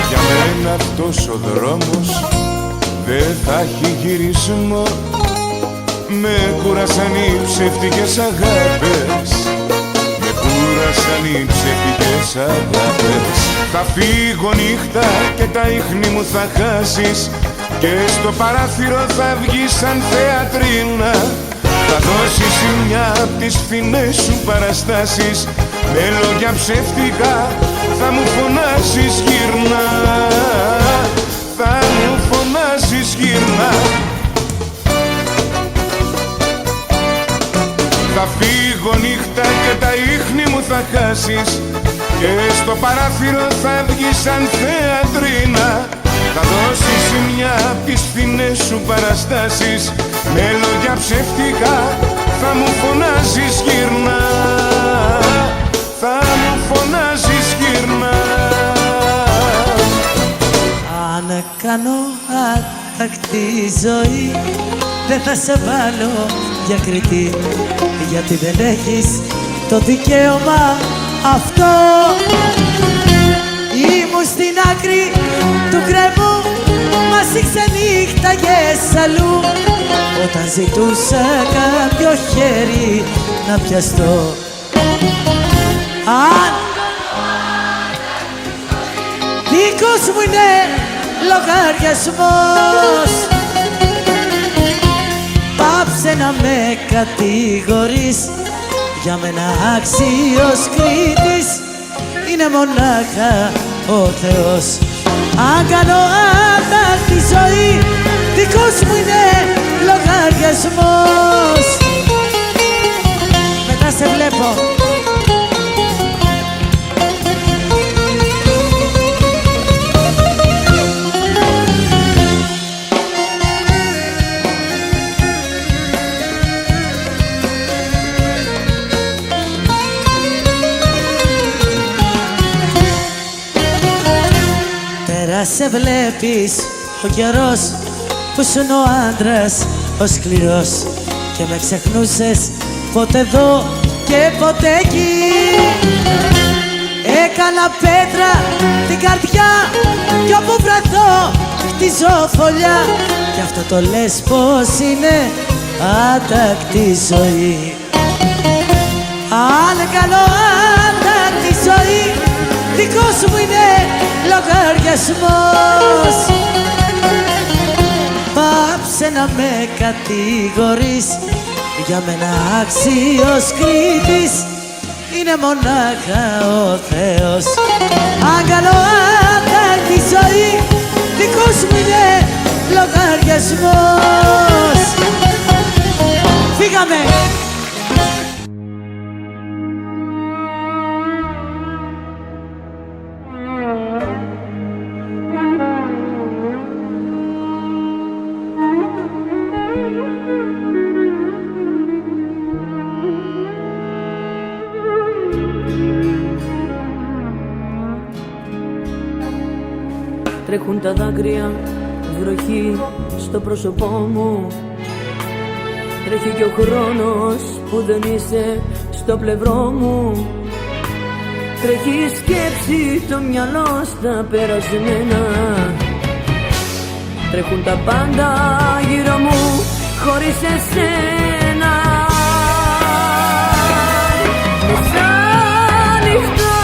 Για μένα αυτός ο δρόμος δεν θα έχει γυρισμό, με κούρασαν οι ψεύτικες αγάπες, με κούρασαν οι ψεύτικες αγάπες. Θα φύγω νύχτα και τα ίχνη μου θα χάσεις και στο παράθυρο θα βγεις σαν θεατρίνα. Θα δώσεις μια απ' τις φινές σου παραστάσεις, με λόγια ψεύτικα θα μου φωνάσεις γύρνα, θα μου φωνάσεις γύρνα. Θα φύγω νύχτα και τα ίχνη μου θα χάσεις και στο παράθυρο θα βγεις σαν θεατρίνα. Θα δώσεις μια απ' τις φινές σου παραστάσεις, με λόγια ψεύτικα θα μου φωνάζεις γύρνα, θα μου φωνάζεις γύρνα. Αν κάνω άτακτη ζωή δεν θα σε βάλω για κριτή, γιατί δεν έχεις το δικαίωμα αυτό. Ήμουν στην άκρη του γκρεμού, μας ξενύχταγες αλλού, όταν ζητούσα κάποιο χέρι να πιαστώ. Αν δικός μου είναι λογαριασμός, πάψε να με κατηγορείς, για μένα άξιος κρίτης είναι μονάχα ο Θεός. Αν κάνω άτακτη ζωή, δικός μου είναι λογαριασμός. Μετά σε βλέπω. Σε βλέπεις ο καιρός που σου ο άντρας ο σκληρός, και με ξεχνούσες ποτέ εδώ και ποτέ εκεί. Έκανα πέτρα την καρδιά κι όπου βρεθώ χτίζω φωλιά, κι αυτό το λες πως είναι άτακτη ζωή. Αν κάνω άτακτη ζωή, δικός μου είναι λογαριασμός. Πάψε να με κατηγορείς, για μένα άξιος κρίτης είναι μονάχα ο Θεός. Αν κάνω άτακτη ζωή, δικός μου είναι λογαριασμός. Φύγαμε! Τρέχουν τα δάκρυα, βροχή στο πρόσωπό μου. Τρέχει και ο χρόνος που δεν είσαι στο πλευρό μου. Τρέχει η σκέψη, το μυαλό στα περασμένα. Τρέχουν τα πάντα γύρω μου χωρίς εσένα. Μεσάνυχτα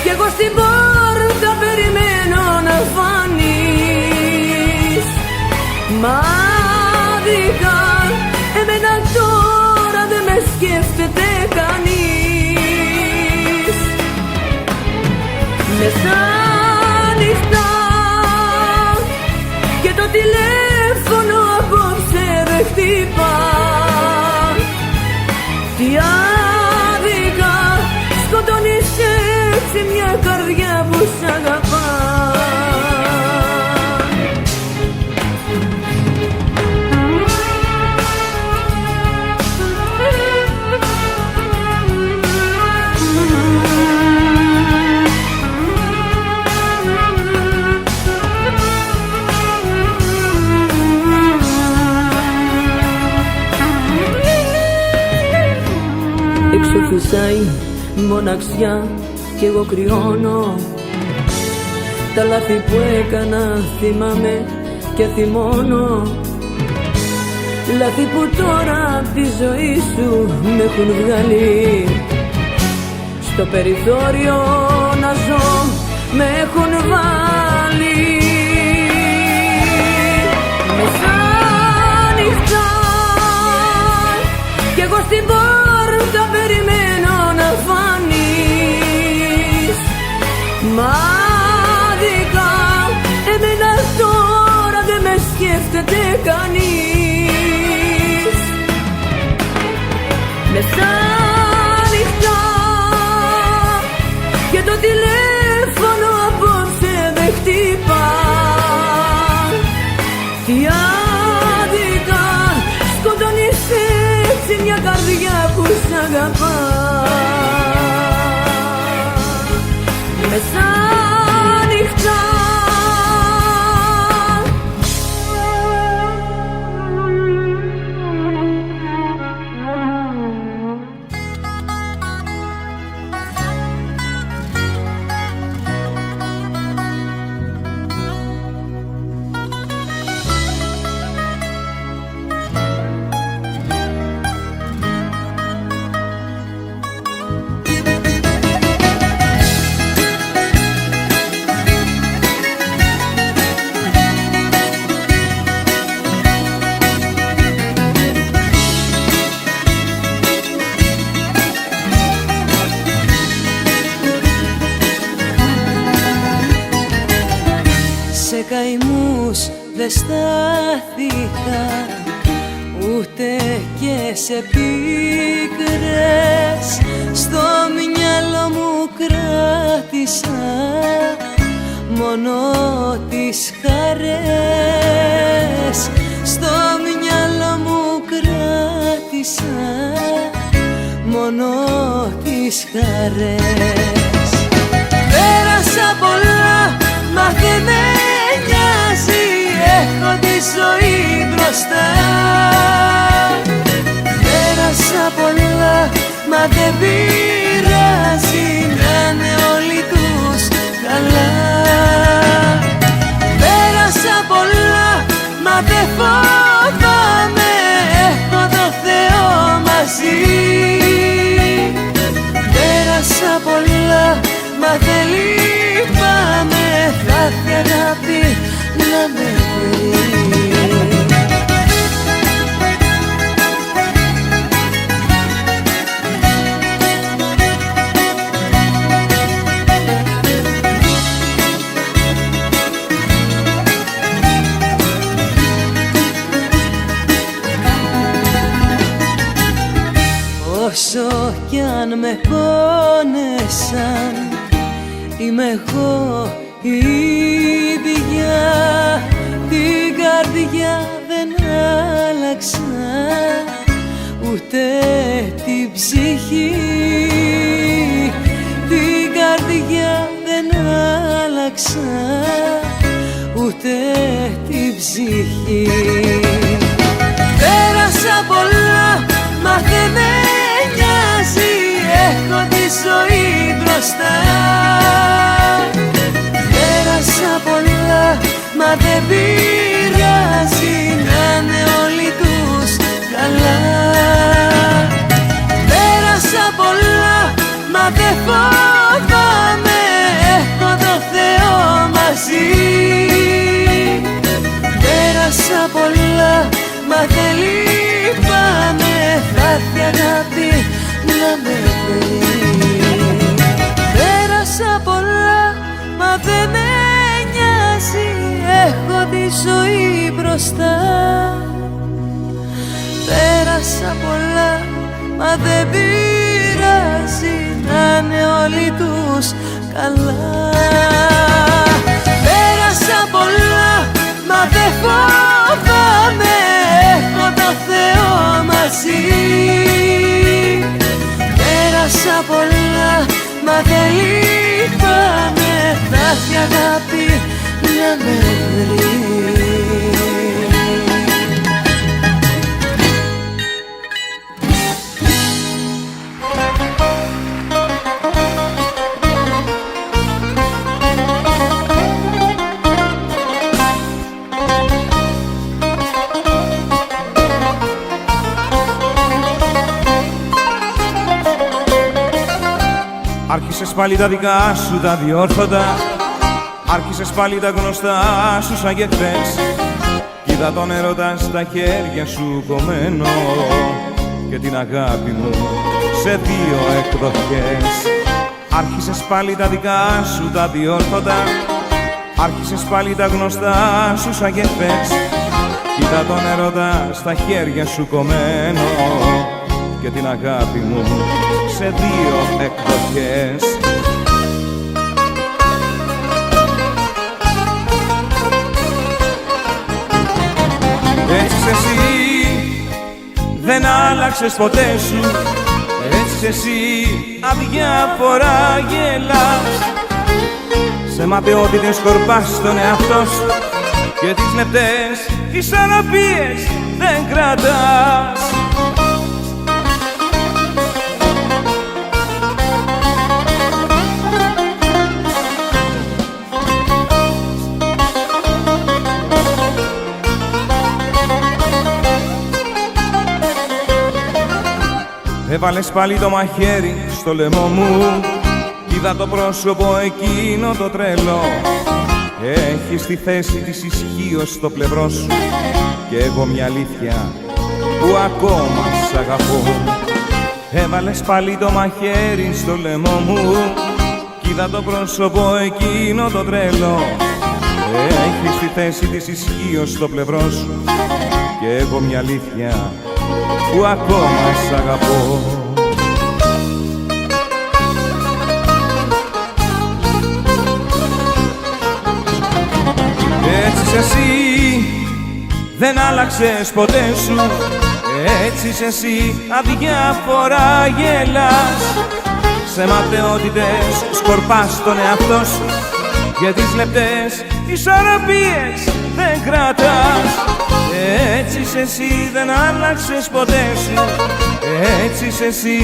κι εγώ στην πόρτα περιμένω να φανείς. Μα άδικα εμένα τώρα δεν με σκέφτεται κανείς. Μεσάνυχτα και το τηλέφωνο απόψε δεν χτυπά. Τι άδικα σκοτώνεις έτσι μια καρδιά που σ' αγαπά. Έξω φυσάει μοναξιά κι εγώ κρυώνω. Τα λάθη που έκανα θυμάμαι και θυμώνω. Λάθη που τώρα απ' τη ζωή σου με έχουν βγάλει. Στο περιθώριο να ζω με έχουν βάλει. Μεσάνυχτα κι εγώ στην πόρτα περιμένω να φανείς. Μα άδικα εμένα τώρα δεν με σκέφτεται κανείς. Μεσάνυχτα και το τηλέφωνο απόψε δεν χτυπά. Τι άδικα σκοτώνεις έτσι μια καρδιά που σ' αγαπά. Μεσάνυχτα καημούς δεν στάθηκα, ούτε και σε πίκρες. Στο μυαλό μου κράτησα μόνο τις χαρές. Στο μυαλό μου κράτησα μόνο τις χαρές. Πέρασα πολλά, μα δεν με νοιάζει, έχω τη ζωή μπροστά. Πέρασα πολλά, μα δεν πειράζει, να είναι όλοι τους καλά. Πέρασα πολλά, μα δεν φοβάμαι, έχω το Θεό μαζί. Πέρασα πολλά, μα δεν λυπάμαι, θα έρθει αγάπη να με βρει. Όσο κι αν με πόνεσαν, είμαι εγώ η ίδια. Την καρδιά δεν άλλαξα, ούτε την ψυχή. Την καρδιά δεν άλλαξα, ούτε ψυχή. Πέρασα πολλά, μα δεν με νοιάζει, έχω τη ζωή μπροστά. Πέρασα πολλά, μα δεν πειράζει, να είναι όλοι τους καλά. Πέρασα πολλά, μα δεν φοβάμαι, έχω το Θεό μαζί. Πέρασα πολλά, μα δεν λυπάμαι, θα έρθει αγάπη να με βρει. Πέρασα πολλά, μα δεν με νοιάζει, έχω τη ζωή μπροστά. Πέρασα πολλά, μα δεν πειράζει, να είναι όλοι τους καλά. Πέρασα πολλά, μα δεν φοβάμαι, έχω το Θεό μαζί. Πέρασα πολλά, μα δεν λυπάμαι, θα έρθει αγάπη να με βρει. Άρχισες πάλι τα δικά σου τα διόρθωτα, άρχισες πάλι τα γνωστά σου σαν και χθες. Κοίτα τον έρωτα στα χέρια σου κομμένο και την αγάπη μου σε δύο εκδοχές. Άρχισες πάλι τα δικά σου τα διόρθωτα, άρχισες πάλι τα γνωστά σου σαν και χθες. Κοίτα τον έρωτα στα χέρια σου κομμένο και την αγάπη μου σε δύο εκδοχές. Έτσι εσύ δεν άλλαξες ποτέ σου, έτσι εσύ αδιάφορα γελάς. Σε ματαιότητες σκορπάς τον εαυτό σου και τις λεπτές ισορροπίες δεν κρατάς. Έβαλες πάλι το μαχαίρι στο λαιμό μου, είδα το πρόσωπο εκείνο το τρελό. Έχεις τη θέση της ισχύως στο πλευρό σου και εγώ μια αλήθεια που ακόμα σ' αγαπώ. Έβαλες πάλι το μαχαίρι στο λαιμό μου, είδα το πρόσωπο εκείνο το τρελό. Έχεις τη θέση της ισχύως στο πλευρό σου και εγώ μια αλήθεια που ακόμα σ' αγαπώ. Έτσι εσύ δεν άλλαξες ποτέ σου, έτσι εσύ αδιάφορα γελάς. Σε ματαιότητες σκορπάς τον εαυτό σου και τις λεπτές ισορροπίες δεν κρατάς. Έτσι εσύ δεν άλλαξες ποτέ σου, έτσι εσύ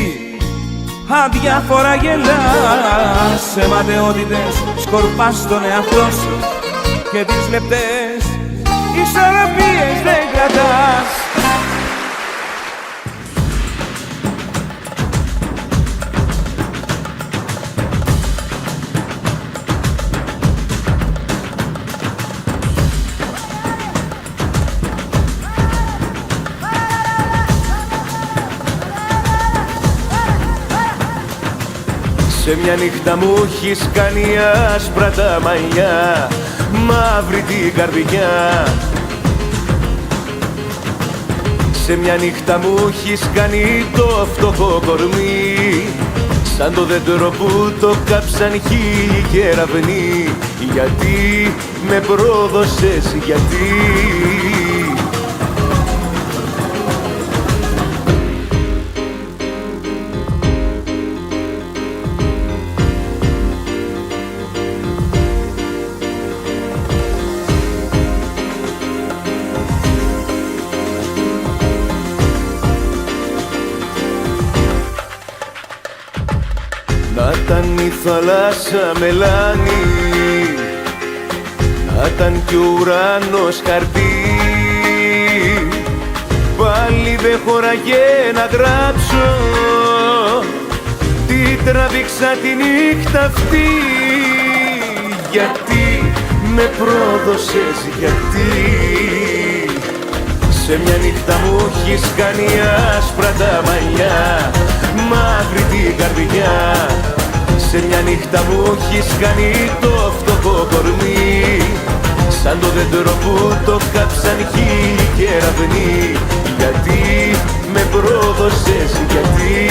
αδιάφορα γελάς. Σε ματαιότητες σκορπάς τον εαυτό σου και τις λεπτές ισορροπίες δεν κρατάς. Σε μια νύχτα μου έχεις κάνει άσπρα τα μαλλιά, μαύρη την καρδιά. Σε μια νύχτα μου έχεις κάνει το φτωχό κορμί, σαν το δέντρο που το κάψαν χίλιοι κεραυνοί. Γιατί με πρόδωσες, γιατί? ήταν η θάλασσα μελάνη, να ήταν κι ο ουρανός χαρτί, πάλι δεν χωράγε να γράψω τι τραβήξα τη νύχτα αυτή. Γιατί με πρόδωσες, γιατί σε μια νύχτα μου έχεις κάνει άσπρα τα μαλλιά, μαύρη την καρδιά. Σε μια νύχτα μου έχεις κάνει το φτωχό κορμί, σαν το δέντρο που το κάψαν χίλιοι κεραυνοί. Γιατί με πρόδωσες, γιατί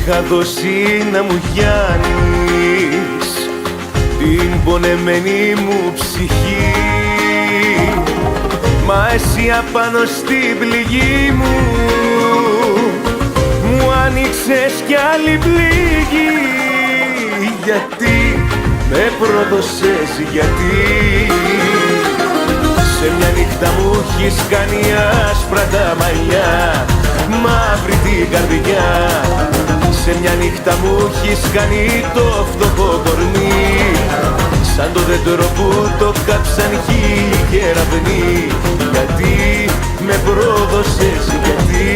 είχα δώσει να μου γιάνεις την πονεμένη μου ψυχή, μα εσύ απάνω στην πληγή μου μου άνοιξες κι άλλη πληγή. Γιατί με πρόδωσες, γιατί σε μια νύχτα μου έχεις κάνει άσπρα τα μαλλιά, μαύρη την καρδιά. Σε μια νύχτα μου έχεις κάνει το φτωχό κορμί, σαν το δέντρο που το κάψαν χίλιοι κεραυνοί. Γιατί με πρόδωσες, γιατί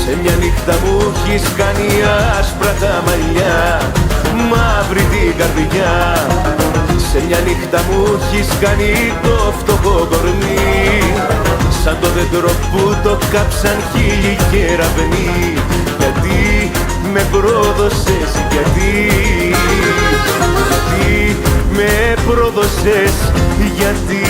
σε μια νύχτα μου έχεις κάνει άσπρα τα μαλλιά, μαύρη την καρδιά. Σε μια νύχτα μου έχεις κάνει το φτωχό κορμί, σαν το δέντρο που το κάψαν χίλιοι κεραυνοί. Γιατί με πρόδωσες, γιατί με πρόδωσες, γιατί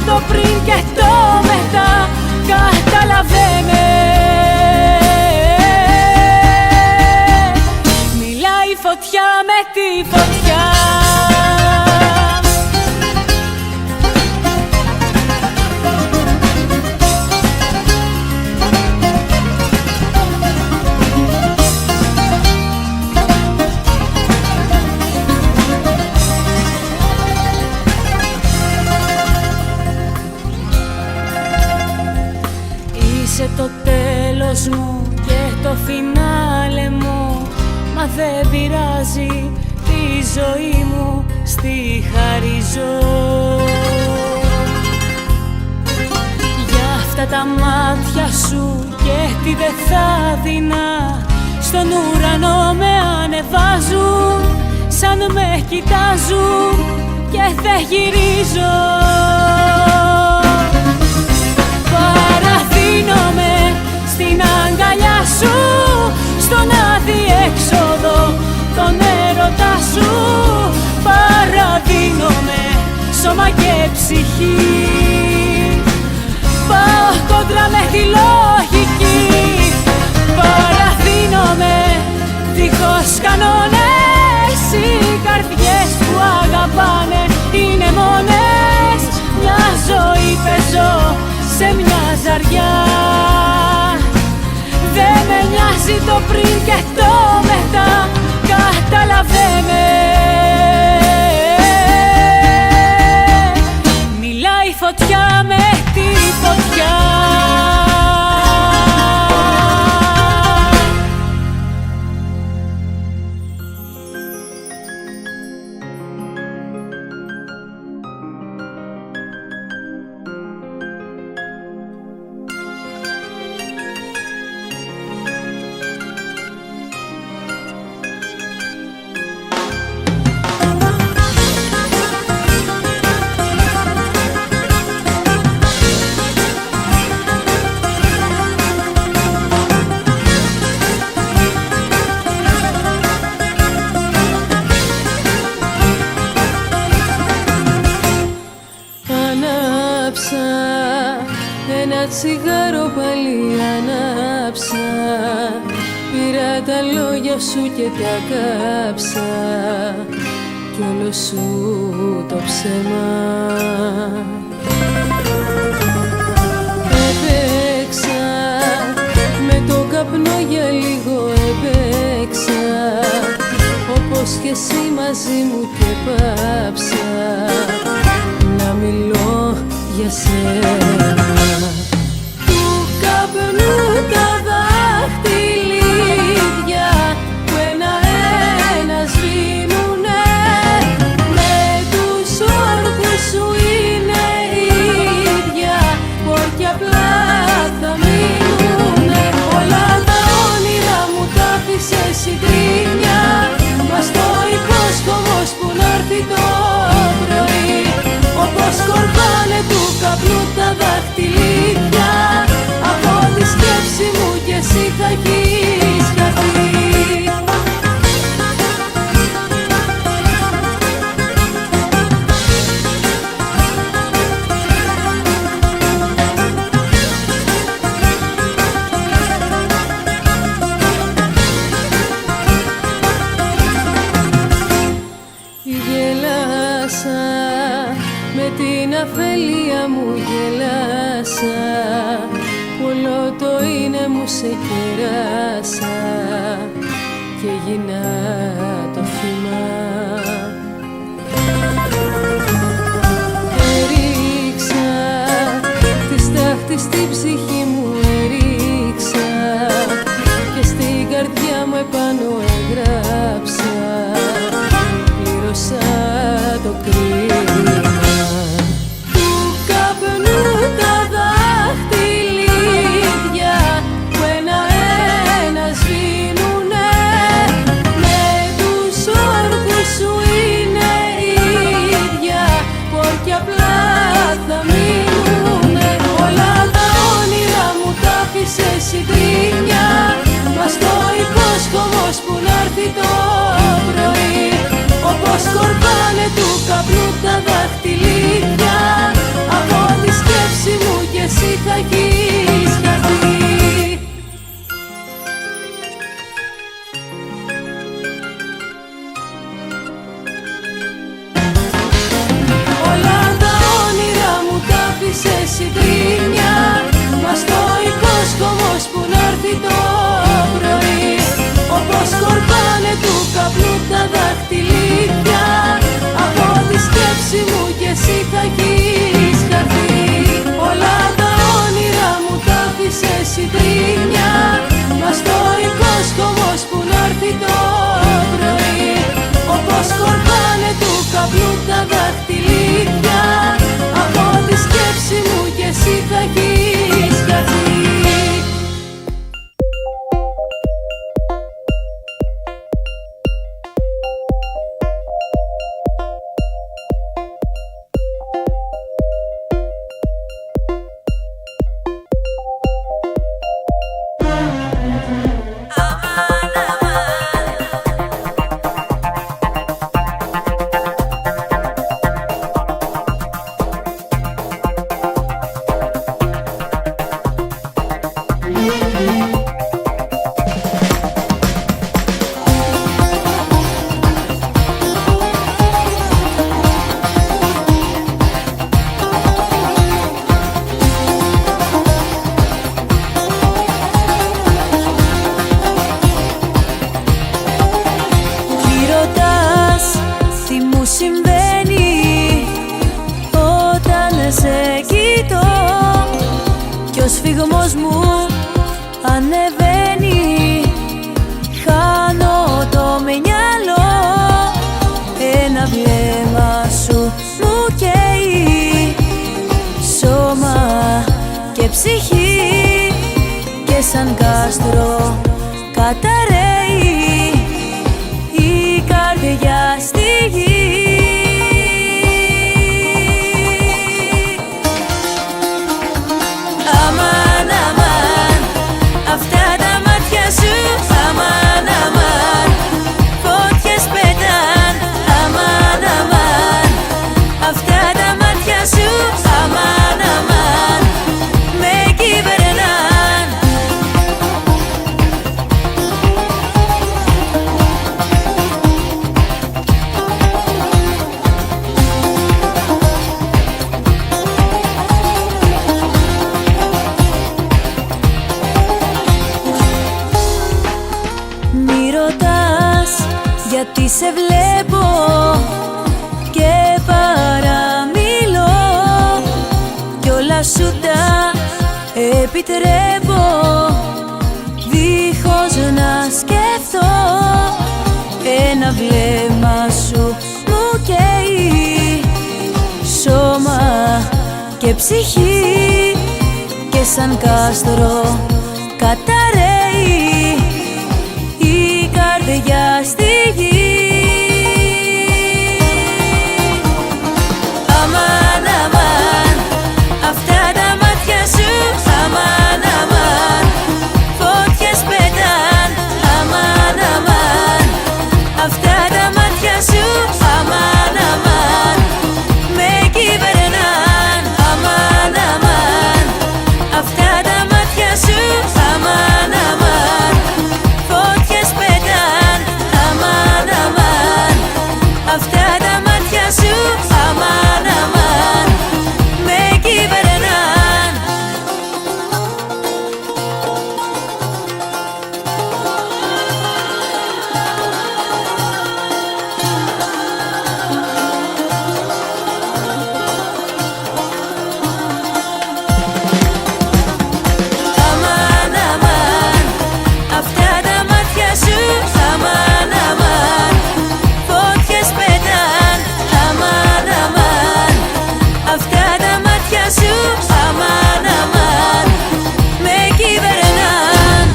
το πριν και το μετά, καταλαβαίνε. Μιλάει φωτιά με τη φωτιά. Είσαι το τέλος μου και το φινάλε μου, μα δεν πειράζει, τη ζωή μου στη χαρίζω. Για αυτά τα μάτια σου και τι δεν θα δεινά, στον ουρανό με άνευ βάζουν σαν με κοιτάζουν και δεν γυρίζω. Παραδίνομαι στην αγκαλιά σου, στον αδιέξοδο τον έρωτα σου. Παραδίνομαι σώμα και ψυχή, πάω κόντρα με τη λογική. Παραδίνομαι δίχως κανόνες, οι καρδιές που αγαπάνε είναι μόνες. Μια ζωή παίζω σε μια ζαριά, δεν με νοιάζει το πριν και το μετά, καταλαβαίνε. Μιλάει φωτιά με τη φωτιά. Ένα τσιγάρο πάλι ανάψα, πήρα τα λόγια σου και τα κάψα κι όλο σου το ψέμα. Έπαιξα με το καπνό για λίγο, έπαιξα όπως και εσύ μαζί μου και πάψα να μιλώ για σένα. Του καπνού τα δάχτυλίδια που ένα-ένα σβήνουνε, με τους όρκους σου είναι ίδια, όχι απλά θα μείνουνε. Όλα τα όνειρα μου τα άφησες συντρίμια, μα στο υπόσχομος που να'ρθεί το πρωί, όπως σκορπάνε του καπνού τα δαχτυλίδια, από τη σκέψη μου κι εσύ θα έχεις χαθεί. Γελάσα με την αφέλεια μου, γελάσα, όλο το είναι μου σε κεράσα και γίνα το θύμα. Έριξα τη στάχτη στην ψυχή μου, έριξα και στην καρδιά μου επάνω έγραψα, πλήρωσα το κρίμα. Του καπνού τα δάχτυλίδια που ένα-ένα σβήνουνε, με τους όρκους σου είναι ίδια, όχι απλά θα μείνουνε. Όλα τα όνειρα μου τα άφησες συντρίμια, μα στο υπόσχομος που να'ρθεί το πρωί, όπως σκορπάνε του καπνού τα δαχτυλίδια, από τη σκέψη μου κι εσύ θα έχεις χαθεί. Όλα τα όνειρα μου τα άφησες συντρίμια, μα στο υπόσχομος που να'ρθεί το πρωί, όπως σκορπάνε του καπνού τα δαχτυλίδια, από τη σκέψη μου κι εσύ θα έχεις χαθεί. Όλα τα όνειρα μου τα άφησες συντρίμια, μα στο υπόσχομος που να'ρθεί το πρωί, όπως σκορπάνε του καπνού τα δαχτυλίδια, από τη σκέψη μου κι εσύ θα έχεις χαθεί. σαν κάστρο καταραίει η καρδιά στη γη. Αμάν, αμάν, αυτά τα μάτια σου, αμάν, αμάν, φώτιες πετάν, αμάν, αμάν, αυτά τα μάτια σου, αμάν, αμάν, με κυβερνάν. Μη ρωτάς γιατί σε βλέπω και παραμιλώ κι όλα σου τα επιτρέπω δίχως να σκεφτώ. Ένα βλέμμα σου μου καίει σώμα και ψυχή και σαν κάστρο καταραίει η καρδιά στη γη. Αμάν, αμάν, αυτά τα μάτια σου, αμάν, αμάν, φώτιες πετάν, αμάν, αμάν, αυτά τα μάτια σου, αμάν, αμάν, με κυβερνάν. Αμάν, αμάν, αυτά τα μάτια σου, αμάν, αμάν, φώτιες πετάν, αμάν, αμάν, αυτά τα μάτια σου, αμάν, αμάν, με κυβερνάν. Αμάν, αμάν, αυτά τα μάτια σου, αμάν, αμάν, φώτιες πετάν, αμάν, αμάν, αυτά τα μάτια σου, αμάν, αμάν, με κυβερνάν.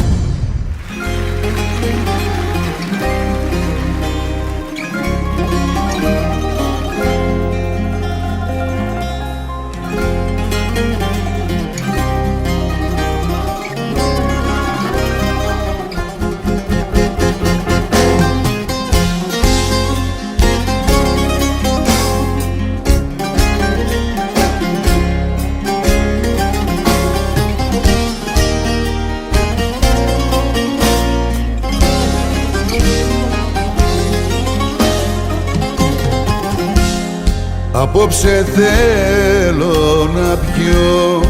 Απόψε θέλω να πιω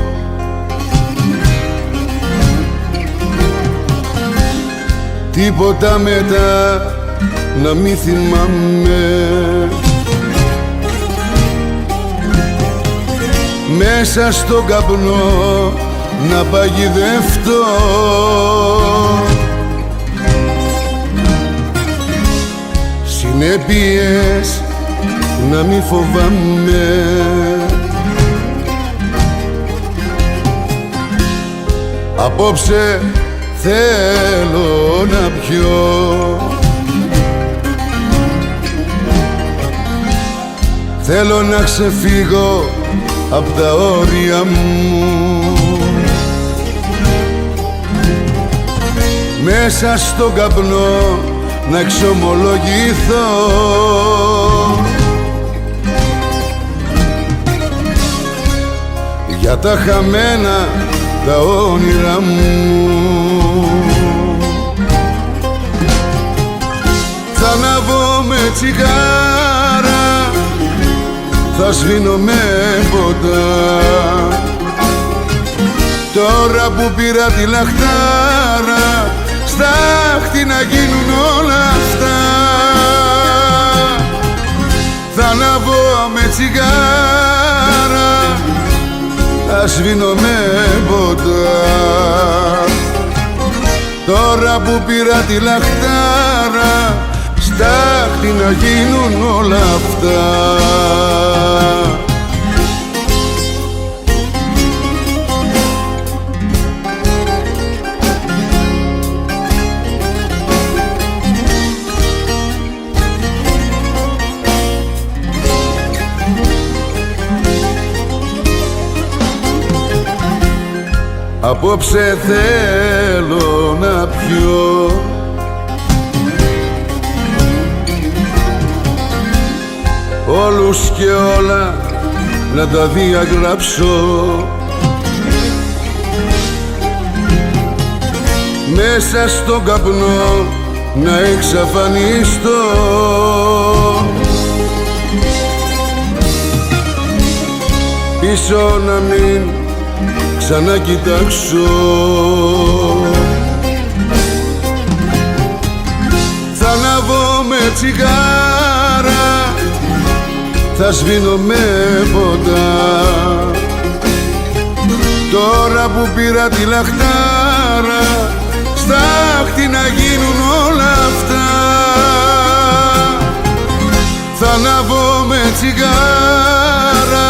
τίποτα μετά να μη θυμάμαι. Μέσα στον καπνό να παγιδευτώ συνέπειες να μη φοβάμαι. Απόψε θέλω να πιω, θέλω να ξεφύγω απ' τα όρια μου. Μέσα στον καπνό να εξομολογηθώ για τα χαμένα τα όνειρά μου. Θα αναβώ με τσιγάρα, θα σβήνω με ποτά. Τώρα που πήρα τη λαχτάρα, στάχτη να γίνουν όλα αυτά. Θα αναβώ με τσιγάρα, θα σβήνω με ποτά. Τώρα που πήρα τη λαχτάρα, στάχτη να γίνουν όλα αυτά. απόψε θέλω να πιω. Όλους και όλα να τα διαγράψω, μέσα στον καπνό να εξαφανιστώ. Πίσω να μην ξανακοιτάξω. Θα αναβώ με τσιγάρα, θα σβήνω με ποτά. Τώρα που πήρα τη λαχτάρα, στάχτη να γίνουν όλα αυτά. Θα αναβώ με τσιγάρα,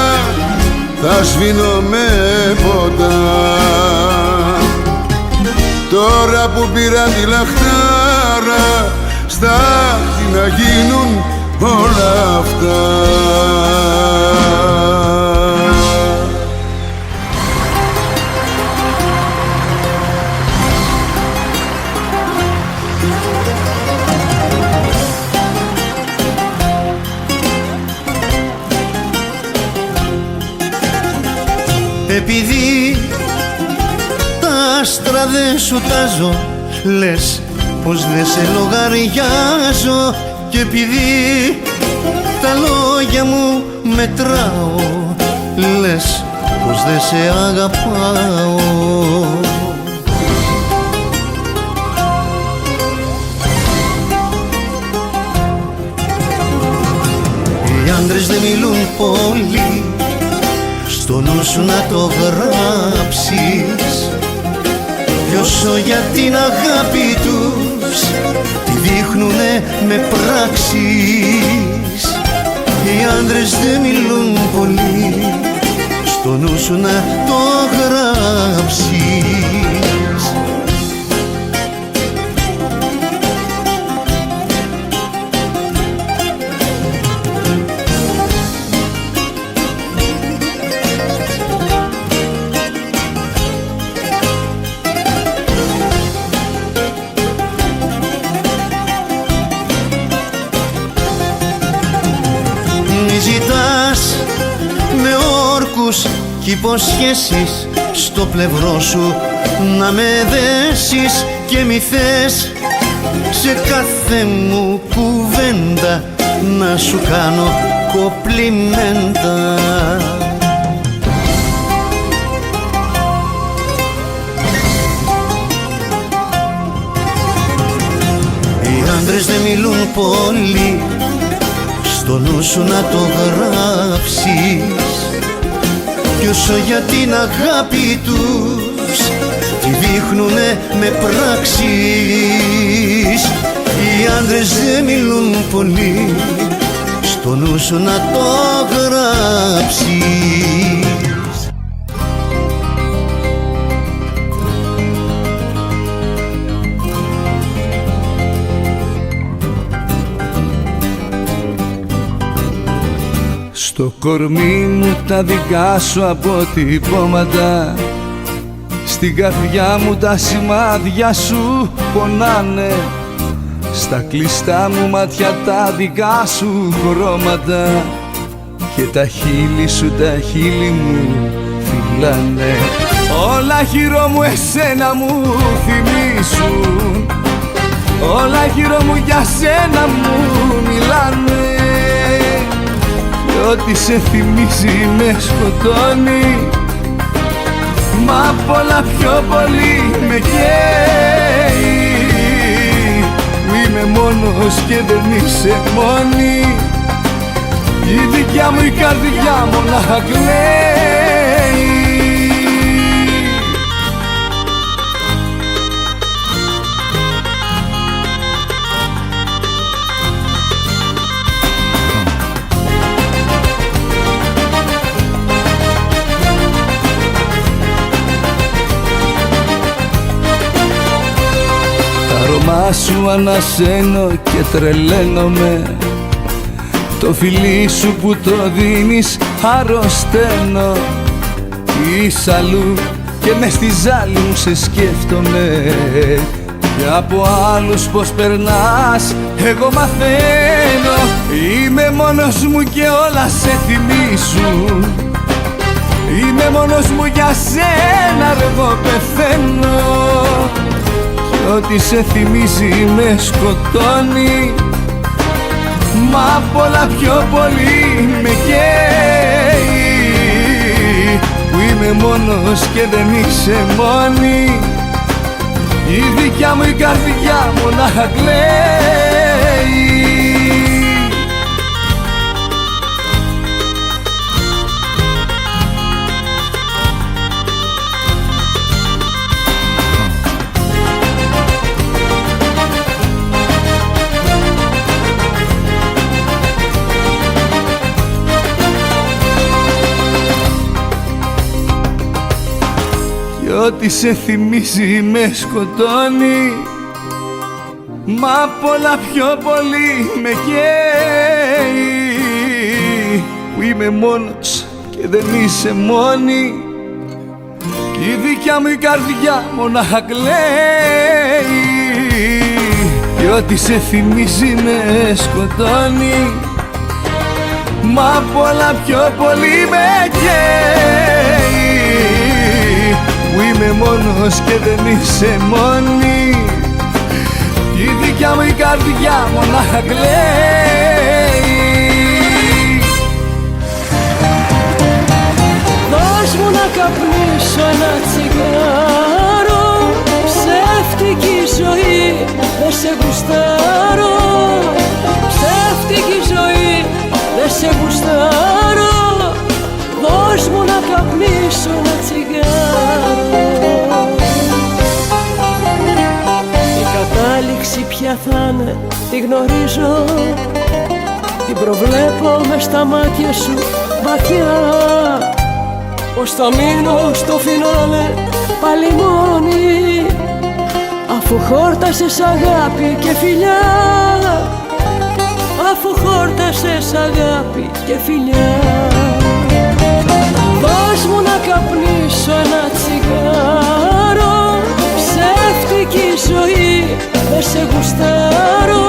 θα σβήνω με ποτά. Τώρα που πήρα τη λαχτάρα, στάχτη να γίνουν όλα αυτά. Επειδή τα άστρα δεν σου τάζω, λες πως δεν σε λογαριάζω. Και επειδή τα λόγια μου μετράω, λες πως δεν σε αγαπάω. Οι άντρες δεν μιλούν πολύ, στο νου σου να το γράψεις. Κι όσο για την αγάπη τους τη δείχνουνε με πράξεις. Οι άντρες δεν μιλούν πολύ, στο νου σου να το γράψεις. Κι υποσχέσεις στο πλευρό σου να με δέσεις, και μη θες σε κάθε μου κουβέντα να σου κάνω κοπλιμέντα. Οι άντρες δεν μιλούν πολύ, στο νου σου να το γράψεις. Κι όσο για την αγάπη τους τη δείχνουνε με πράξεις. Οι άντρες δεν μιλούν πολύ, στο νου σου να το γράψεις. Στο κορμί μου τα δικά σου αποτυπώματα, στην καρδιά μου τα σημάδια σου πονάνε. Στα κλειστά μου μάτια τα δικά σου χρώματα, και τα χείλη σου τα χείλη μου φυλάνε. Όλα γύρω μου εσένα μου θυμίσουν, όλα γύρω μου για σένα μου μιλάνε. Ό,τι σε θυμίζει με σκοτώνει, μα απ' όλα πιο πολύ με καίει. Είμαι μόνος και δεν είσαι μόνη, η δικιά μου η καρδιά μονάχα κλαίει. αρώμα σου ανασένω και τρελαίνομαι, το φιλί σου που το δίνεις αρρωσταίνω. Είσαι αλλού και μες στη ζάλη μου σε σκέφτομαι. Και από άλλους πως περνάς εγώ μαθαίνω. Είμαι μόνος μου και όλα σε θυμίζουν. Είμαι μόνος μου για σένα εγώ πεθαίνω. Κι ό,τι σε θυμίζει με σκοτώνει. Μα απ' όλα πιο πολύ με καίει που είμαι μόνος και δεν είσαι μόνη. Η δικιά μου η καρδιά μονάχα κλαίει. Ό,τι σε θυμίζει με σκοτώνει. Μα απ' όλα πιο πολύ με καίει που είμαι μόνος και δεν είσαι μόνη. Κι η δικιά μου η καρδιά μονάχα κλαίει. Κι ό,τι σε θυμίζει με σκοτώνει. Μα απ' όλα πιο πολύ με καίει που είμαι μόνος και δεν είσαι μόνη. Η δικιά μου η καρδιά μονάχα κλαίει. Δώσ' μου να καπνίσω ένα τσιγάρο. Ψεύτικη ζωή, δεν σε γουστάρω. Ψεύτικη ζωή, δεν σε γουστάρω. Δώσ' μου να καπνίσω ένα τσιγάρο. Η κατάληξη ποια θα είναι, τη γνωρίζω. Την προβλέπω μες στα μάτια σου βαθιά. Πως θα μείνω στο φινάλε πάλι μόνη, αφού χόρτασες αγάπη και φιλιά. Αφού χόρτασες αγάπη και φιλιά. Δώσ' μου να καπνίσω ένα τσιγάρο. Ψεύτικη ζωή, δεν σε γουστάρω.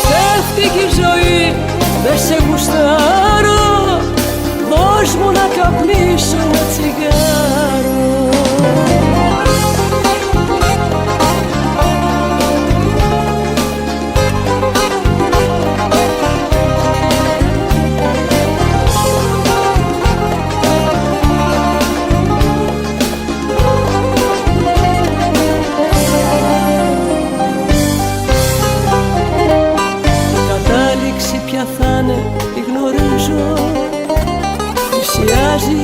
Ψεύτικη ζωή, δεν σε γουστάρω. Δώσ' μου να καπνίσω ένα τσιγάρο.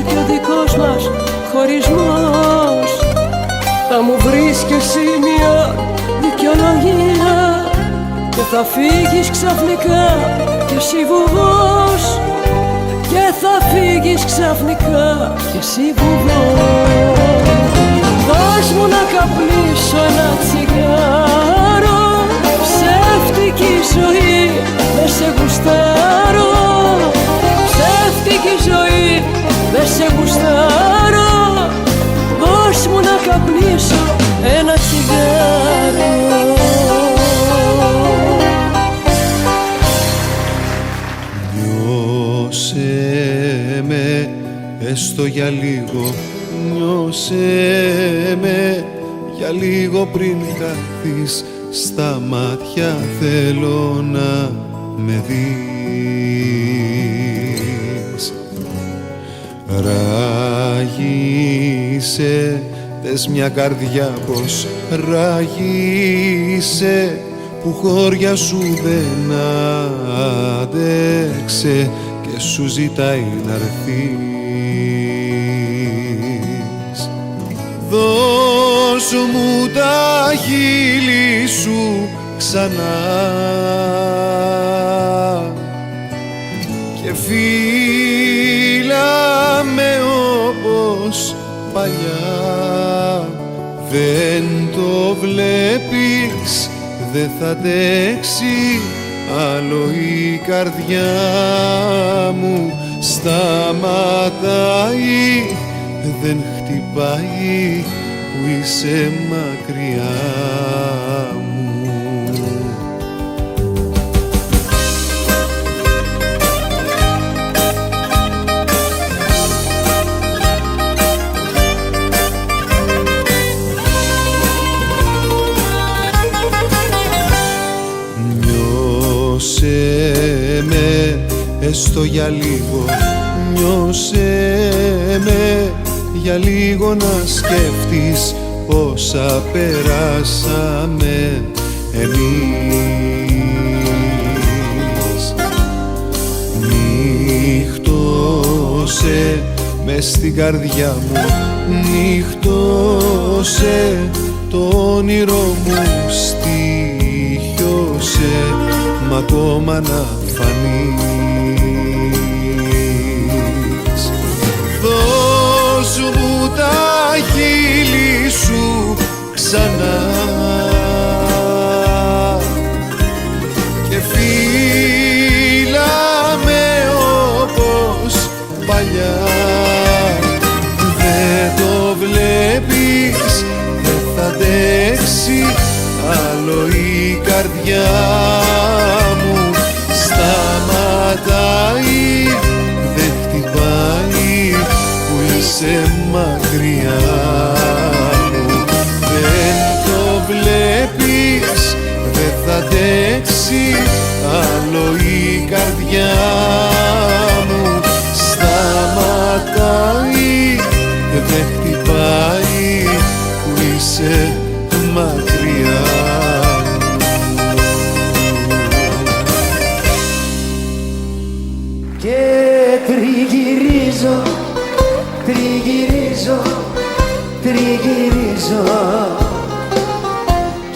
Και ο δικός μας χωρισμός θα μου βρεις κι εσύ μια δικαιολογία. Και θα φύγεις ξαφνικά κι εσύ βουβός. Και θα φύγεις ξαφνικά κι εσύ βουβός. Δώσ' μου να καπνίσω ένα τσιγάρο. Ψεύτικη ζωή, δεν σε γουστάρω. Ψεύτικη ζωή, δεν σε γουστάρω. Δώσ' μου να καπνίσω ένα τσιγάρο. Νιώσε με έστω για λίγο. Νιώσε με για λίγο πριν χαθείς. Στα μάτια θέλω να με δεις. Ράγισε, δες μια καρδιά πως ράγισε, που χώρια σου δεν άντεξε και σου ζητάει να'ρθείς. Δώσ' μου τα χείλη σου ξανά και φίλα με όπως παλιά. Δεν το βλέπεις, δεν θα αντέξει άλλο η καρδιά μου. Σταματάει δεν χτυπάει που είσαι μακριά μου. Νιώσε με έστω για λίγο, νιώσε με για λίγο να σκέφτεις όσα περάσαμε εμείς. Νύχτωσε μες στην καρδιά μου, νύχτωσε το όνειρό μου, στοιχιώσε μ' ακόμα να φανείς. Δώσ' μου τα χείλη σου ξανά και φίλα με όπως παλιά. Δεν το βλέπεις, δεν θα αντέξει άλλο η καρδιά μου. Σταματάει, δεν χτυπάει που είσαι μακριά μου. Δεν το βλέπεις, δεν θα αντέξει άλλο η καρδιά μου. Σταματάει, δεν χτυπάει που είσαι μακριά. Και τριγυρίζω, τριγυρίζω, τριγυρίζω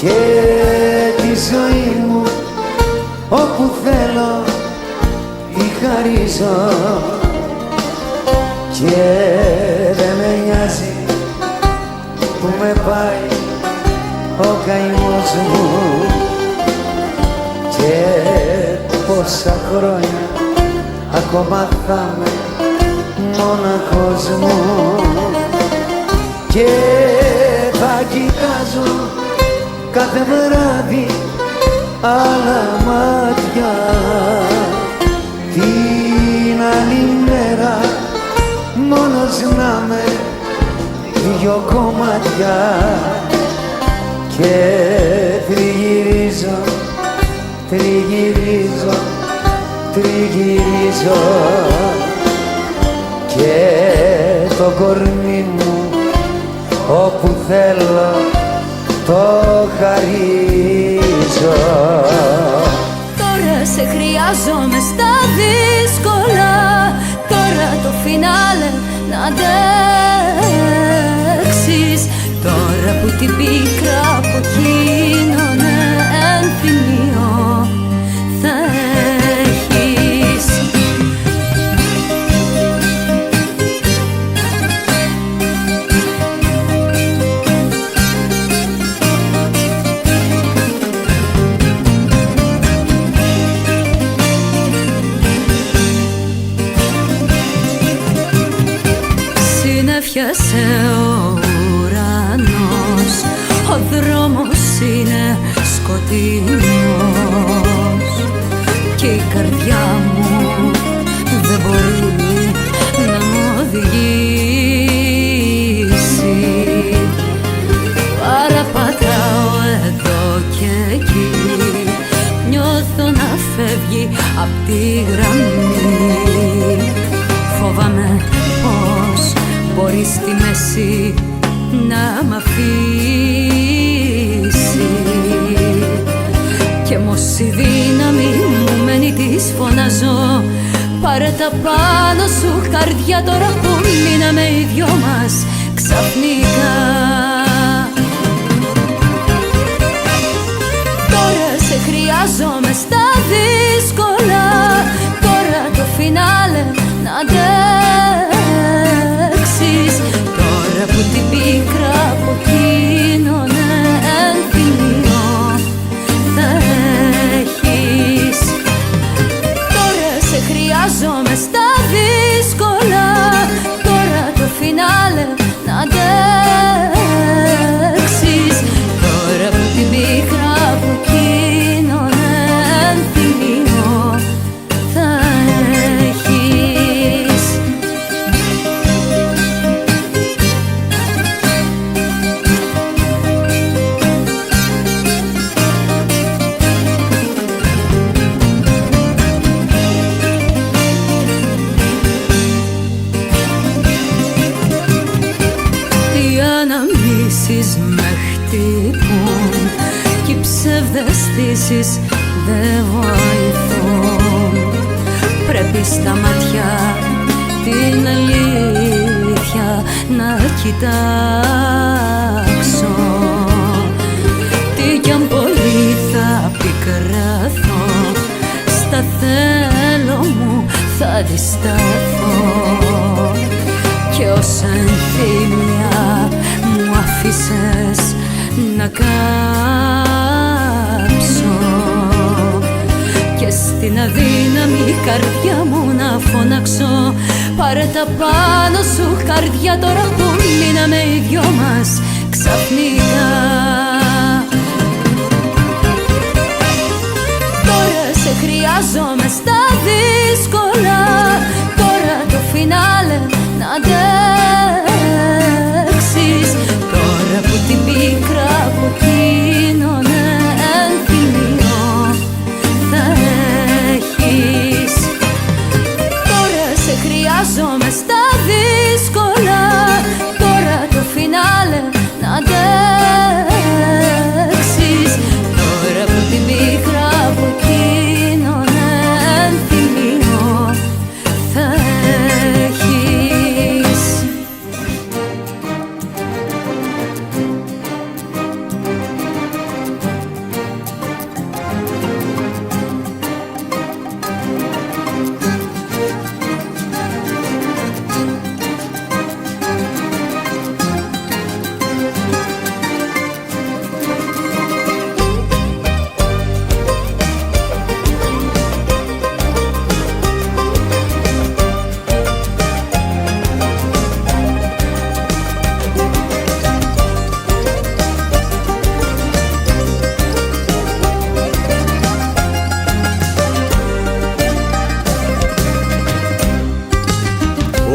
και τη ζωή μου όπου θέλω τη χαρίζω και δεν με νοιάζει που με πάει ο καημός μου και πόσα χρόνια ακόμα θα είμαι μοναχός μου και θα κοιτάζω κάθε βράδυ άλλα μάτια. Την άλλη μέρα μόνος να με δυο κομμάτια και τριγυρίζω, τριγυρίζω, τριγυρίζω και το κορμί μου όπου θέλω το χαρίζω. Τώρα σε χρειάζομαι στα δύσκολα, τώρα το φινάλε να αντέξεις. Τώρα που την πίκρα από εκείνο ενθυμίο θα έχεις. Συνέφιασε ο ουρανός, ο δρόμος είναι σκοτεινός και η καρδιά μου δεν μπορεί να μου οδηγήσει. Παραπατάω εδώ και εκεί, νιώθω να φεύγει απ' τη γραμμή. Φοβάμαι πως μπορεί στη μέση να μ' αφήσει κι όμως η δύναμη μου μένει, της φωνάζω. Πάρε τα πάνω σου καρδιά τώρα που μείναμε οι δυο μας ξαφνικά. Τώρα σε χρειάζομαι στα δύσκολα, τώρα το φινάλε να αντέξεις. Τώρα που την πίκρα από εκείνο ενθυμίο θα έχεις. Τώρα σε χρειάζομαι στα δύσκολα, τώρα το φινάλε ψευδαισθήσεις δεν βοηθούν. Πρέπει στα μάτια την αλήθεια να κοιτάξω. Τι κι αν πολύ θα πικραθώ, στα θέλω μου θα αντισταθώ. Κι όσα ενθύμια μου άφησες να κάψω, και στην αδύναμη καρδιά μου να φωνάξω, πάρε τα πάνω σου καρδιά τώρα που μείναμε οι δυο μας ξαφνικά. Τώρα σε χρειάζομαι στα δύσκολα, τώρα το φινάλε να αντέξεις. Τώρα που την πίκρα από εκείνον ενθυμίο θα έχεις. Τώρα σε χρειάζομαι στα δύσκολα, τώρα το φινάλε να αντέξεις. Τώρα που την πίκρα από εκείνον ενθυμίο θα έχεις.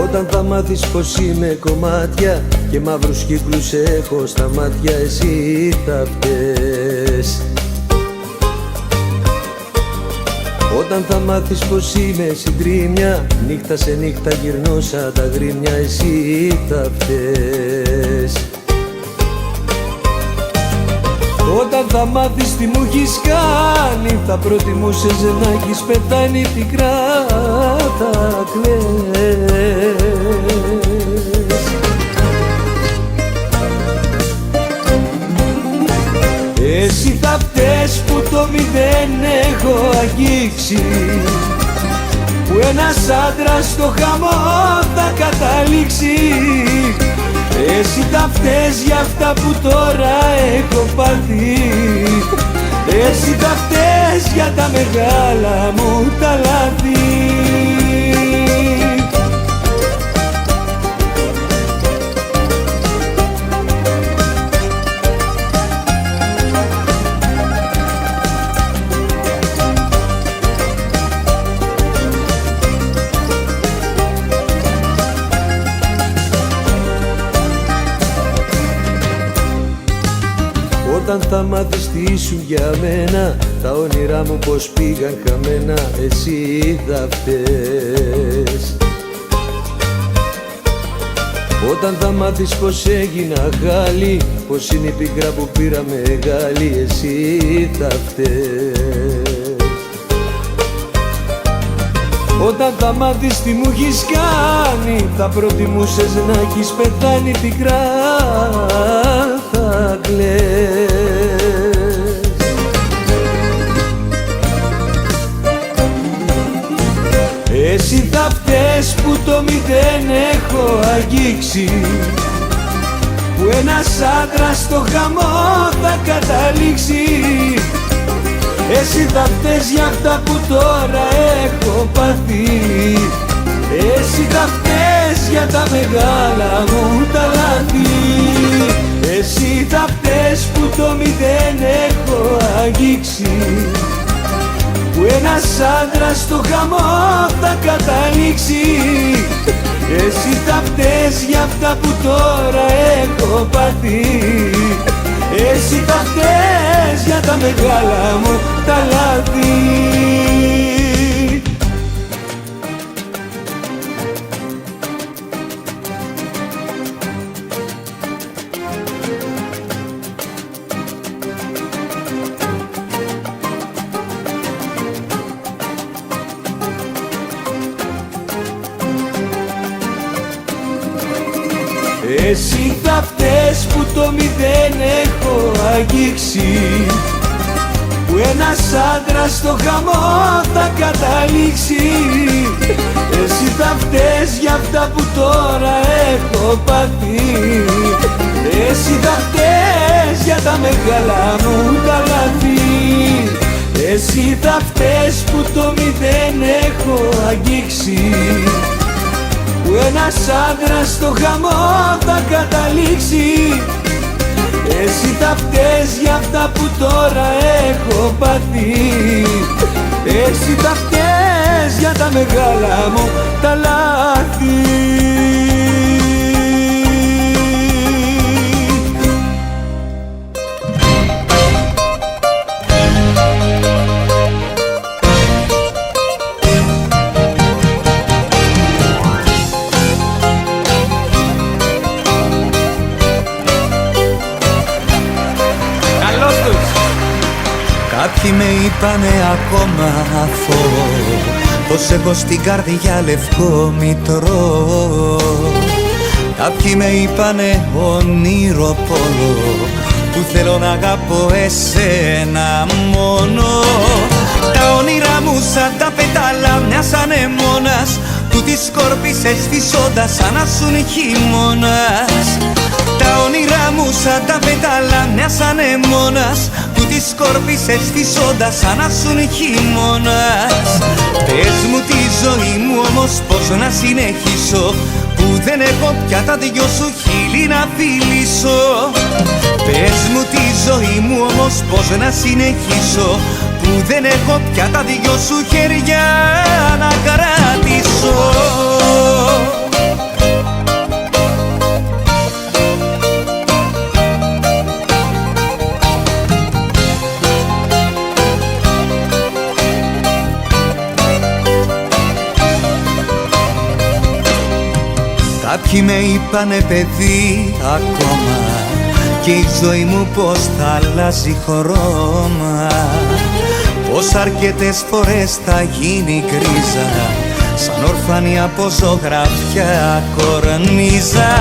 Όταν θα μάθεις πως είμαι κομμάτια και μαύρους κύκλους έχω στα μάτια, εσύ θα φταίς. Όταν θα μάθεις πως είμαι συντρίμμια, νύχτα σε νύχτα γυρνώ σαν τα γρήμια, εσύ θα φταίς. Όταν θα μάθεις τι μου έχεις κάνει, θα προτιμούσες να έχεις πεθάνει πικρά, θα κλαις. Εσύ θα φταίς που το μηδέν έχω αγγίξει, που ένας άντρας στο χαμό θα καταλήξει. Εσύ θα φταίς για αυτά που τώρα έχω πάθει, εσύ θα φταίς για τα μεγάλα μου τα λάθη. Όταν θα μάθεις τι ήσουν για μένα, τα όνειρά μου πως πήγαν χαμένα, εσύ θα φταίς. Όταν θα μάθεις πως έγινα γάλι, πως είναι η πίκρα που πήρα μεγάλη, εσύ θα φταίς. Όταν θα μάθεις τι μου έχεις κάνει, θα προτιμούσες να έχεις πεθάνει πικρά, θα κλαις. Εσύ θα φταίς που το μηδέν έχω αγγίξει, που ένας άντρας στο χαμό θα καταλήξει. Εσύ θα φταίς για αυτά που τώρα έχω πάθει, εσύ θα φταίς για τα μεγάλα μου τα λάθη. Εσύ θα φταίς που το μηδέν έχω αγγίξει, που ένας άντρας στο χαμό θα καταλήξει. Εσύ θα φταίς για αυτά που τώρα έχω πάθει, εσύ θα φταίς για τα μεγάλα μου τα λάθη. Εσύ θα φταίς που το μηδέν έχω αγγίξει, που ένας άντρας στο χαμό θα καταλήξει. Εσύ θα φταίς για αυτά που τώρα έχω πάθει. Εσύ θα φταίς για τα μεγάλα μου τα λάθη. Εσύ θα φταίς που το μηδέν έχω αγγίξει, που ένας άντρας στο χαμό θα καταλήξει. Εσύ θα φταίς για αυτά που τώρα έχω πάθει. Εσύ θα φταίς για τα μεγάλα μου τα λάθη. Κάποιοι με είπανε ακόμα αθώο, πως έχω στην καρδιά λευκό μητρό. Κάποιοι με είπανε ονειροπόλο, που θέλω να αγαπώ εσένα μόνο. Τα όνειρά μου σαν τα πετάλα μιας ανεμόνας, που τις σκόρπισες φυσώντας σαν να σουν χειμώνας. Τα όνειρά μου σαν τα πετάλα μιας ανεμόνας, που τις σκόρπισες φυσώντας σαν να σουν χειμώνας. Πες μου τη ζωή μου όμως πως να συνεχίσω, που δεν έχω πια τα δυο σου χείλη να φιλήσω. Πες μου τη ζωή μου όμως πως να συνεχίσω, που δεν έχω πια τα δυο σου χέρια να κρατήσω. Κάποιοι με είπανε παιδί ακόμα, και η ζωή μου πως θα αλλάζει χρώμα, πως αρκετές φορές θα γίνει γκρίζα, σαν όρφανη από ζωγραφιά κορνίζα.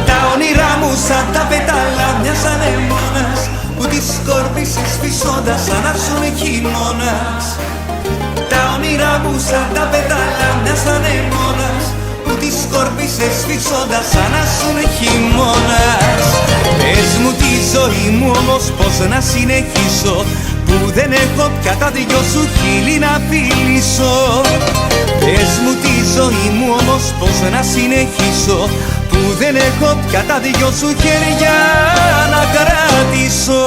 Τα όνειρά μου σαν τα πετάλα μιας ανεμόνας, που τις σκόρπισες φυσώντας σαν να σουν χειμώνας. Τα όνειρά μου σαν τα πετάλα μιας ανεμόνας, που τις σκόρπισες φυσώντας σαν να σουν χειμώνας. Πες μου τη ζωή μου όμως πως να συνεχίσω, που δεν έχω πια τα δυο σου χείλη να φιλήσω. Πες μου τη ζωή μου όμως πως να συνεχίσω, που δεν έχω πια τα δυο σου χέρια να κρατήσω.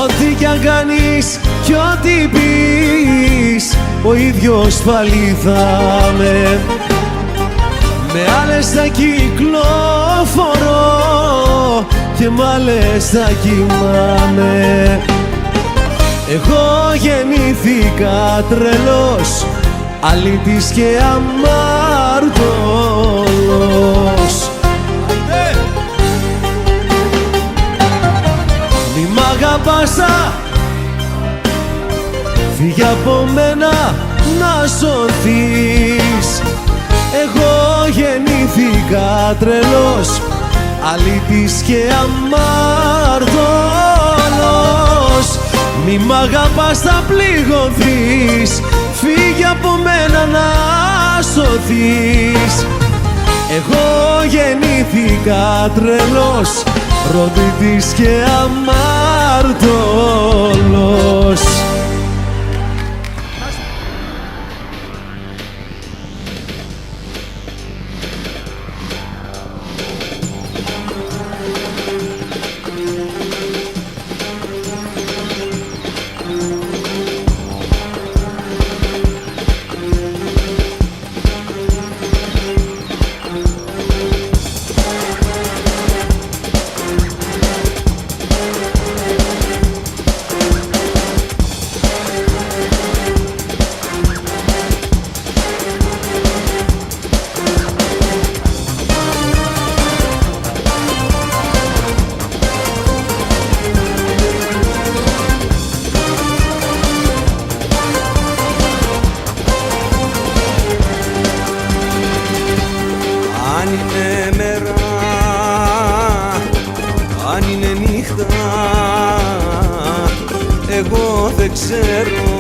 Ό,τι κι αν κάνεις κι ό,τι πεις, ο ίδιος πάλι θα με άλλες θα κυκλοφορώ και μ' άλλες θα κοιμάμαι. Εγώ γεννήθηκα τρελός, αλήτης και αμάρτωλος. Μη μ' αγαπάς, φύγε από μένα να σωθείς. Εγώ γεννήθηκα τρελός, αλήτης και αμάρτωλος. Μη μ' αγαπάς θα πληγωθείς, φύγε από μένα να σωθείς. Εγώ γεννήθηκα τρελός, ροδίτης και αμάρτωλος. νύχτα εγώ δεν ξέρω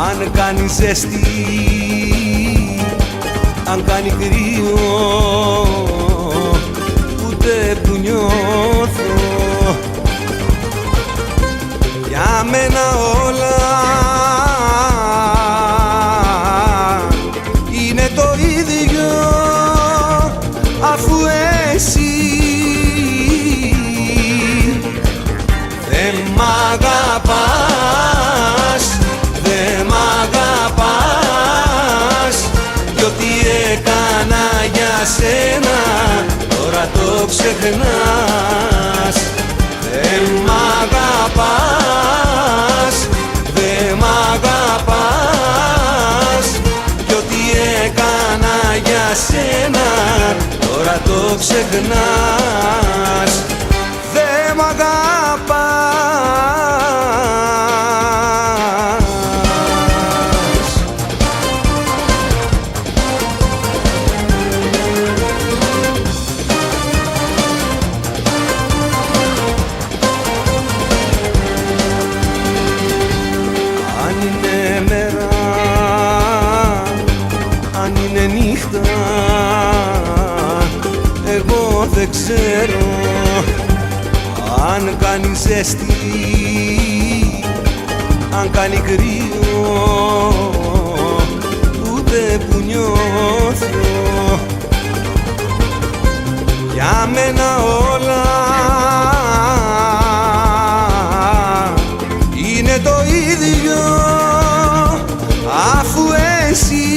αν κάνει ζέστη, αν κάνει κρύο, ούτε που νιώθω. Για μένα όλα είναι το ίδιο, αφού εσύ δεν μ' αγαπάς, δεν μ' αγαπάς, κι ό,τι έκανα για σένα τώρα το ξεχνάς. Δεν μ' αγαπάς, δεν μ' αγαπάς, κι ό,τι έκανα για σένα τώρα το ξεχνάς. Δεν μ' αγαπάς. Αν είναι μέρα, αν είναι νύχτα, εγώ δεν ξέρω αν κάνει ζέστη, αν κάνει κρύο, ούτε που νιώθω. Για μένα όλα είναι το ίδιο, αφού εσύ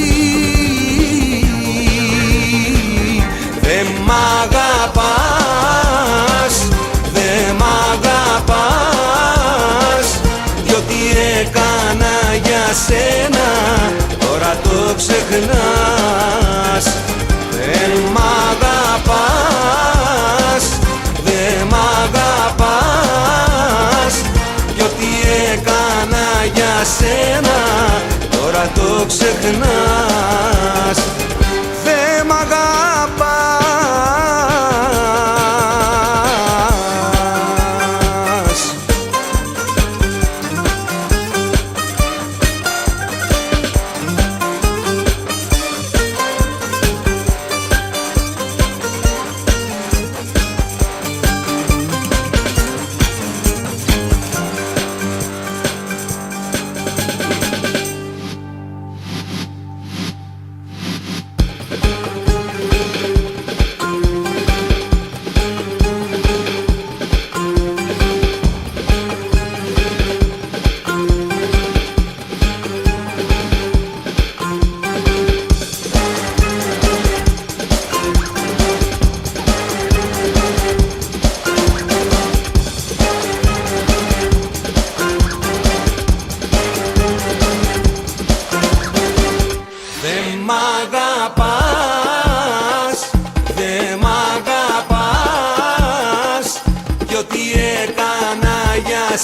δεν μ' αγαπάς, δεν μ' αγαπάς, κι ό,τι έκανα για σένα τώρα το ξεχνάς. Δεν μ' αγαπάς, δεν μ' αγαπάς, κι ό,τι έκανα για σένα τώρα το ξεχνάς. Δεν μ' αγαπάς.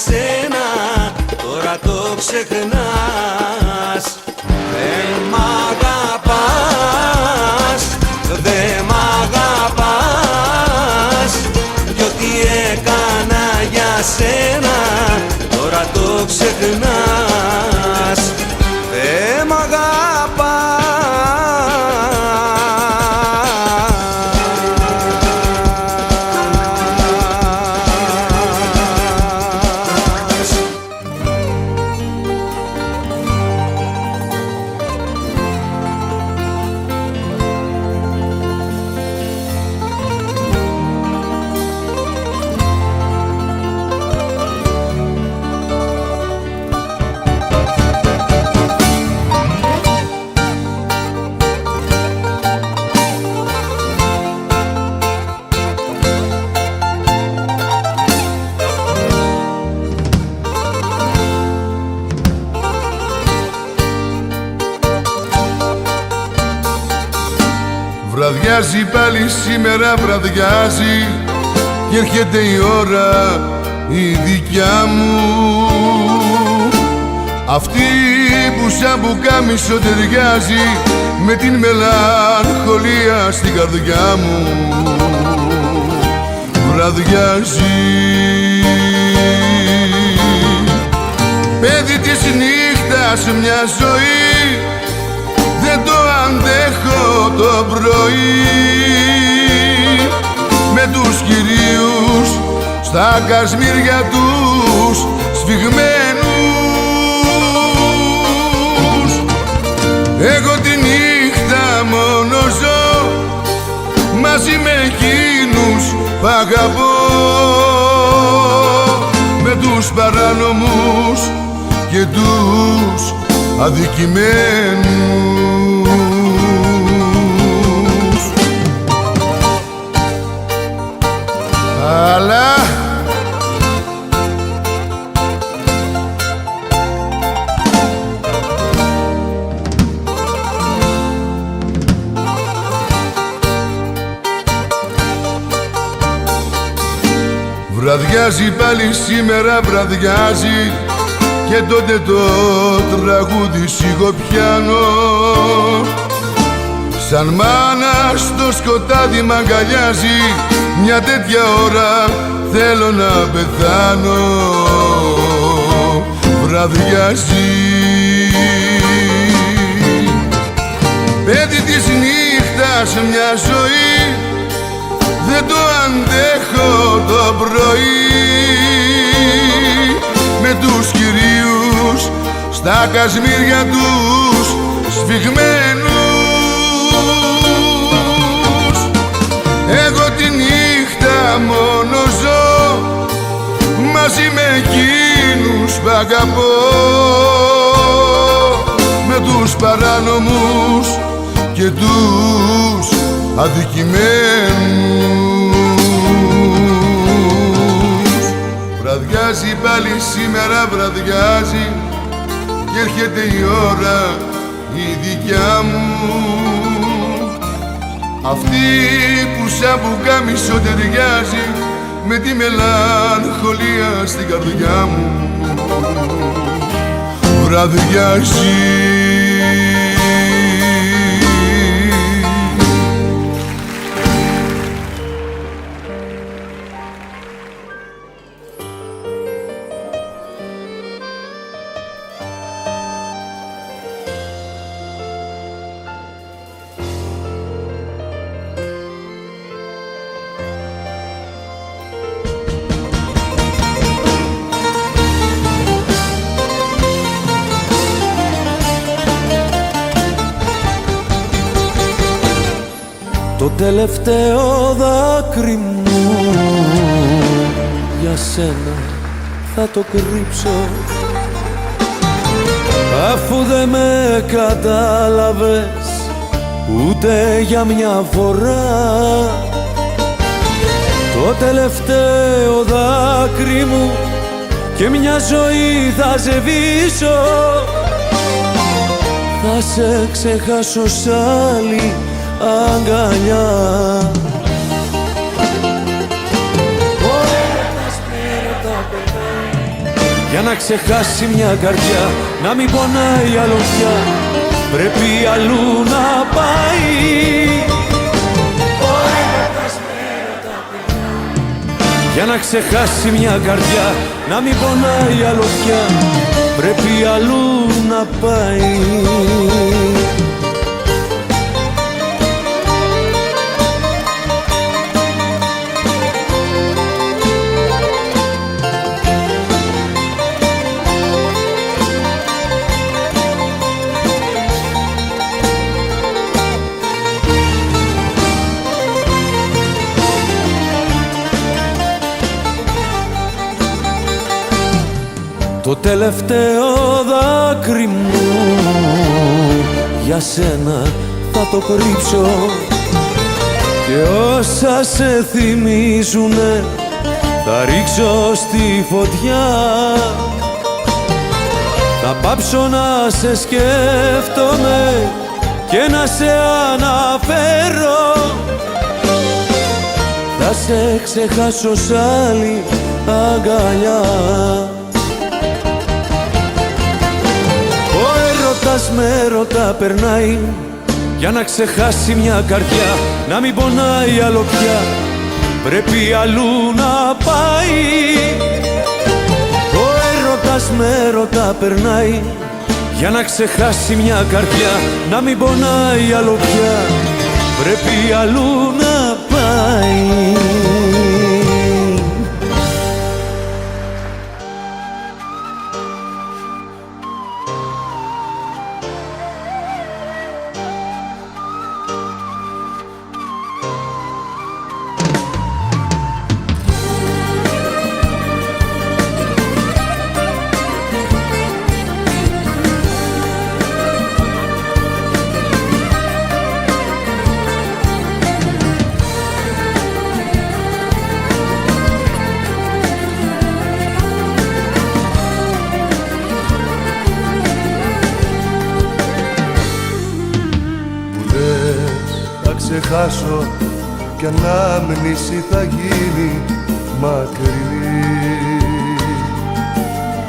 Σένα τώρα το ξεχνάς. Δεν μ' αγαπάς, δεν μ' αγαπάς, κι ό,τι έκανα για σένα τώρα το ξεχνάς. Δεν μ' αγαπάς. Βραδιάζει πάλι σήμερα, βραδιάζει κι έρχεται η ώρα η δικιά μου, αυτή που σαν πουκάμισο ταιριάζει με την μελαγχολία στην καρδιά μου. βραδιάζει. Παιδί της νύχτας μια ζωή, δεν το αντέχω το πρωί. Με τους κυρίους στα κασμίρια τους σφιγμένους, εγώ τη νύχτα μόνο ζω μαζί με εκείνους που αγαπώ. Με τους παράνομους και τους αδικημένους. Αλλά βραδιάζει πάλι σήμερα, βραδιάζει, και τότε το τραγούδι σιγοπιάνω. Σαν μάνα στο σκοτάδι μ' αγκαλιάζει, μια τέτοια ώρα θέλω να πεθάνω. Βραδιάζει. Παιδί της νύχτας μια ζωή, δεν το αντέχω το πρωί. Με τους κυρίους στα κασμίρια τους σφιγμένους, εγώ τη νύχτα μόνο ζω μαζί με εκείνους που αγαπώ. Με τους παράνομους και τους αδικημένους. Βραδιάζει πάλι σήμερα, βραδιάζει, και έρχεται η ώρα η δικιά μου, αυτή που σαν πουκάμισο ταιριάζει με τη μελαγχολία στην καρδιά μου. Βραδιάζει. Το τελευταίο δάκρυ μου για σένα θα το κρύψω, αφού δεν με κατάλαβες ούτε για μια φορά. Το τελευταίο δάκρυ μου και μια ζωή θα ζεβίσω, θα σε ξεχάσω σ' άλλη αγκαλιά. Ο έρωτας με ρωτά για να ξεχάσει μια καρδιά, να μην πονάει άλλο πια, πρέπει αλλού να πάει. Ο έρωτας με ρωτά για να ξεχάσει μια καρδιά, να μην πονάει άλλο πια, πρέπει αλλού να πάει. Το τελευταίο δάκρυ μου για σένα θα το κρύψω, και όσα σε θυμίζουνε θα ρίξω στη φωτιά. Θα πάψω να σε σκέφτομαι και να σε αναφέρω, θα σε ξεχάσω σ' άλλη αγκαλιά. Με ρωτά περνάει για να ξεχάσει μια καρδιά, να μην πονάει άλλο πια, πρέπει αλλού να πάει. Ο έρωτας με έρωτα περνάει, για να ξεχάσει μια καρδιά, να μην πονάει άλλο πια, πρέπει αλλού να πάει. Ξεχάσω κι ανάμνηση θα γίνει μακρινή.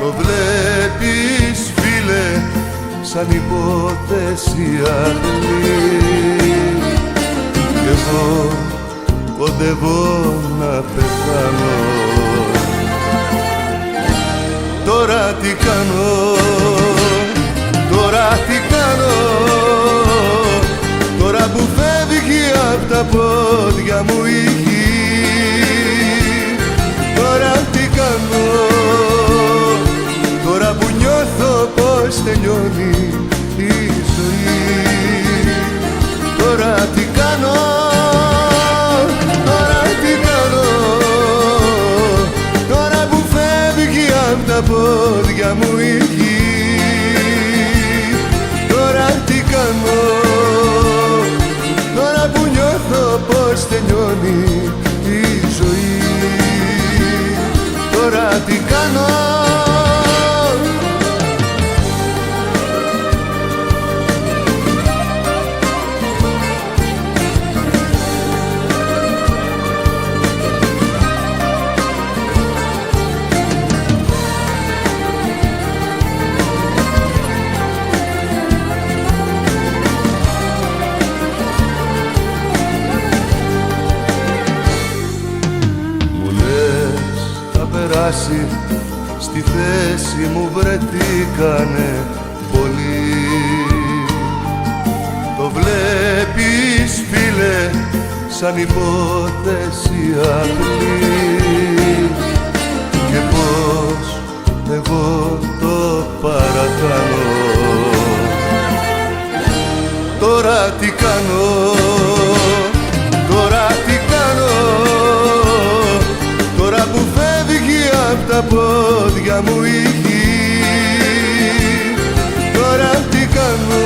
Το βλέπεις φίλε σαν υπόθεση απλή, κι εγώ κοντεύω να πεθάνω. Τώρα τι κάνω, τώρα τι κάνω, τώρα που φεύγει απ' τα πόδια μου η γη. Τώρα τι κάνω, τώρα που νιώθω πως τελειώνει η ζωή. Τώρα τι κάνω, τώρα τι κάνω, τώρα που φεύγει απ' τα πόδια μου η γη. Τώρα τι κάνω, τώρα που νιώθω πως τελειώνει η ζωή. Τώρα τι κάνω, στη θέση μου βρεθήκανε πολλοί. Το βλέπεις φίλε σαν υπόθεση απλή, και πως εγώ το παρακάνω. Τώρα τι κάνω, τώρα τι κάνω, τώρα που φεύγει απ' τα πόδια μου η γη. Τώρα τι κάνω,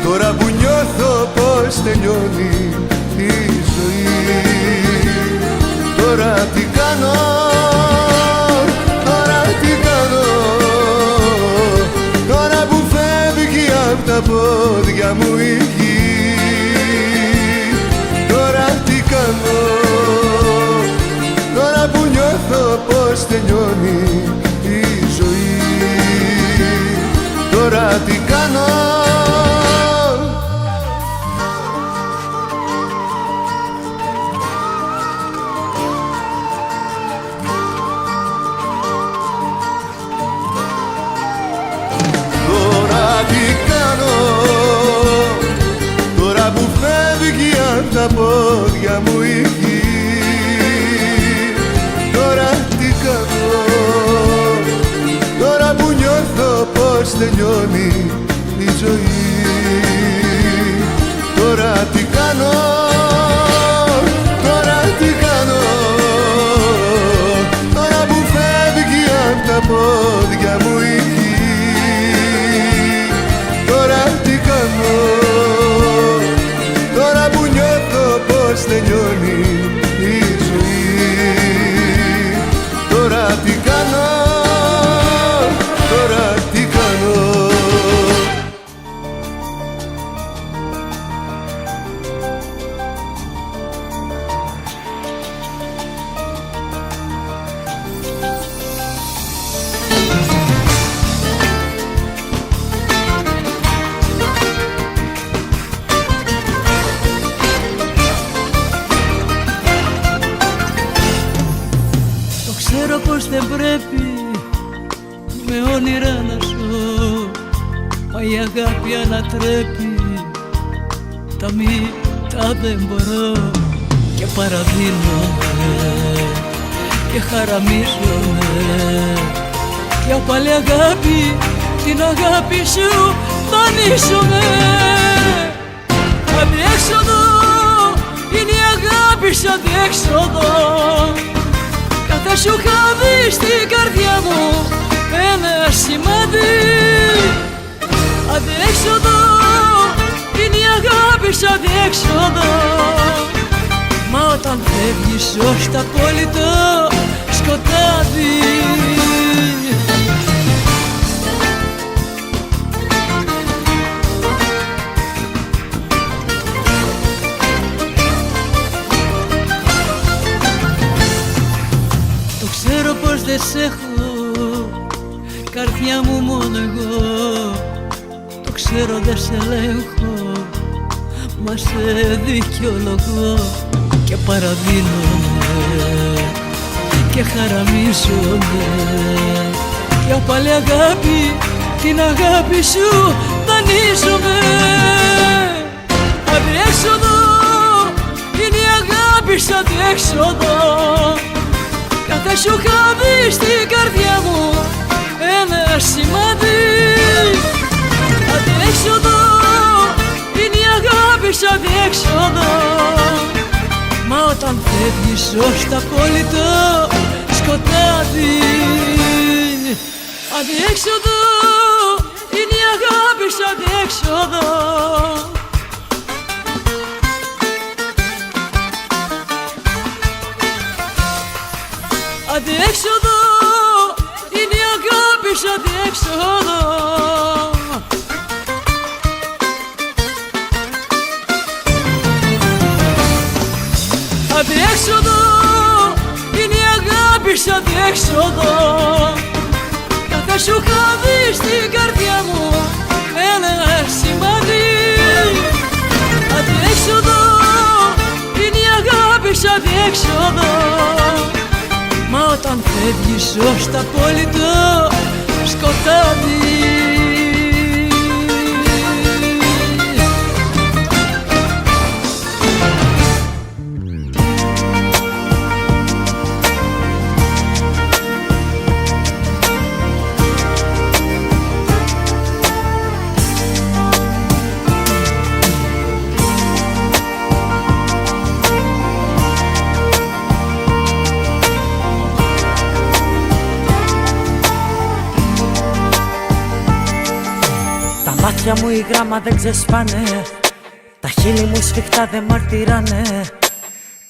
τώρα που νιώθω πως τελειώνει η ζωή. Τώρα τι κάνω, τώρα τι κάνω, τώρα που φεύγει απ' τα πόδια μου η γη. Τώρα τι κάνω, τώρα που νιώθω πως τελειώνει η ζωή. Τώρα τι κάνω, τώρα τι κάνω, τώρα που φεύγει απ' τα πόδια μου η γη. Τώρα τι κάνω, τώρα που νιώθω πως τελειώνει η ζωή. Τώρα τι κάνω, τώρα τι κάνω, τώρα που φεύγει απ' τα πόδια μου η γη. Τώρα τι κάνω, τώρα που νιώθω πως τελειώνει ξέρω πως δεν πρέπει με όνειρα να ζω, μα η αγάπη ανατρέπει τα μήτα δεν μπορώ και παραδίνομαι και χαραμίζομαι για πάλι αγάπη, την αγάπη σου δανείζομαι. Αδιέξοδο είναι η αγάπη σου, αδιέξοδο. Κάθε σου χάδι στην καρδιά μου ένα σημάδι. Αδιέξοδο είναι η αγάπη σου, αδιέξοδο. Μα όταν φεύγεις ως τα απόλυτο σκοτάδι. Το ξέρω πως δεν σ' έχω, καρδιά μου μόνο εγώ. Το ξέρω δεν σε ελέγχω, μα σε δικαιολογώ και παραδίνομαι και χαραμίζομαι για πάλι αγάπη, την αγάπη σου δανείζομαι. Αδιέξοδο είναι η αγάπη σου, αδιέξοδο. Κάθε σου χάδι στην καρδιά μου ένα σημάδι. Αδιέξοδο είναι η αγάπη σου, αδιέξοδο. Μα όταν φεύγεις ως τα απόλυτο σκοτάδι. Αδιέξοδο είναι η αγάπη σου, αδιέξοδο. Αδιέξοδο είναι η αγάπη σου, αδιέξοδο. Αδιέξοδο είναι η αγάπη σου, αδιέξοδο. Κάθε σου χάδι στην καρδιά μου ένα σημάδι. Αδιέξοδο είναι η αγάπη σου, αδιέξοδο. Μα όταν φεύγεις ως τα απόλυτο σκοτάδι. Τα μάτια μου η γράμμα δεν ξεσπάνε, τα χείλη μου σφιχτά δεν μαρτυράνε.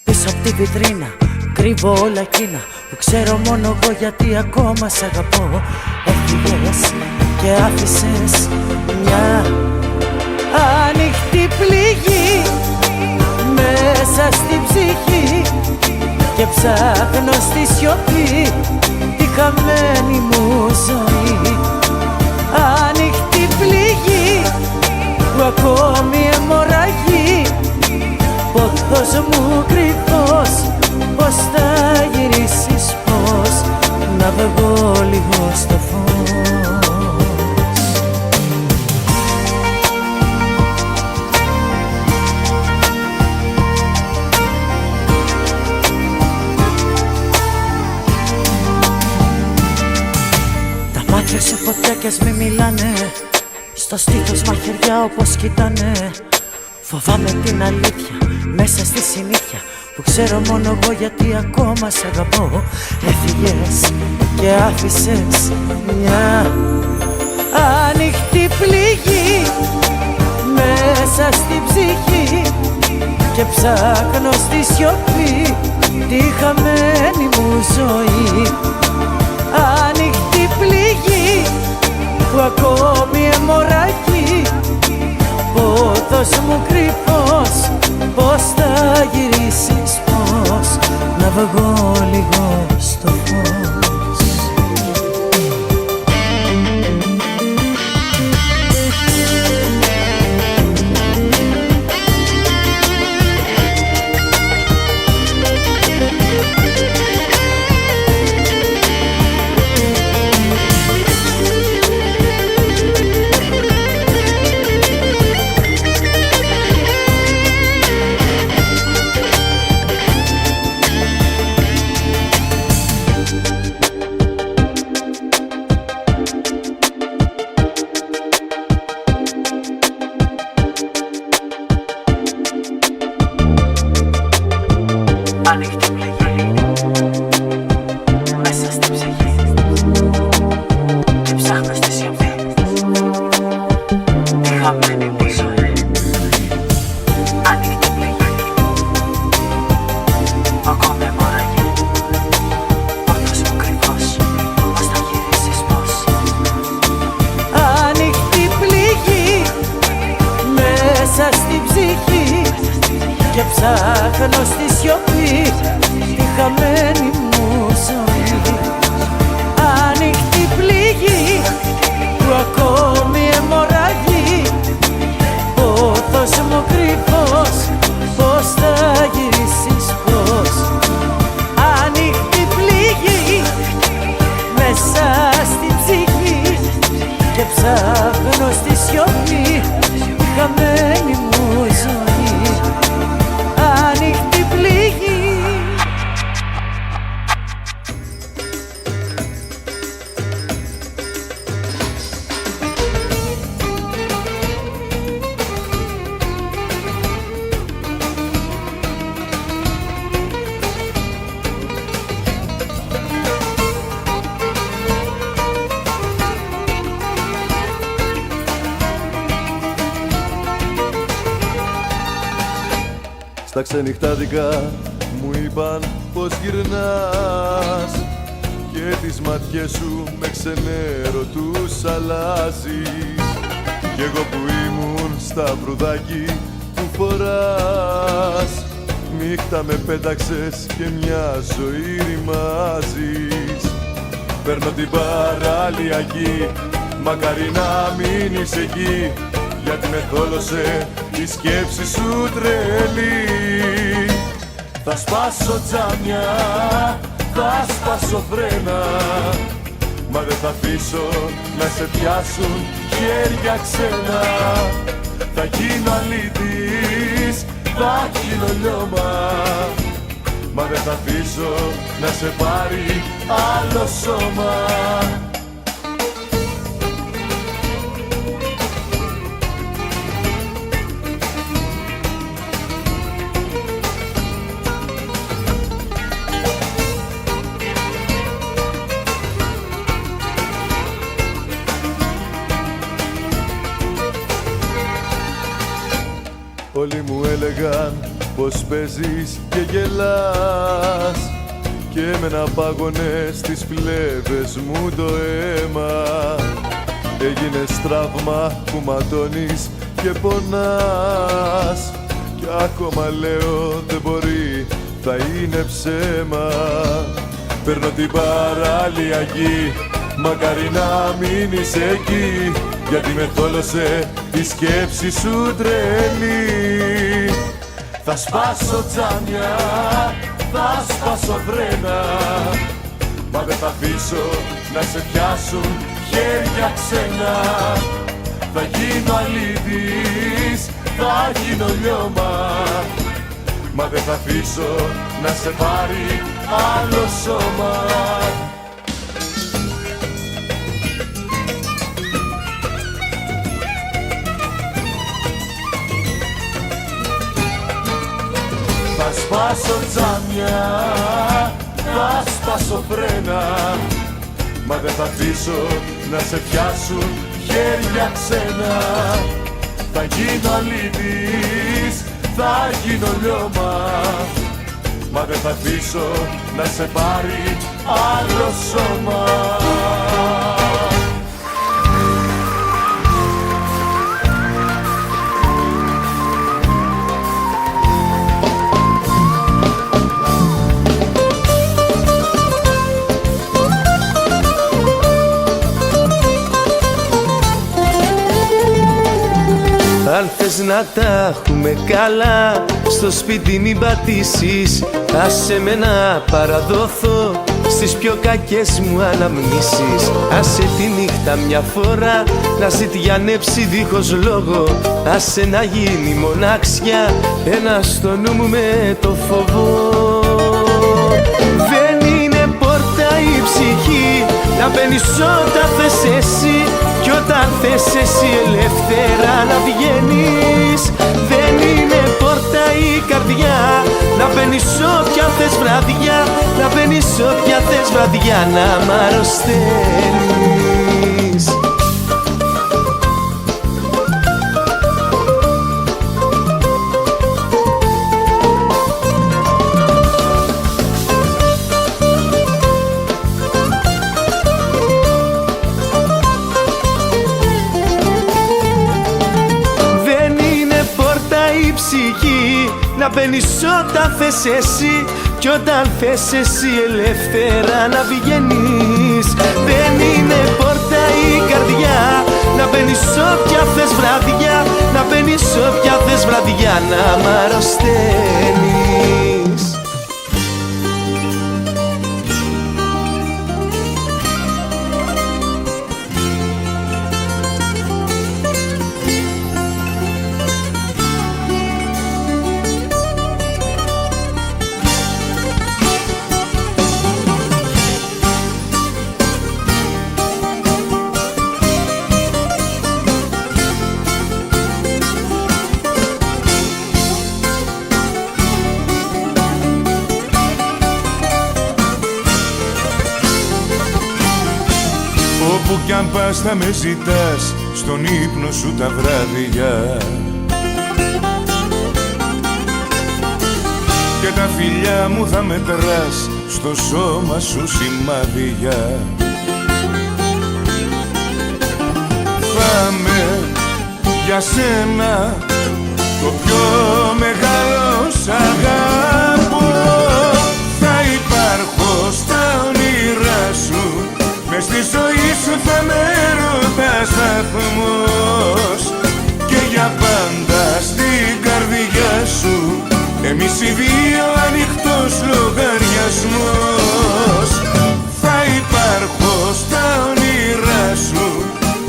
Πίσω απ' τη βιτρίνα κρύβω όλα εκείνα που ξέρω μόνο εγώ, γιατί ακόμα σ' αγαπώ. Έφυγες και άφησες μια ανοιχτή πληγή μέσα στην ψυχή και ψάχνω στη σιωπή τη χαμένη μου ζωή. Ανοιχτή πληγή που ακόμη αιμορραγεί, πόθος μου κρυφός, πως θα γυρίσεις, πως να βγω λίγο στο φως. Τα μάτια σου φωτιά κι ας μη μιλάνε, στο στήθος μαχαιριά όπως κοιτάνε. Φοβάμαι την αλήθεια μέσα στη συνήθεια που ξέρω μόνο εγώ, γιατί ακόμα σ' αγαπώ. Έφυγες και άφησες μια ανοιχτή πληγή μέσα στην ψυχή και ψάχνω στη σιωπή τη χαμένη μου ζωή. Ανοιχτή πληγή που ακόμη αιμορραγεί, πόθος μου κρυφός, πως θα γυρίσεις, πως να βγω λίγο στο φως. μέσα στην ψυχή και ψάχνω στη σιωπή τη χαμένη μου ζωή. Ανοιχτή πληγή, ακόμη αιμορραγή, όρθος μου κρυφός, πώς θα γυρίσεις πώς. Ανοιχτή πληγή μέσα στην ψυχή και ψάχνω στη σιωπή τη χαμένη μου ζωή. Ανοιχτή πληγή που ακόμη αιμορραγεί, πόθος μου κρυφός, πώς θα γυρίσεις πώς. Ανοιχτή πληγή μέσα στην ψυχή και ψάχνω στη σιωπή τη χαμένη μου ζωή. Ανοιχτή πληγή. Στα ξενυχτάδικα μου είπαν πως γυρνάς και τις ματιές σου με ξενέρωτους αλλάζεις. Κι εγώ που ήμουν στα βρουδάκι που φοράς, νύχτα με πέταξες και μια ζωή ρημάζεις. Παίρνω την παραλιακή, μακάρι να μείνεις εκεί, γιατί με θόλωσε η σκέψη σου τρελή. Θα σπάσω τζάμια, θα σπάσω φρένα, μα δεν θα αφήσω να σε πιάσουν χέρια ξένα. Θα γίνω αλήτης, θα γίνω λιώμα, μα δεν θα αφήσω να σε πάρει άλλο σώμα. Όλοι μου έλεγαν πως παίζεις και γελάς και εμένα πάγωνες στις φλέβες μου το αίμα. Έγινες τραύμα που ματώνεις και πονάς, κι ακόμα λέω δεν μπορεί, θα είναι ψέμα. Παίρνω την παραλιακή, μακάρι να μείνεις εκεί, γιατί με θόλωσε η σκέψη σου τρελή. Θα σπάσω τζάμια, θα σπάσω φρένα, μα δεν θα αφήσω να σε πιάσουν χέρια ξένα. Θα γίνω αλήτης, θα γίνω λιώμα, μα δεν θα αφήσω να σε πάρει άλλο σώμα. Θα σπάσω τζάμια, θα σπάσω φρένα, μα δεν θα αφήσω να σε πιάσουν χέρια ξένα. Θα γίνω αλήτης, θα γίνω λιώμα, μα δεν θα αφήσω να σε πάρει άλλο σώμα. Αν θες να τα έχουμε καλά, στο σπίτι μην πατήσεις, άσε με να παραδόθω στις πιο κακές μου αναμνήσεις. Άσε τη νύχτα μια φορά να ζητιανέψει δίχως λόγο, άσε να γίνει μοναξιά ένα στο νου μου με το φόβο. Δεν είναι πόρτα η ψυχή να μπαίνεις όταν θες εσύ, κι όταν θες εσύ ελεύθερα να βγαίνεις. Δεν είναι πόρτα πόρτα η καρδιά, να μπαίνεις όποια θες βραδιά, να μπαίνεις όποια θες βραδιά, να μ' αρρωσταίνεις. Να μπαίνεις όταν θες εσύ κι όταν θες εσύ ελεύθερα να βγαίνεις. Δεν είναι πόρτα η καρδιά, να μπαίνεις όποια θες βραδιά, να μπαίνεις όποια θες βραδιά, να μ' αρρωσταίνεις. Όπου κι αν πας θα με ζητάς στον ύπνο σου τα βράδια και τα φιλιά μου θα μετράς στο σώμα σου σημάδια. Θα με για σένα το πιο μεγάλο σ' αγάπω, θα υπάρχω στα όνειρά σου, μες στη ζωή σου θα με ρωτάς σταθμός και για πάντα στην καρδιά σου εμείς οι δύο ανοιχτός λογαριασμός. Θα υπάρχω στα όνειρά σου,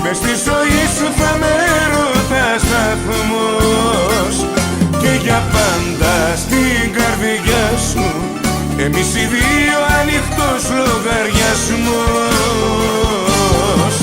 μες στη ζωή σου θα με ρωτάς σταθμός και για πάντα στην καρδιά σου εμείς οι δύο ανοιχτός λογαριασμός.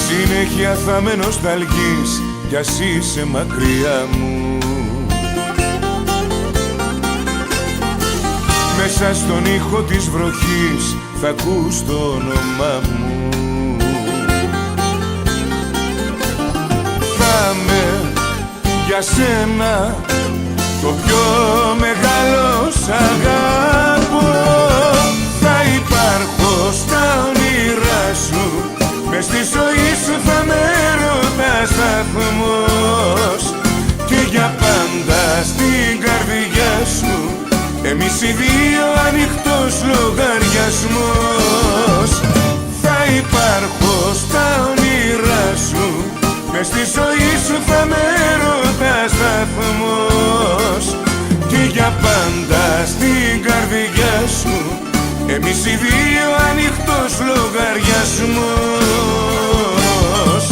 Συνέχεια θα με νοσταλγείς κι ας είσαι μακριά μου, μέσα στον ήχο της βροχής θα ακούς το όνομά μου. Θα με για σένα το πιο μεγάλο σ' αγάπω, θα υπάρχω στα όνειρά σου, μες στη ζωή σου θα με ρωτάς σταθμός και για πάντα στην καρδιά σου εμείς οι δύο ανοιχτός λογαριασμός. Θα υπάρχω στα όνειρά σου, μες στη ζωή σου θα με ρωτάς σταθμός και για πάντα στην καρδιά σου εμείς οι δύο ανοιχτός λογαριασμός.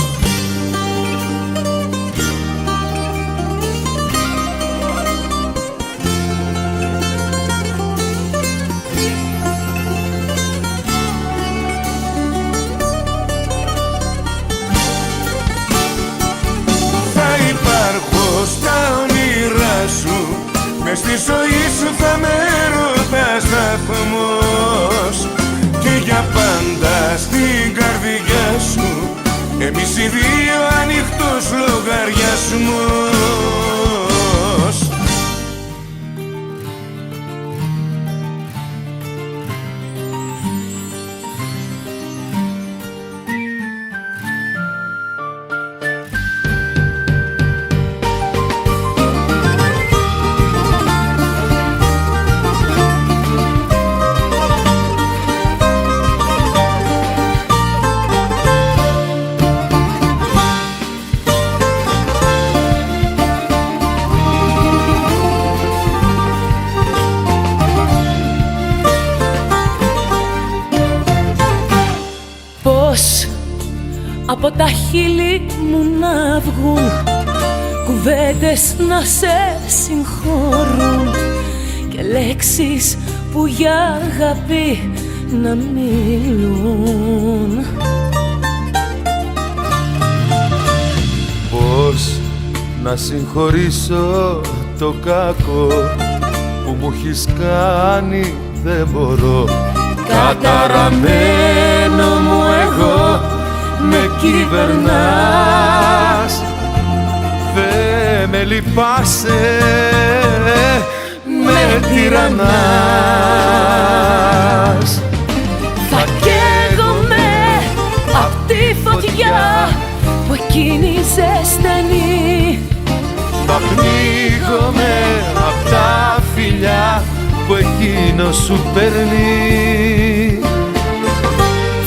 Στα όνειρά σου, μες στη ζωή σου θα με ρωτάς σταθμός και για πάντα στην καρδιά σου εμείς οι δύο ανοιχτός λογαριασμός. Από τα χείλη μου να βγουν κουβέντες να σε συγχωρούν και λέξεις που για αγάπη να μιλούν. Πώς να συγχωρήσω το κακό που μου έχεις κάνει, δεν μπορώ. Καταραμένο μου εγώ με κυβερνάς, δε με λυπάσαι, με τυραννάς. Θα καίγομαι απ' τη φωτιά που εκείνη ζεσταίνει, θα πνίγομαι απ' τα φιλιά που εκείνο σου παίρνει.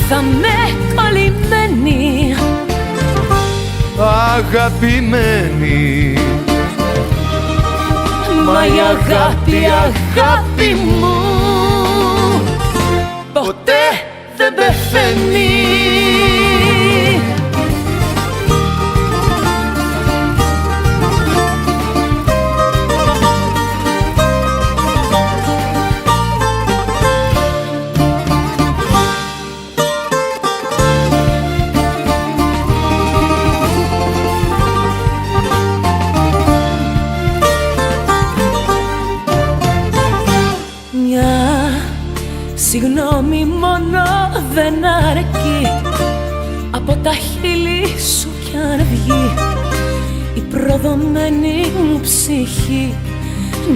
Θα με κολλημένη, αγαπημένη, μα η αγάπη, αγάπη μου ποτέ δεν πεθαίνει. Συγγνώμη μόνο δεν αρκεί, από τα χείλη σου κι αν βγει η προδομένη μου ψυχή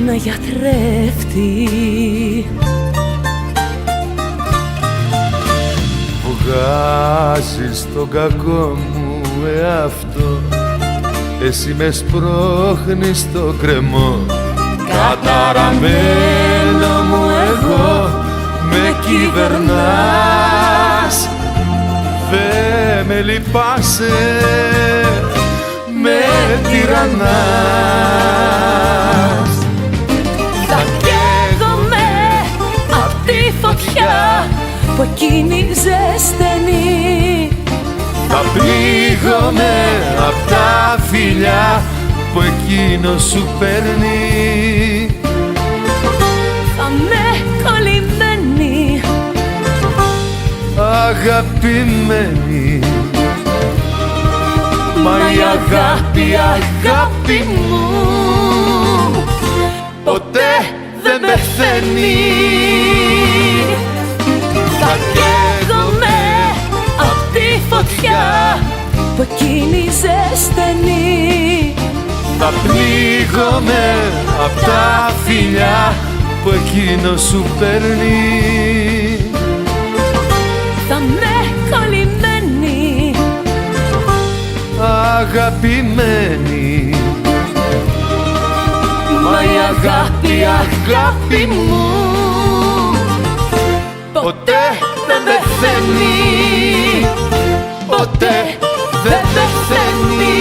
να γιατρεύτει. Βγάζεις τον κακό μου εαυτό, εσύ με σπρώχνεις στο κρεμό. Καταραμένο μου εγώ με κυβερνάς, δε με λυπάσαι, με τυραννάς. Θα καίγομαι απ' τη φωτιά που εκείνη ζεσταίνει, θα πνίγομαι απ' τα φιλιά που εκείνο σου παίρνει. Θα με κολλημένη, αγαπημένη, μα η αγάπη, αγάπη μου ποτέ δεν πεθαίνει. Θα καίγομαι απ' τη φωτιά που εκείνη ζεσταίνει, θα πνίγομαι απ' τα φιλιά που εκείνο σου παίρνει. Θα με κολλημένη, αγαπημένη, μα η αγάπη, αγάπη μου ποτέ δεν πεθαίνει, ποτέ δεν πεθαίνει.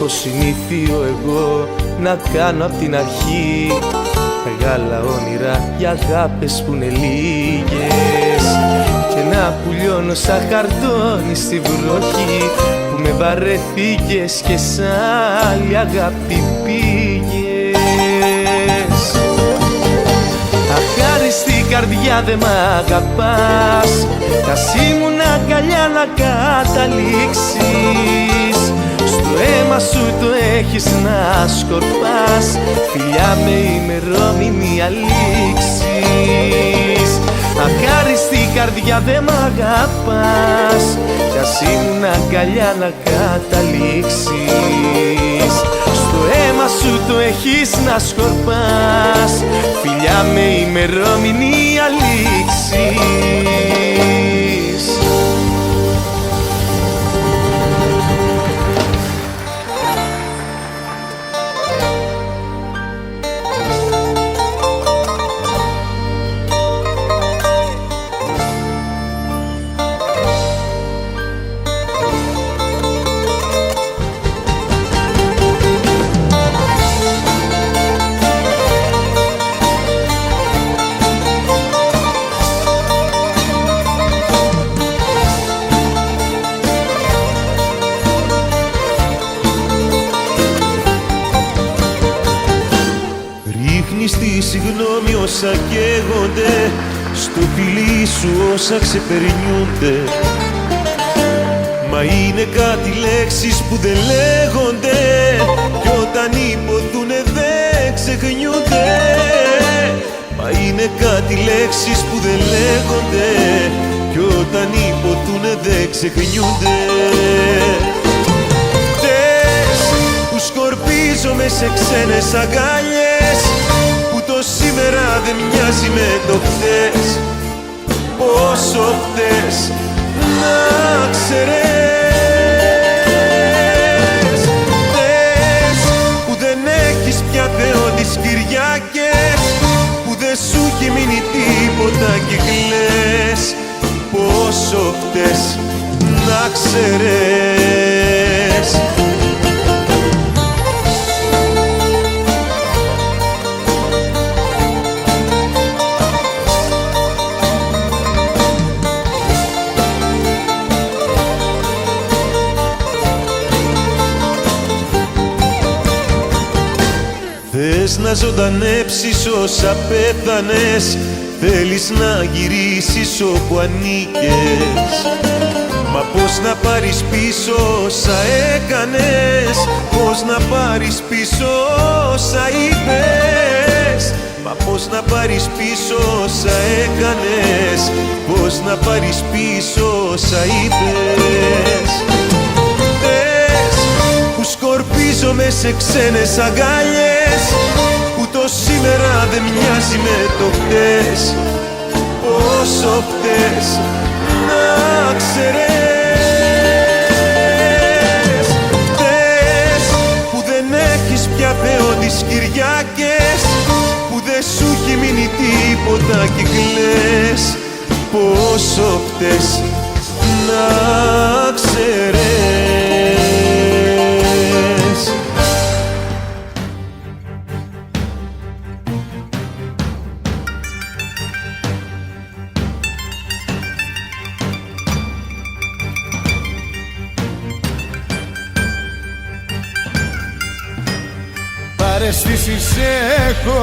Συνήθειο εγώ να κάνω απ' την αρχή μεγάλα όνειρα για αγάπες που είναι λίγες, και να πουλιώνω σαν χαρτόνι στη βροχή που με βαρεθήκες και σ' άλλη αγάπη πήγες. Αχάριστη καρδιά δε μ' αγαπάς, κι ήμουν αγκαλιά να καταλήξεις. Στο αίμα σου το έχεις να σκορπάς, φιλιά με ημερόμενη αλήξεις. Αχάριστη καρδιά δε μ' αγαπάς, κι ήμουν αγκαλιά να καταλήξεις. Στο αίμα σου το έχεις να σκορπάς, φιλιά με ημερόμενη αλήξεις. δίνεις τη συγγνώμη όσα καίγονται, στο φιλί σου όσα ξεπερνιούνται. Μα είναι κάτι λέξεις που δεν λέγονται, κι όταν υποθούνε δεν ξεχνιούνται. Μα είναι κάτι λέξεις που δεν λέγονται, κι όταν υποθούνε δεν ξεχνιούνται. Χτες που σκορπίζομαι σε ξένες αγκάλιες, που το σήμερα δεν μοιάζει με το χθες. Πόσο χτες να ξέρες. Χτες που δεν έχεις πια Θεό τις Κυριακές, που δεν σου έχει μείνει τίποτα και κλαις. Πόσο χτες να ξέρες. Θες να ζωντανέψεις όσα πέθανες, θέλεις να γυρίσεις όπου ανήκες. Μα πώς να πάρεις πίσω όσα έκανες, πώς να πάρεις πίσω όσα είπες. Μα πώς να πάρεις πίσω όσα έκανες, πώς να πάρεις πίσω όσα είπες. Χτες που σκορπίζομαι σε ξένες αγκάλιες, που το σήμερα δεν μοιάζει με το χτες. Πόσο χτες να ξέρες. Χτες που δεν έχεις πια Θεό τις Κυριακές, που δεν σου έχει μείνει τίποτα και κλαις. Πόσο χτες να ξέρες. Παραισθήσεις έχω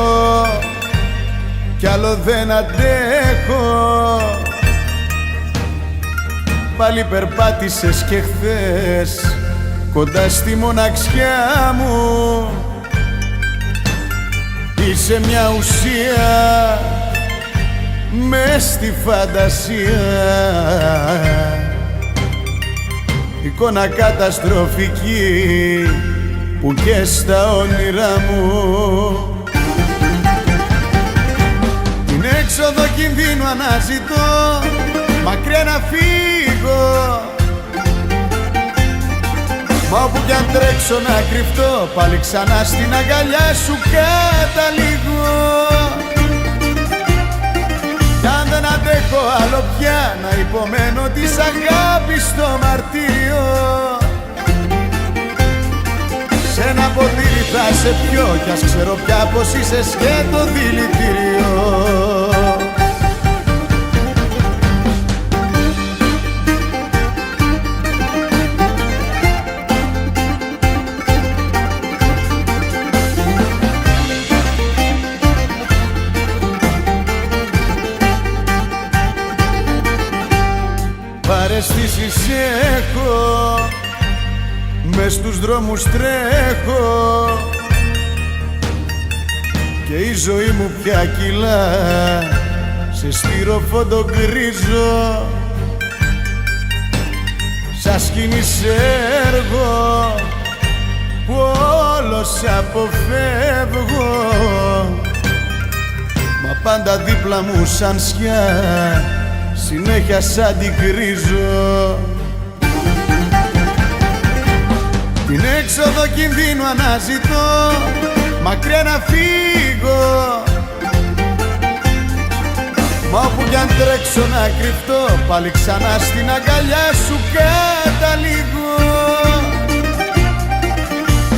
κι άλλο δεν αντέχω. Πάλι περπάτησες και χθες κοντά στη μοναξιά μου. Είσαι μια ουσία μες στη φαντασία, εικόνα καταστροφική που και στα όνειρά μου. Την έξοδο κινδύνου αναζητώ, μακριά να φύγω. Μα όπου κι αν τρέξω να κρυφτώ, πάλι ξανά στην αγκαλιά σου καταλήγω. Κι αν δεν αντέχω άλλο πια να υπομένω της αγάπης το μαρτύριο, σε ένα ποτήρι θα σε πιω, κι ας ξέρω πια πως είσαι σκέτο δηλητήριο. Παραισθήσεις έχω, μες στους δρόμους τρέχω, και η ζωή μου πια κυλά σε στυροφόντο γκρίζο. Σαν σκηνή σε έργο που όλος αποφεύγω, μα πάντα δίπλα μου σαν σκιά συνέχεια σαν την κρίζω. Την έξοδο κινδύνου αναζητώ, μακριά να φύγω. Μα όπου κι αν τρέξω να κρυφτώ, πάλι ξανά στην αγκαλιά σου καταλήγω.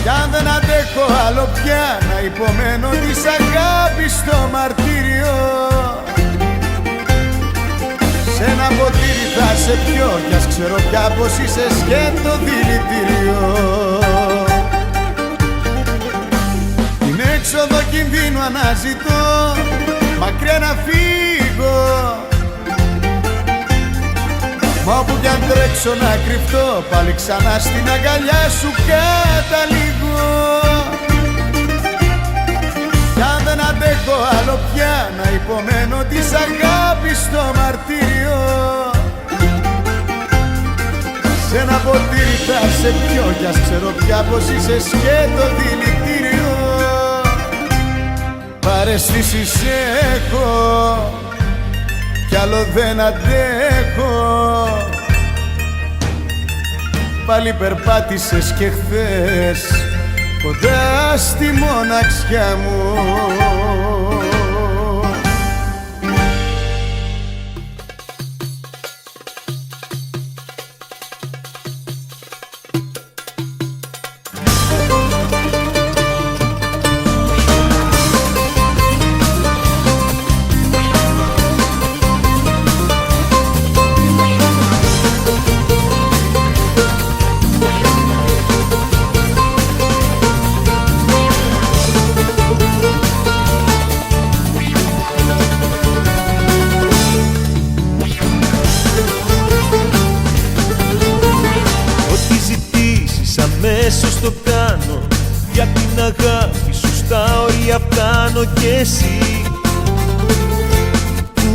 Κι αν δεν αντέχω άλλο πια να υπομένω της αγάπης το μαρτύριο, σε ένα ποτήρι θα σε πιω, κι ας ξέρω πια πως είσαι σκέτο δηλητήριο. Την έξοδο κινδύνου αναζητώ, μακριά να φύγω. Μα όπου κι αν τρέξω να κρυφτώ, πάλι ξανά στην αγκαλιά σου καταλήγω. Κι αν δεν αντέχω άλλο πια να υπομένω της αγάπης το μαρτύριο, σε ένα ποτήρι θα σε πιω κι ας ξέρω πια πως είσαι σκέτο δηλητήριο. Παραισθήσεις έχω κι άλλο δεν αντέχω, πάλι περπάτησες και χθες κοντά στη μοναξιά μου. αμέσως το κάνω. Για την αγάπη σου στα όρια φτάνω κι εσύ.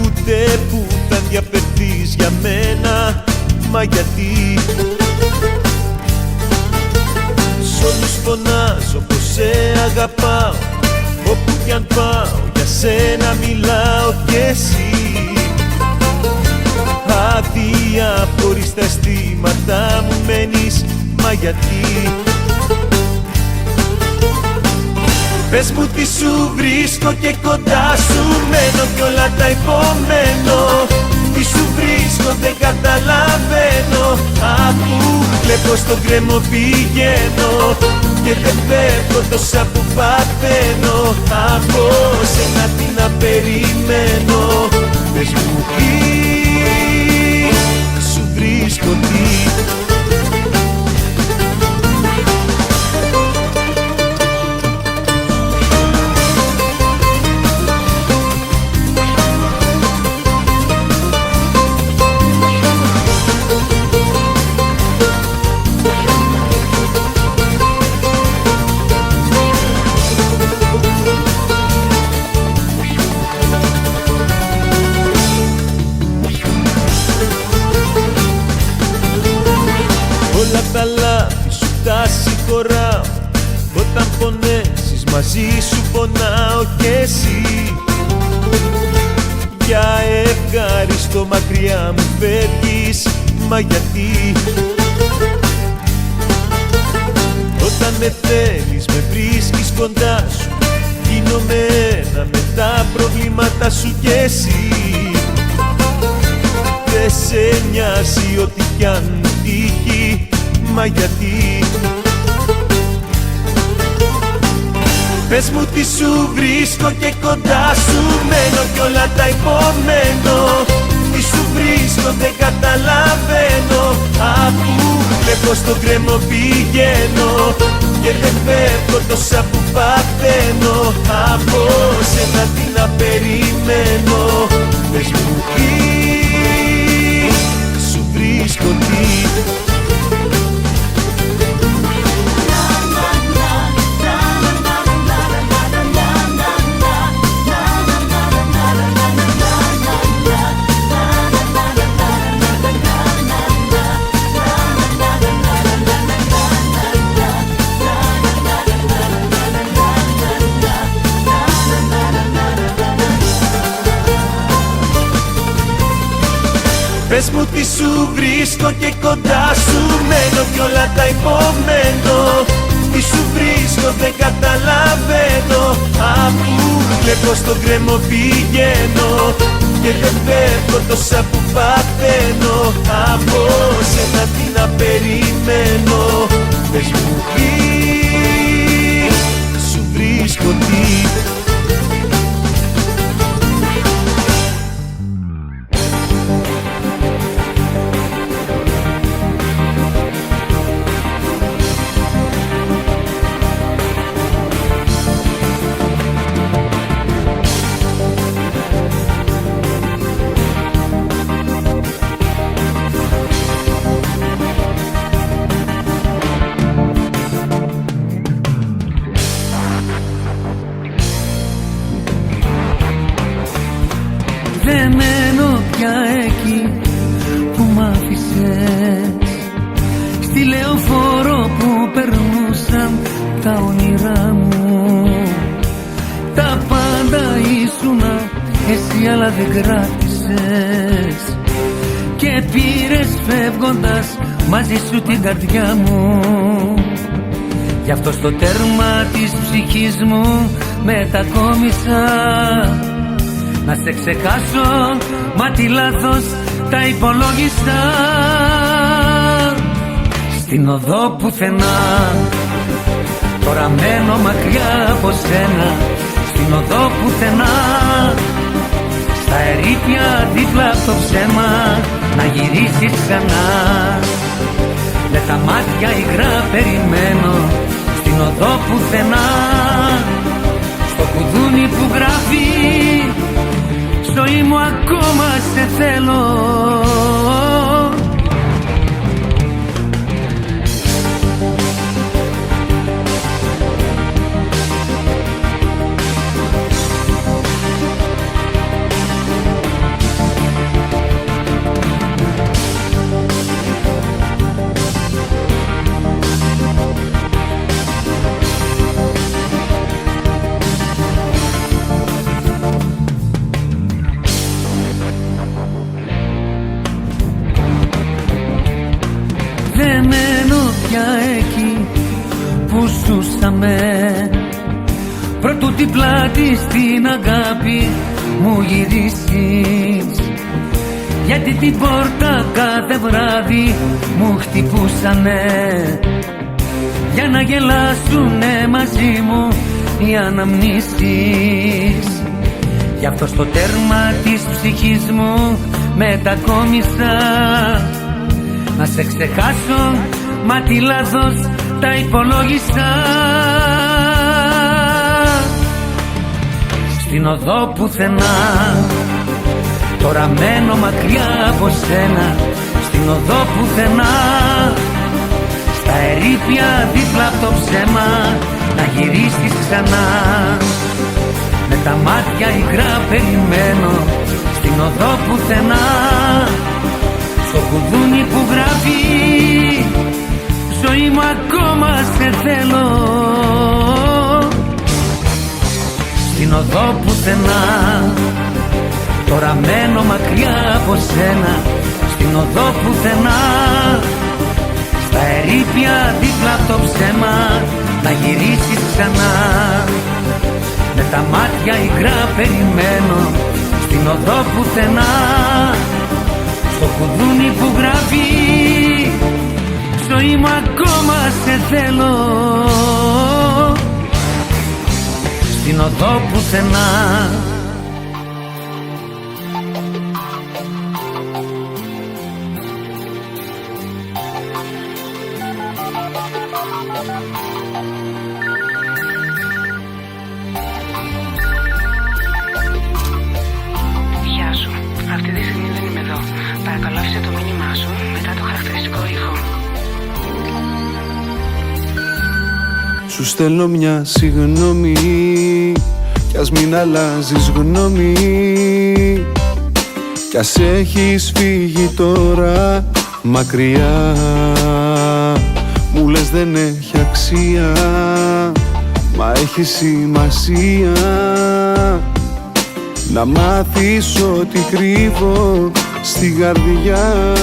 Ούτε που θα ενδιαφερθείς για μένα, μα γιατί? Σ' όλους φωνάζω πως σε αγαπάω, όπου κι αν πάω για σένα μιλάω κι εσύ. Αδιάφορη στα αισθήματά μου μένεις, μα γιατί? Πες μου τι σου βρίσκω και κοντά σου μένω κι όλα τα υπομένω. Τι σου βρίσκω δεν καταλαβαίνω, αφού βλέπω στον γκρέμο πηγαίνω και δεν φεύγω τόσα που παθαίνω. Από σένα τι να περιμένω? Πες μου τι σου βρίσκω, τι? Όλα τα λάθη σου τα συγχωράω, όταν πονέσεις μαζί σου πονάω κι εσύ. Για ευχάριστο μακριά μου φεύγεις, μα γιατί? Όταν με θέλεις με βρίσκεις κοντά σου, γίνομαι ένα με τα προβλήματα σου κι εσύ. Δεν σε νοιάζει ό,τι κι αν μου τύχει, μα γιατί? Πες μου τι σου βρίσκω και κοντά σου μένω κι όλα τα υπομένω. Τι σου βρίσκω δεν καταλαβαίνω, αφού βλέπω στον γκρέμο πηγαίνω και δεν φεύγω τόσα που παθαίνω. Από σένα τι να περιμένω? Πες μου τι σου βρίσκω, τι? Πες μου τι σου βρίσκω και κοντά σου μένω κι όλα τα υπομένω. Τι σου βρίσκω δεν καταλαβαίνω, αφού βλέπω στον γκρέμο πηγαίνω και δεν φεύγω τόσα που παθαίνω. Από σένα τι να περιμένω? Πες μου τι σου βρίσκω, τι? δεν μένω πια εκεί που μ' άφησες, στη λεωφόρο που περνούσαν τα όνειρά μου. Τα πάντα ήσουνα εσύ, αλλά δεν κράτησες και πήρες φεύγοντας μαζί σου την καρδιά μου. Γι' αυτό στο τέρμα της ψυχής μου μετακόμισα, να σε ξεχάσω, μα τι λάθος τα υπολόγισα. Στην οδό πουθενά, τώρα μένω μακριά από σένα. Στην οδό πουθενά, στα ερήπια δίπλα από το ψέμα, να γυρίσεις ξανά. Με τα μάτια υγρά περιμένω, στην οδό πουθενά, στο κουδούνι που γράφει ζωή μου ακόμα σε θέλω. Δεν μένω πια εκεί που ζούσαμε, προτού την πλάτη στην αγάπη μου γυρίσεις. Γιατί την πόρτα κάθε βράδυ μου χτυπούσανε, για να γελάσουνε μαζί μου οι αναμνήσεις. Γι' αυτό στο τέρμα της ψυχής μου μετακόμισα, να σε ξεχάσω, μα τι λάθος τα υπολόγισα. Στην οδό πουθενά, τώρα μένω μακριά από σένα. Στην οδό πουθενά, στα ερήπια δίπλα από το ψέμα, να γυρίσεις ξανά. Με τα μάτια υγρά περιμένω, στην οδό πουθενά, στο κουδούνι που γράφει ζωή μου ακόμα σε θέλω. Στην οδό πουθενά, τώρα μένω μακριά από σένα. Στην οδό πουθενά, στα ερήπια δίπλα από το ψέμα, να γυρίσεις ξανά. Με τα μάτια υγρά περιμένω, στην οδό πουθενά, στο κουδούνι που γράφει ζωή μου ακόμα σε θέλω. Στην οδό πουθενά. Γεια σου. Αυτή τη στιγμή δεν είμαι εδώ. Παρακαλώ άφησε το μήνυμά σου μετά το χαρακτηριστικό ήχο. Σου στέλνω μια συγγνώμη κι ας μην αλλάζεις γνώμη, κι ας έχεις φύγει τώρα μακριά. Μου λες δεν έχει αξία, μα έχει σημασία να μάθεις ότι κρύβω στην καρδιά.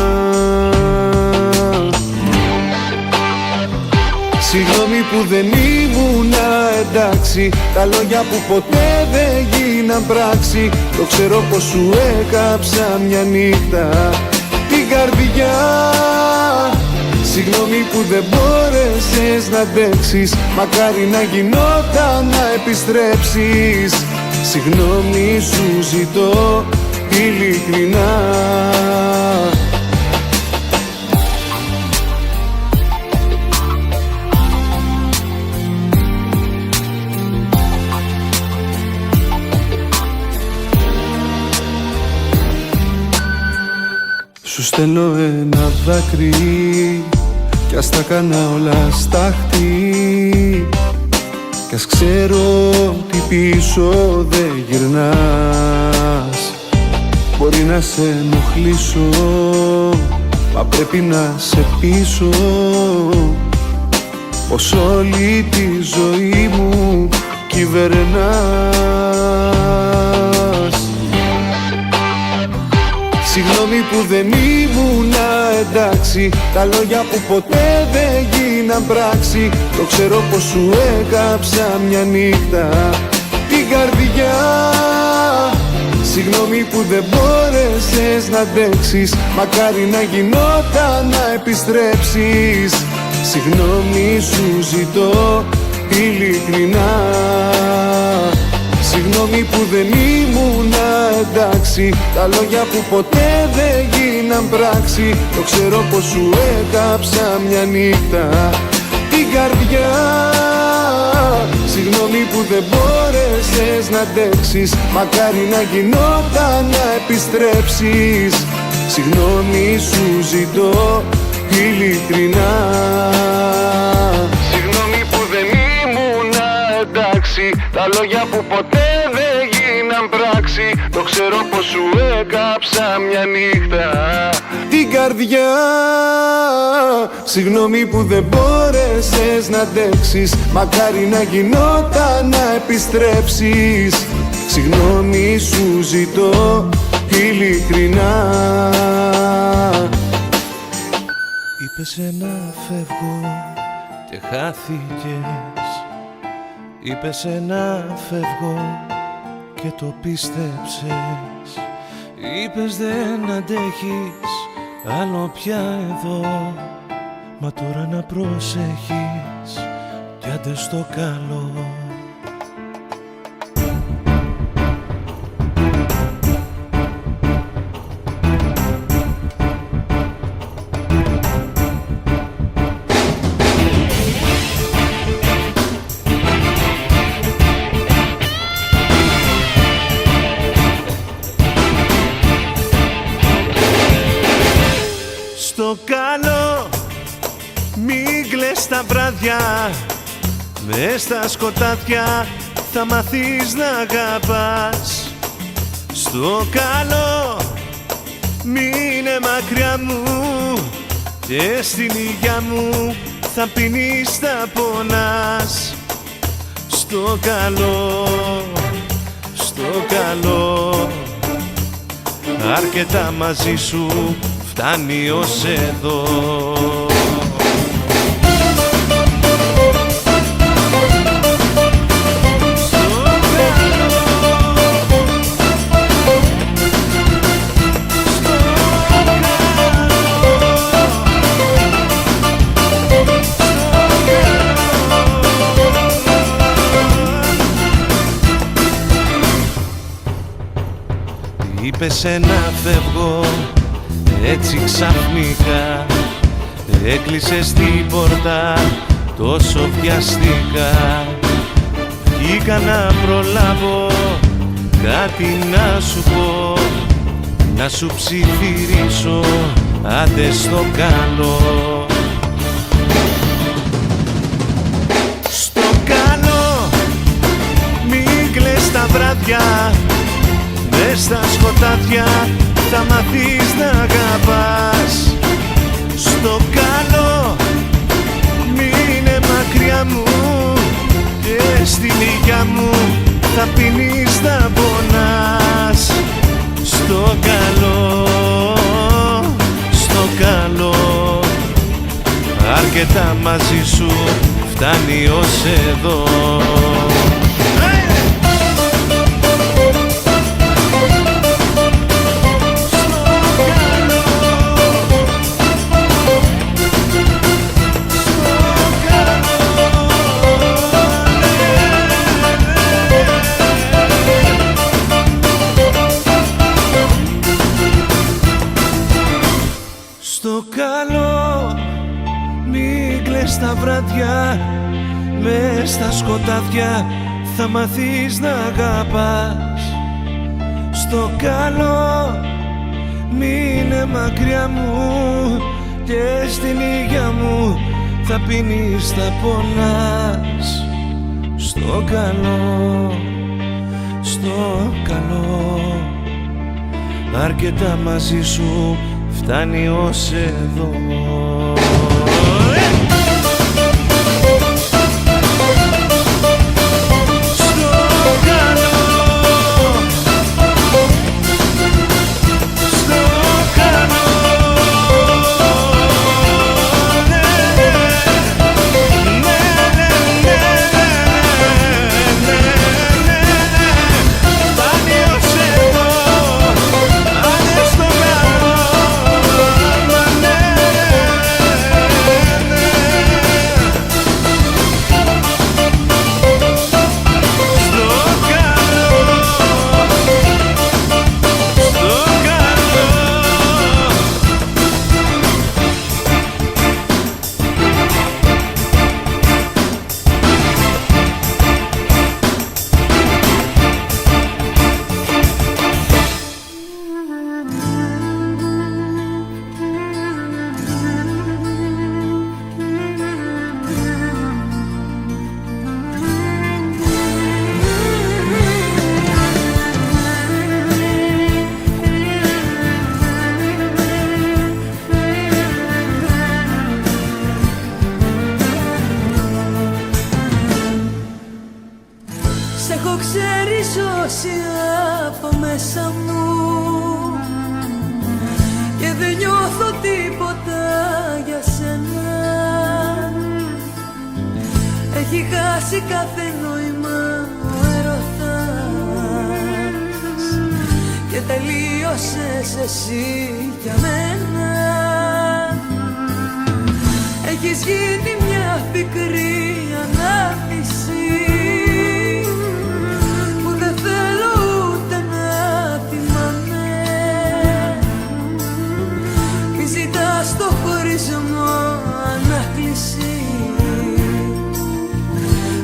Συγγνώμη που δεν ήμουνα εντάξει, τα λόγια που ποτέ δεν γίναν πράξη. Το ξέρω πως σου έκαψα μια νύχτα την καρδιά. Συγγνώμη που δεν μπόρεσες να αντέξεις, μακάρι να γινόταν να επιστρέψεις. Συγγνώμη σου ζητώ ειλικρινά. Σου στέλνω ένα δάκρυ κι ας τα κάνα όλα στάχτη, κι ας ξέρω ότι πίσω δεν γυρνάς. Μπορεί να σε ενοχλήσω, μα πρέπει να σε πείσω πως όλη τη ζωή μου κυβερνάς. Συγγνώμη που δεν ήμουνα εντάξει, τα λόγια που ποτέ δεν γίναν πράξη. Το ξέρω πως σου έκαψα μια νύχτα την καρδιά. Συγγνώμη που δεν μπόρεσες να αντέξεις, μακάρι να γινόταν να επιστρέψεις. Συγγνώμη σου ζητώ ειλικρινά. Συγγνώμη που δεν ήμουνα εντάξει, τα λόγια που ποτέ δεν γίναν πράξη. Το ξέρω πως σου έκαψα μια νύχτα την καρδιά. Συγγνώμη που δεν μπόρεσες να αντέξεις, μακάρι να γινόταν να επιστρέψεις. Συγγνώμη σου ζητώ ειλικρινά. Συγγνώμη που δεν ήμουνα εντάξει, τα λόγια που ποτέ δεν γίναν πράξη. Το ξέρω πως σου έκαψα μια νύχτα την καρδιά. Συγγνώμη που δεν μπόρεσες να αντέξεις, μακάρι να γινόταν να επιστρέψεις. Συγγνώμη σου ζητώ ειλικρινά. Είπες να φεύγω και χάθηκες. Είπες να φεύγω και το πίστεψες. Είπες δεν αντέχεις άλλο πια εδώ, μα τώρα να προσέχεις κι άντε στο καλό. Στο καλό μην κλαις τα βράδια, μες στα σκοτάδια θα μάθεις να αγαπάς. Στο καλό μείνε μακριά μου και στην υγειά μου θα πίνεις, θα πονάς. Στο καλό, στο καλό, αρκετά μαζί σου φτάνει ως εδώ. Είπες να φεύγω έτσι ξαφνικά, έκλεισες την πόρτα τόσο βιαστικά. Βγήκα να προλάβω κάτι να σου πω, να σου ψιθυρίσω, άντε στο καλό. Στο καλό μην κλαις τα βράδια, μες στα σκοτάδια θα μάθεις να αγαπάς. Στο καλό μείνε μακριά μου και στην υγειά μου θα πίνεις, θα πονάς. Στο καλό, στο καλό, αρκετά μαζί σου φτάνει ως εδώ. Στο καλό μην κλαις τα βράδια, μες στα σκοτάδια θα μάθεις να αγαπάς. Στο καλό μείνε μακριά μου και στην υγειά μου θα πίνεις, θα πονάς. Στο καλό, στο καλό, αρκετά μαζί σου, φτάνει ως εδώ.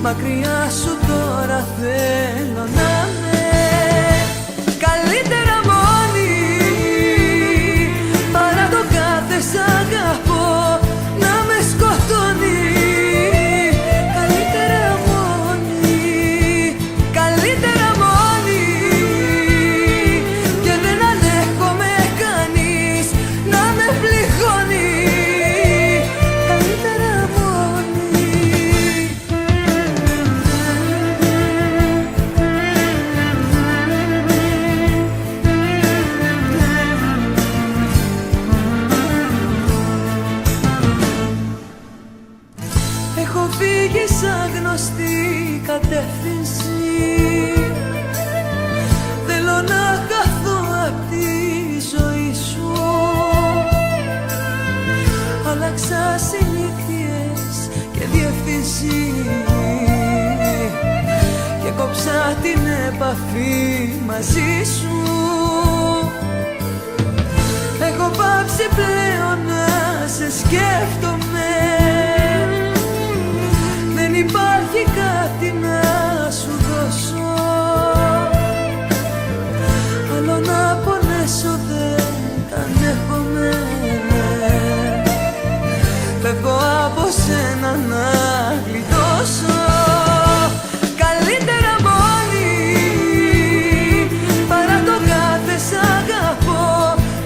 Μακριά σου τώρα θέλω να με, καλύτερα μόνη, παρά το κάθε σ' αγαπώ να με σκοτώνει. Καλύτερα μόνη, καλύτερα μόνη, και δεν ανέχομαι κανείς να με πληγώνει. Καλύτερα μόνη. Έχω φύγει σαν γνωστή κατεύθυνση, θέλω να χαθώ απ' τη ζωή σου. Άλλαξα συνήθειες και διευθυνσή και κόψα την επαφή μαζί σου. Έχω πάψει πλέον να σε σκέφτομαι, δεν υπάρχει κάτι να σου δώσω, άλλο να πονέσω δεν ανέχομαι. Φεύγω από σένα να γλιτώσω, καλύτερα μόνη, παρά το κάθε σ' αγαπώ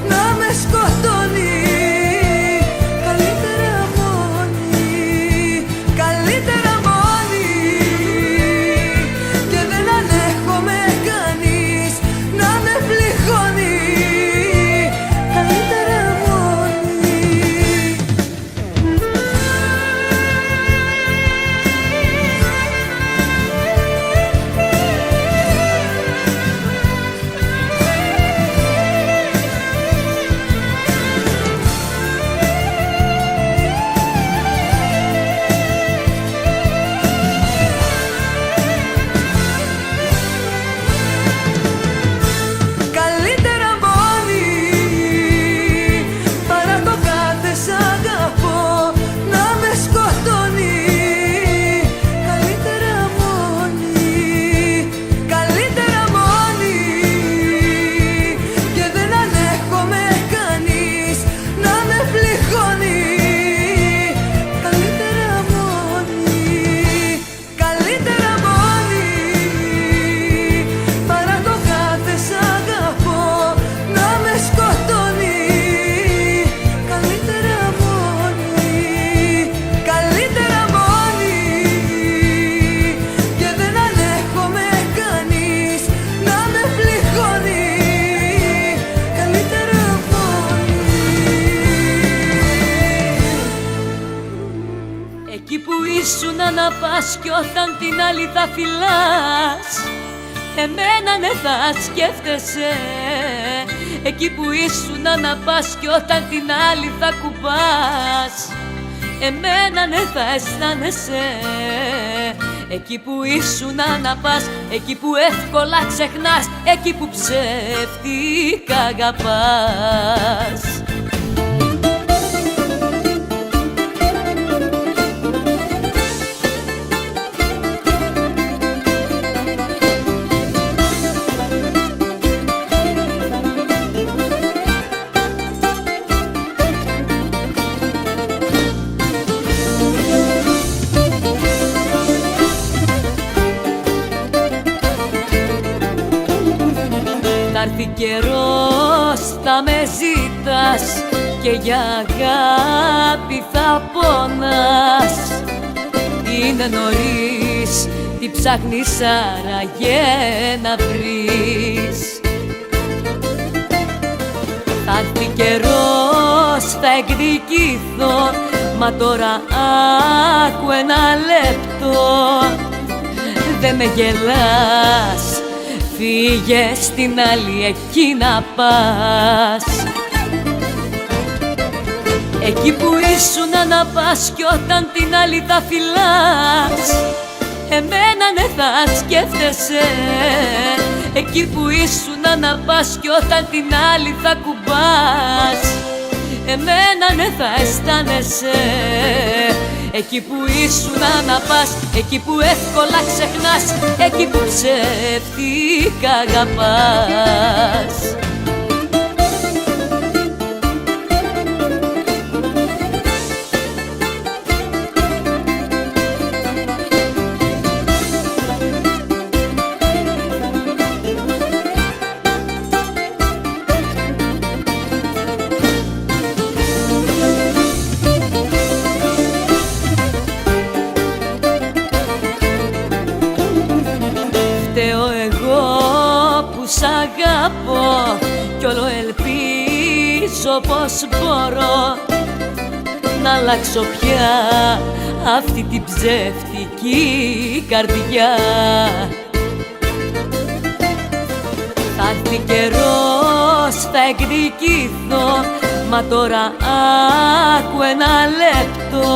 να με σκοτώνει. Καλύτερα να πας κι όταν την άλλη θα φυλάς, εμένα ναι θα σκέφτεσαι. Εκεί που ήσουν να πας κι όταν την άλλη θα κουμπάς, εμένα ναι θα αισθάνεσαι. Εκεί που ήσουν να πας, εκεί που εύκολα ξεχνάς, εκεί που ψεύτικα αγαπάς. Έρθει καιρός θα με ζητάς και για αγάπη θα πονάς. Είναι νωρίς, τι ψάχνεις άραγε να βρεις. Θα έρθει καιρός θα εκδικηθώ, μα τώρα άκου ένα λεπτό. Δε με γελάς, φύγε στην άλλη εκεί να πας. Εκεί που ήσουν να πας κι όταν την άλλη θα φυλάς, εμένα ναι θα σκέφτεσαι. Εκεί που ήσουν να πας κι όταν την άλλη θα κουμπάς, εμένα ναι θα αισθάνεσαι. Εκεί που ήσουν να πας, εκεί που εύκολα ξεχνάς, εκεί που ψεύτικα αγαπάς. Κι όλο ελπίζω πως μπορώ να αλλάξω πια αυτή την ψεύτικη καρδιά. Θα έρθει καιρός θα εκδικηθώ, μα τώρα άκου ένα λεπτό.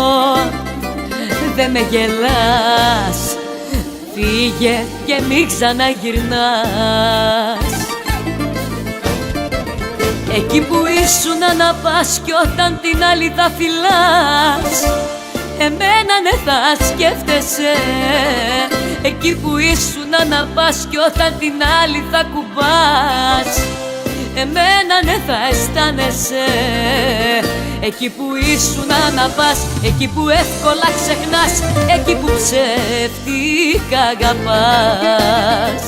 Δε με γελάς, φύγε και μη ξαναγυρνάς. Εκεί που ήσουν να πας κι όταν την άλλη θα φυλάς, εμένα ναι θα σκέφτεσαι. Εκεί που ήσουν να πας κι όταν την άλλη θα κουμπάς, εμένα ναι θα αισθάνεσαι. Εκεί που ήσουν να πας, εκεί που εύκολα ξεχνάς, εκεί που ψεύτικα αγαπάς.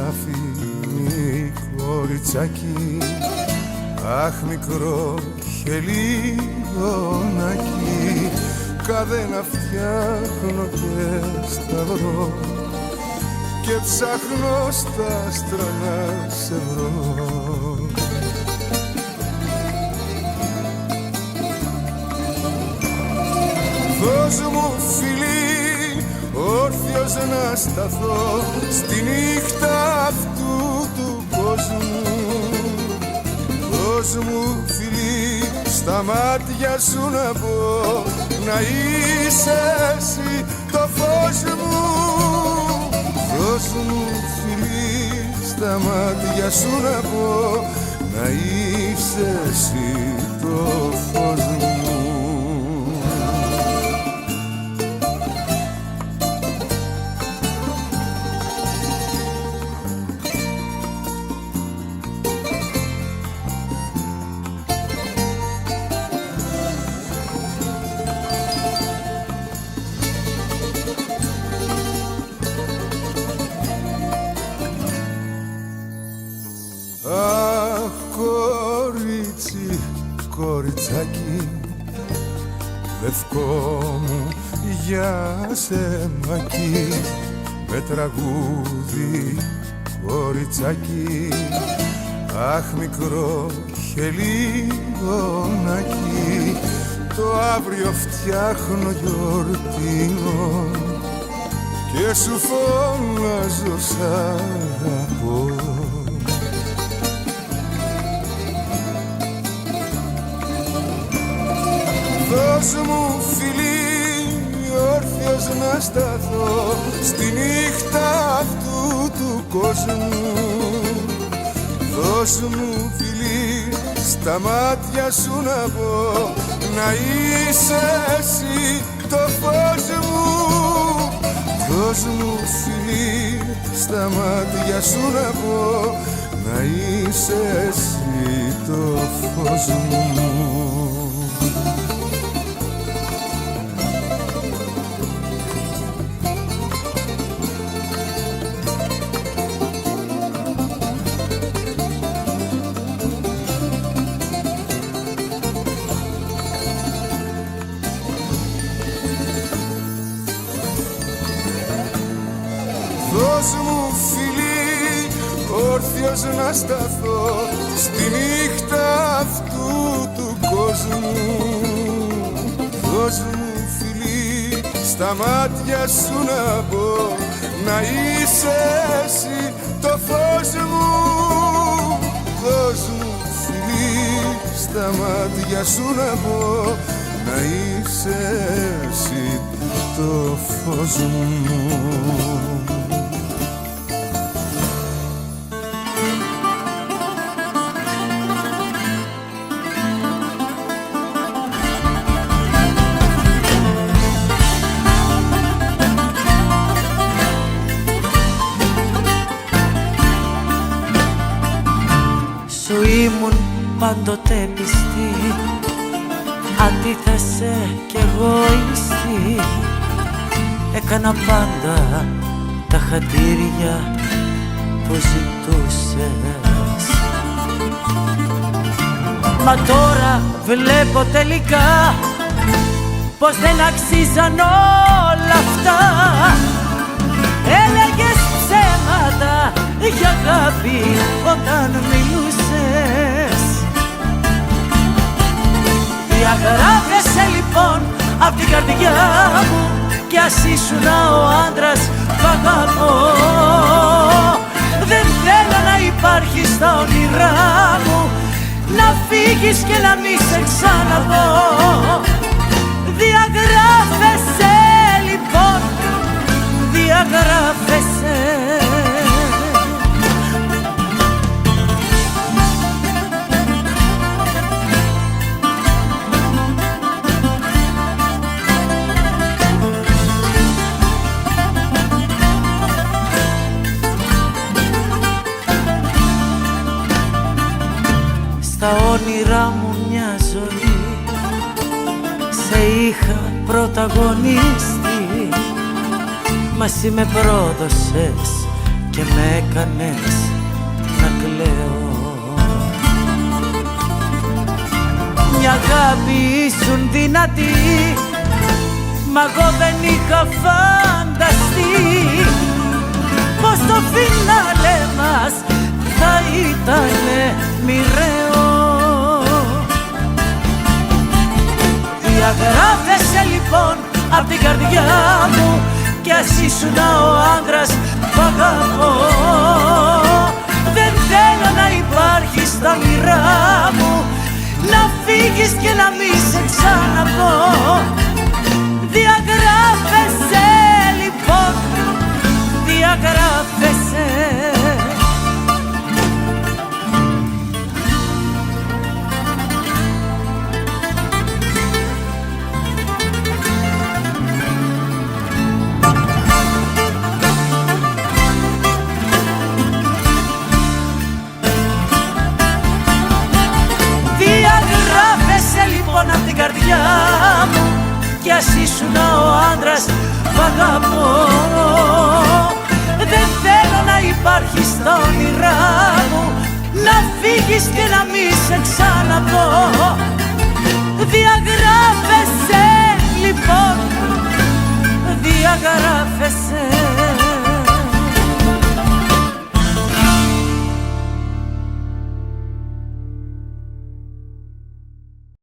Αφήνει κοριτσάκι, αχ μικρό χελιδονάκι, καδένα φτιάχνω και σταυρώ και ψάχνω στα άστρα να σε βρω. Δώσ' μου φιλί, όρθιος να σταθώ στη νύχτα αυτού του κόσμου. Δώσ' μου φιλί, στα μάτια σου να πω, να είσαι εσύ το φως μου. Δώσ' μου φιλί, στα μάτια σου να πω, να είσαι εσύ το φως μου. Λευκό μου για σεμακί, με τραγούδι κοριτσάκι. Αχ μικρό χελιδονάκι, το αύριο φτιάχνω γιορτινό και σου φωνάζω σ' αγαπώ. Δώσ' μου φιλί όρθιος να σταθώ στη νύχτα αυτού του κόσμου. Δώσ' μου φιλί στα μάτια σου να πω, να είσαι εσύ το φως μου. Δώσ' μου φιλί στα μάτια σου να πω, να είσαι εσύ το φως μου. Δώσ' μου φιλί όρθιος να σταθώ στη νύχτα αυτού του κόσμου. Δώσ' μου φιλί στα μάτια σου να πω, να είσαι εσύ το φως μου. Δώσ' μου φιλί στα μάτια σου να πω, να είσαι εσύ το φως μου. Σου ήμουν πάντοτε πιστή, αντίθεσε κι εγωιστή. Έκανα πάντα τα χατήρια που ζητούσες. Μα τώρα βλέπω τελικά πως δεν αξίζαν όλα αυτά. Έλεγες ψέματα για αγάπη όταν μιλούσες. Διαγράφεσαι λοιπόν απ' την καρδιά μου, κι ας ήσουν ο άντρας που αγαπώ. Δεν θέλω να υπάρχεις στα όνειρά μου, να φύγεις και να μη σε ξαναδώ. Διαγράφεσαι λοιπόν, διαγράφεσαι. Στα όνειρά μου μια ζωή σε είχα πρωταγωνίστη, μα εσύ με πρόδωσες και με έκανες να κλαίω. Μια αγάπη ήσουν δυνατή, μα εγώ δεν είχα φανταστεί πως το φινάλε μας θα ήτανε μοιραίο. Διαγράφεσαι λοιπόν απ' την καρδιά μου, κι ας ήσουν ο άντρας που αγαπώ. Δεν θέλω να υπάρχεις στα όνειρά μου, να φύγεις και να μη σε ξαναδώ. Διαγράφεσαι λοιπόν, διαγράφεσαι. Απ' την καρδιά μου, κι ας ήσουν ο άντρας που αγαπώ. Δεν θέλω να υπάρχεις στα όνειρά μου, να φύγεις και να μη σε ξαναδώ.